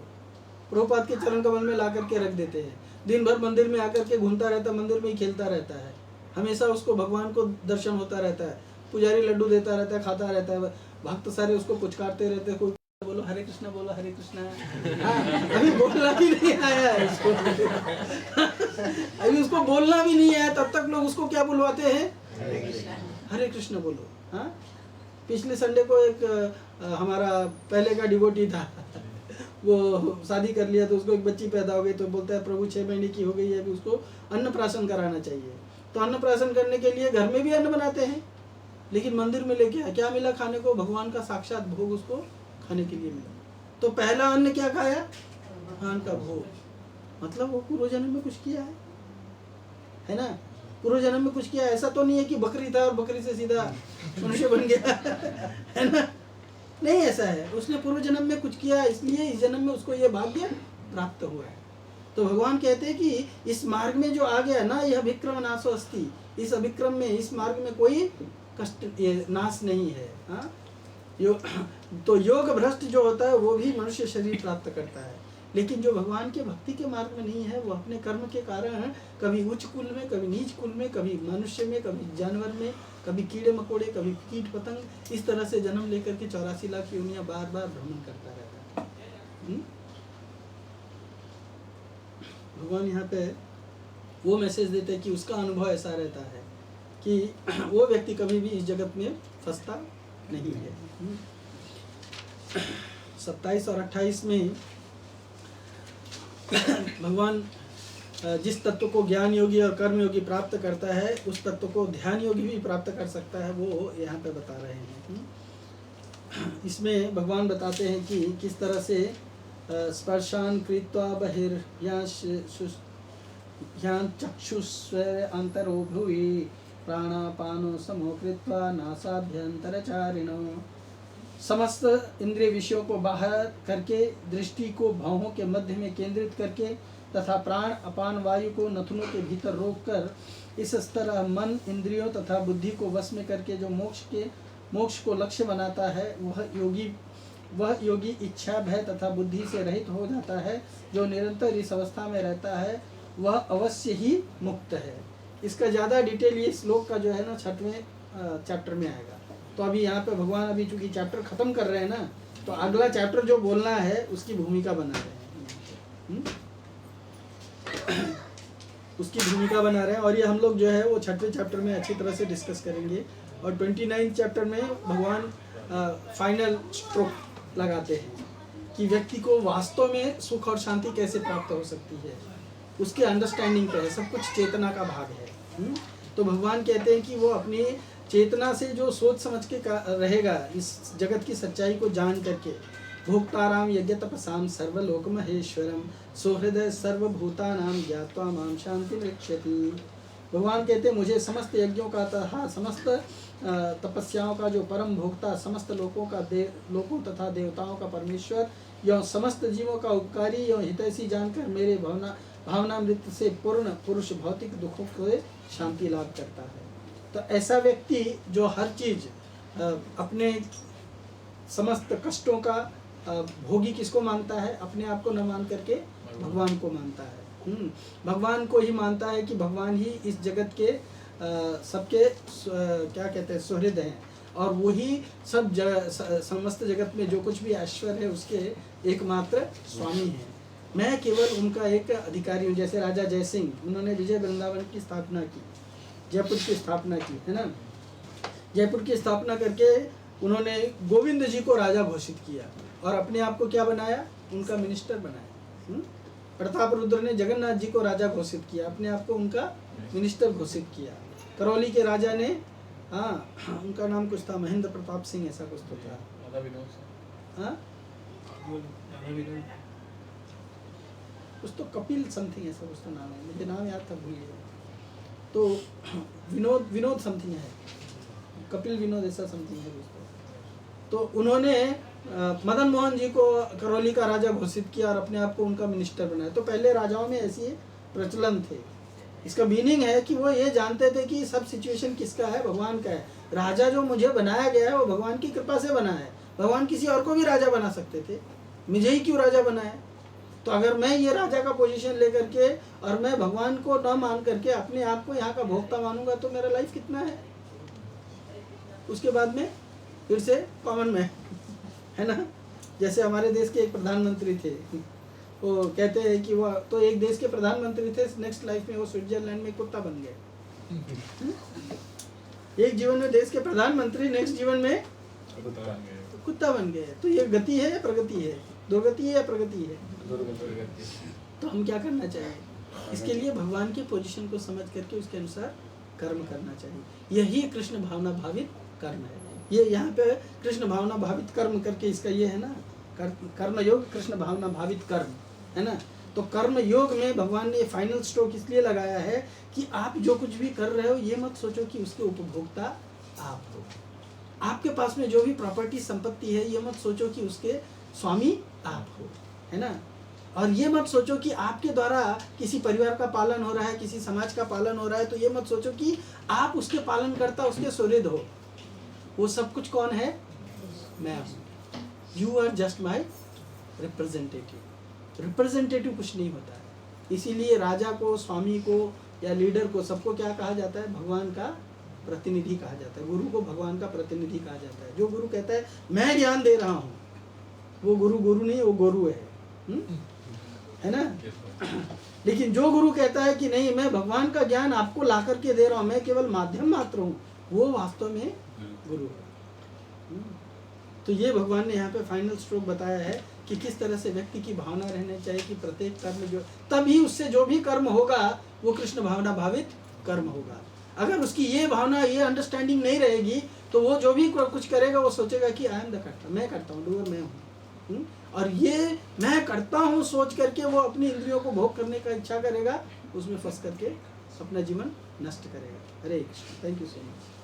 प्रभुपाद के चरण कमल में ला करके रख देते हैं। दिन भर मंदिर में आकर के घूमता रहता है, मंदिर में ही खेलता रहता है, हमेशा उसको भगवान को दर्शन होता रहता है, पुजारी लड्डू देता रहता है, खाता रहता है, भक्त सारे उसको पुचकारते रहते हैं, कोई बोलो हरे कृष्णा, बोलो हरे कृष्णा। हाँ, अभी बोलना भी नहीं आया है उसको अभी उसको बोलना भी नहीं आया, तब तक लोग उसको क्या बुलवाते हैं? हरे कृष्ण बोलो। हाँ, पिछले संडे को एक हमारा पहले का डिवोटी था, वो शादी कर लिया, तो उसको एक बच्ची पैदा हो गई, तो बोलता है प्रभु 6 महीने की हो गई है, अभी उसको अन्नप्राशन कराना चाहिए। तो अन्नप्राशन करने के लिए घर में भी अन्न बनाते हैं, लेकिन मंदिर में लेके क्या मिला खाने को? भगवान का साक्षात भोग उसको खाने के लिए मिला। तो पहला अन्न क्या खाया? भगवान का भोग। मतलब वो पूर्व जन्म में कुछ किया है ना, पूर्व जन्म में कुछ किया। ऐसा तो नहीं है कि बकरी था और बकरी से सीधा मनुष्य बन गया है ना, नहीं ऐसा है। उसने पूर्व जन्म में कुछ किया, इसलिए इस जन्म में उसको ये भाग्य प्राप्त हुआ है। तो भगवान कहते हैं कि इस मार्ग में जो आ गया ना, यह अभिक्रम नाशो अस्ति, इस अभिक्रम में, इस मार्ग में कोई कष्ट नाश नहीं है। हाँ, तो योग भ्रष्ट जो होता है वो भी मनुष्य शरीर प्राप्त करता है, लेकिन जो भगवान के भक्ति के मार्ग में नहीं है, वो अपने कर्म के कारण कभी उच्च कुल में, कभी नीच कुल में, कभी मनुष्य में, कभी जानवर में, कभी कीड़े मकोड़े, कभी कीट पतंग, इस तरह से जन्म लेकर के 84 लाख योनियां बार बार भ्रमण करता रहता है। भगवान यहाँ पे वो मैसेज देते हैं कि उसका अनुभव ऐसा रहता है कि वो व्यक्ति कभी भी इस जगत में फंसता नहीं है। 27 और 28 में भगवान जिस तत्व को ज्ञान योगी और कर्म योगी प्राप्त करता है, उस तत्व को ध्यान योगी भी प्राप्त कर सकता है, वो यहाँ पे बता रहे हैं। इसमें भगवान बताते हैं कि किस तरह से स्पर्शान कृत्वा चक्षुस्वन्तरो भुवि प्राणापानो समो कृत्वा नासाभ्यंतरचारिणो, समस्त इंद्रिय विषयों को बाहर करके, दृष्टि को भौहों के मध्य में केंद्रित करके तथा प्राण अपान वायु को नथुनों के भीतर रोककर, इस तरह मन इंद्रियों तथा बुद्धि को वश में करके जो मोक्ष को लक्ष्य बनाता है, वह योगी इच्छा भय तथा बुद्धि से रहित हो जाता है। जो निरंतर इस अवस्था में रहता है वह अवश्य ही मुक्त है। इसका ज़्यादा डिटेल ये श्लोक का जो है ना 6वें चैप्टर में आएगा। तो अभी यहाँ पे भगवान अभी चूंकि चैप्टर खत्म कर रहे हैं ना, तो अगला चैप्टर जो बोलना है उसकी भूमिका बना रहे हैं। उसकी भूमिका बना रहे हैं और ये हम लोग जो है वो 6वें चैप्टर में अच्छी तरह से डिस्कस करेंगे। और 29 चैप्टर में भगवान फाइनल स्ट्रोक लगाते हैं कि व्यक्ति को वास्तव में सुख और शांति कैसे प्राप्त हो सकती है, उसके अंडरस्टैंडिंग पे है। सब कुछ चेतना का भाग है। तो भगवान कहते हैं कि वो अपनी चेतना से जो सोच समझ के रहेगा, इस जगत की सच्चाई को जान करके, भोक्ताराम यज्ञ तपसाम सर्वलोक महेश्वरम सुहृदय सर्वभूतानां ज्ञात्वा माम शांति रक्षति। भगवान कहते हैं मुझे समस्त यज्ञों का तथा समस्त तपस्याओं का जो परम भोक्ता, समस्त लोकों तथा देवताओं का परमेश्वर, यह समस्त जीवों का उपकारी, यह हितैषी जानकर मेरे भावनामृत से पूर्ण पुरुष भौतिक दुखों को शांति लाभ करता है। तो ऐसा व्यक्ति जो हर चीज अपने समस्त कष्टों का भोगी किसको मानता है? अपने आप को न मान करके भगवान को मानता है। भगवान को ही मानता है कि भगवान ही इस जगत के सबके क्या कहते हैं सुहृद हैं, और वही सब समस्त जगत में जो कुछ भी ऐश्वर्य है उसके एकमात्र स्वामी हैं। मैं केवल उनका एक अधिकारी हूँ। जैसे राजा जयसिंह, उन्होंने विजय वृंदावन की स्थापना की, जयपुर की स्थापना की, है ना। जयपुर की स्थापना करके उन्होंने गोविंद जी को राजा घोषित किया और अपने आप को क्या बनाया? उनका मिनिस्टर बनाया। प्रताप रुद्र ने जगन्नाथ जी को राजा घोषित किया, अपने आप को उनका मिनिस्टर घोषित किया। करौली के राजा ने उनका नाम कुछ था, महेंद्र प्रताप सिंह ऐसा कुछ तो था। कुछ तो कपिल समथिंग ऐसा कुछ तो नाम है, मुझे नाम याद था, भूल गया। तो विनोद समथिंग है, कपिल विनोद ऐसा समथिंग है कुछ तो उन्होंने मदन मोहन जी को करौली का राजा घोषित किया और अपने आप को उनका मिनिस्टर बनाया। तो पहले राजाओं में ऐसी प्रचलन थे। इसका मीनिंग है कि वो ये जानते थे कि सब सिचुएशन किसका है? भगवान का है। राजा जो मुझे बनाया गया है वो भगवान की कृपा से बना है। भगवान किसी और को भी राजा बना सकते थे, मुझे ही क्यों राजा बनाया? तो अगर मैं ये राजा का पोजीशन लेकर के और मैं भगवान को न मान करके अपने आप को यहाँ का भोक्ता मानूंगा तो मेरा लाइफ कितना है? उसके बाद में फिर से कॉमन मैन, है ना। जैसे हमारे देश के एक प्रधानमंत्री थे, वो कहते हैं कि वो तो एक देश के प्रधानमंत्री थे, नेक्स्ट लाइफ में वो स्विट्जरलैंड में कुत्ता बन गए। एक जीवन में देश के प्रधानमंत्री, नेक्स्ट जीवन में कुत्ता बन गए। तो ये गति है या प्रगति है? दुर्गति है या प्रगति है? तो हम क्या करना चाहिए? इसके लिए भगवान की पोजीशन को समझ करके उसके अनुसार कर्म करना चाहिए। यही कृष्ण भावना भावित कर्म है। ये यहाँ पे कृष्ण भावना भावित कर्म करके इसका ये है ना, कर्म योग कृष्ण भावना भावित कर्म, है ना। तो कर्म योग में भगवान ने फाइनल स्ट्रोक इसलिए लगाया है कि आप जो कुछ भी कर रहे हो ये मत सोचो कि उसके उपभोक्ता आप हो। आपके पास में जो भी प्रॉपर्टी संपत्ति है ये मत सोचो कि उसके स्वामी आप हो, है ना। और ये मत सोचो कि आपके द्वारा किसी परिवार का पालन हो रहा है, किसी समाज का पालन हो रहा है, तो ये मत सोचो कि आप उसके पालन करता, उसके सुहृद हो। वो सब कुछ कौन है? मैं हूँ। You are just my representative. Representative कुछ नहीं होता है। इसीलिए राजा को, स्वामी को या लीडर को, सबको क्या कहा जाता है? भगवान का प्रतिनिधि कहा जाता है। गुरु को भगवान का प्रतिनिधि कहा जाता है। जो गुरु कहता है मैं ज्ञान दे रहा हूँ, वो गुरु नहीं, वो गुरु है ना। लेकिन जो गुरु कहता है कि नहीं, मैं भगवान का ज्ञान आपको ला करके दे रहा हूँ, मैं केवल माध्यम मात्र हूँ, वो वास्तव में गुरु है। तो ये भगवान ने यहाँ पे फाइनल स्ट्रोक बताया है कि किस तरह से व्यक्ति की भावना रहनी चाहिए कि प्रत्येक कर्म जो, तभी उससे जो भी कर्म होगा वो कृष्ण भावना भावित कर्म होगा। अगर उसकी ये भावना, ये अंडरस्टैंडिंग नहीं रहेगी तो वो जो भी कुछ करेगा वो सोचेगा कि आई एम द कर्ता, मैं करता हूँ, डूअर मैं हूँ। और ये मैं करता हूँ सोच करके वो अपनी इंद्रियों को भोग करने का इच्छा करेगा, उसमें फंस करके अपना जीवन नष्ट करेगा। Hare Krishna. Thank you so much.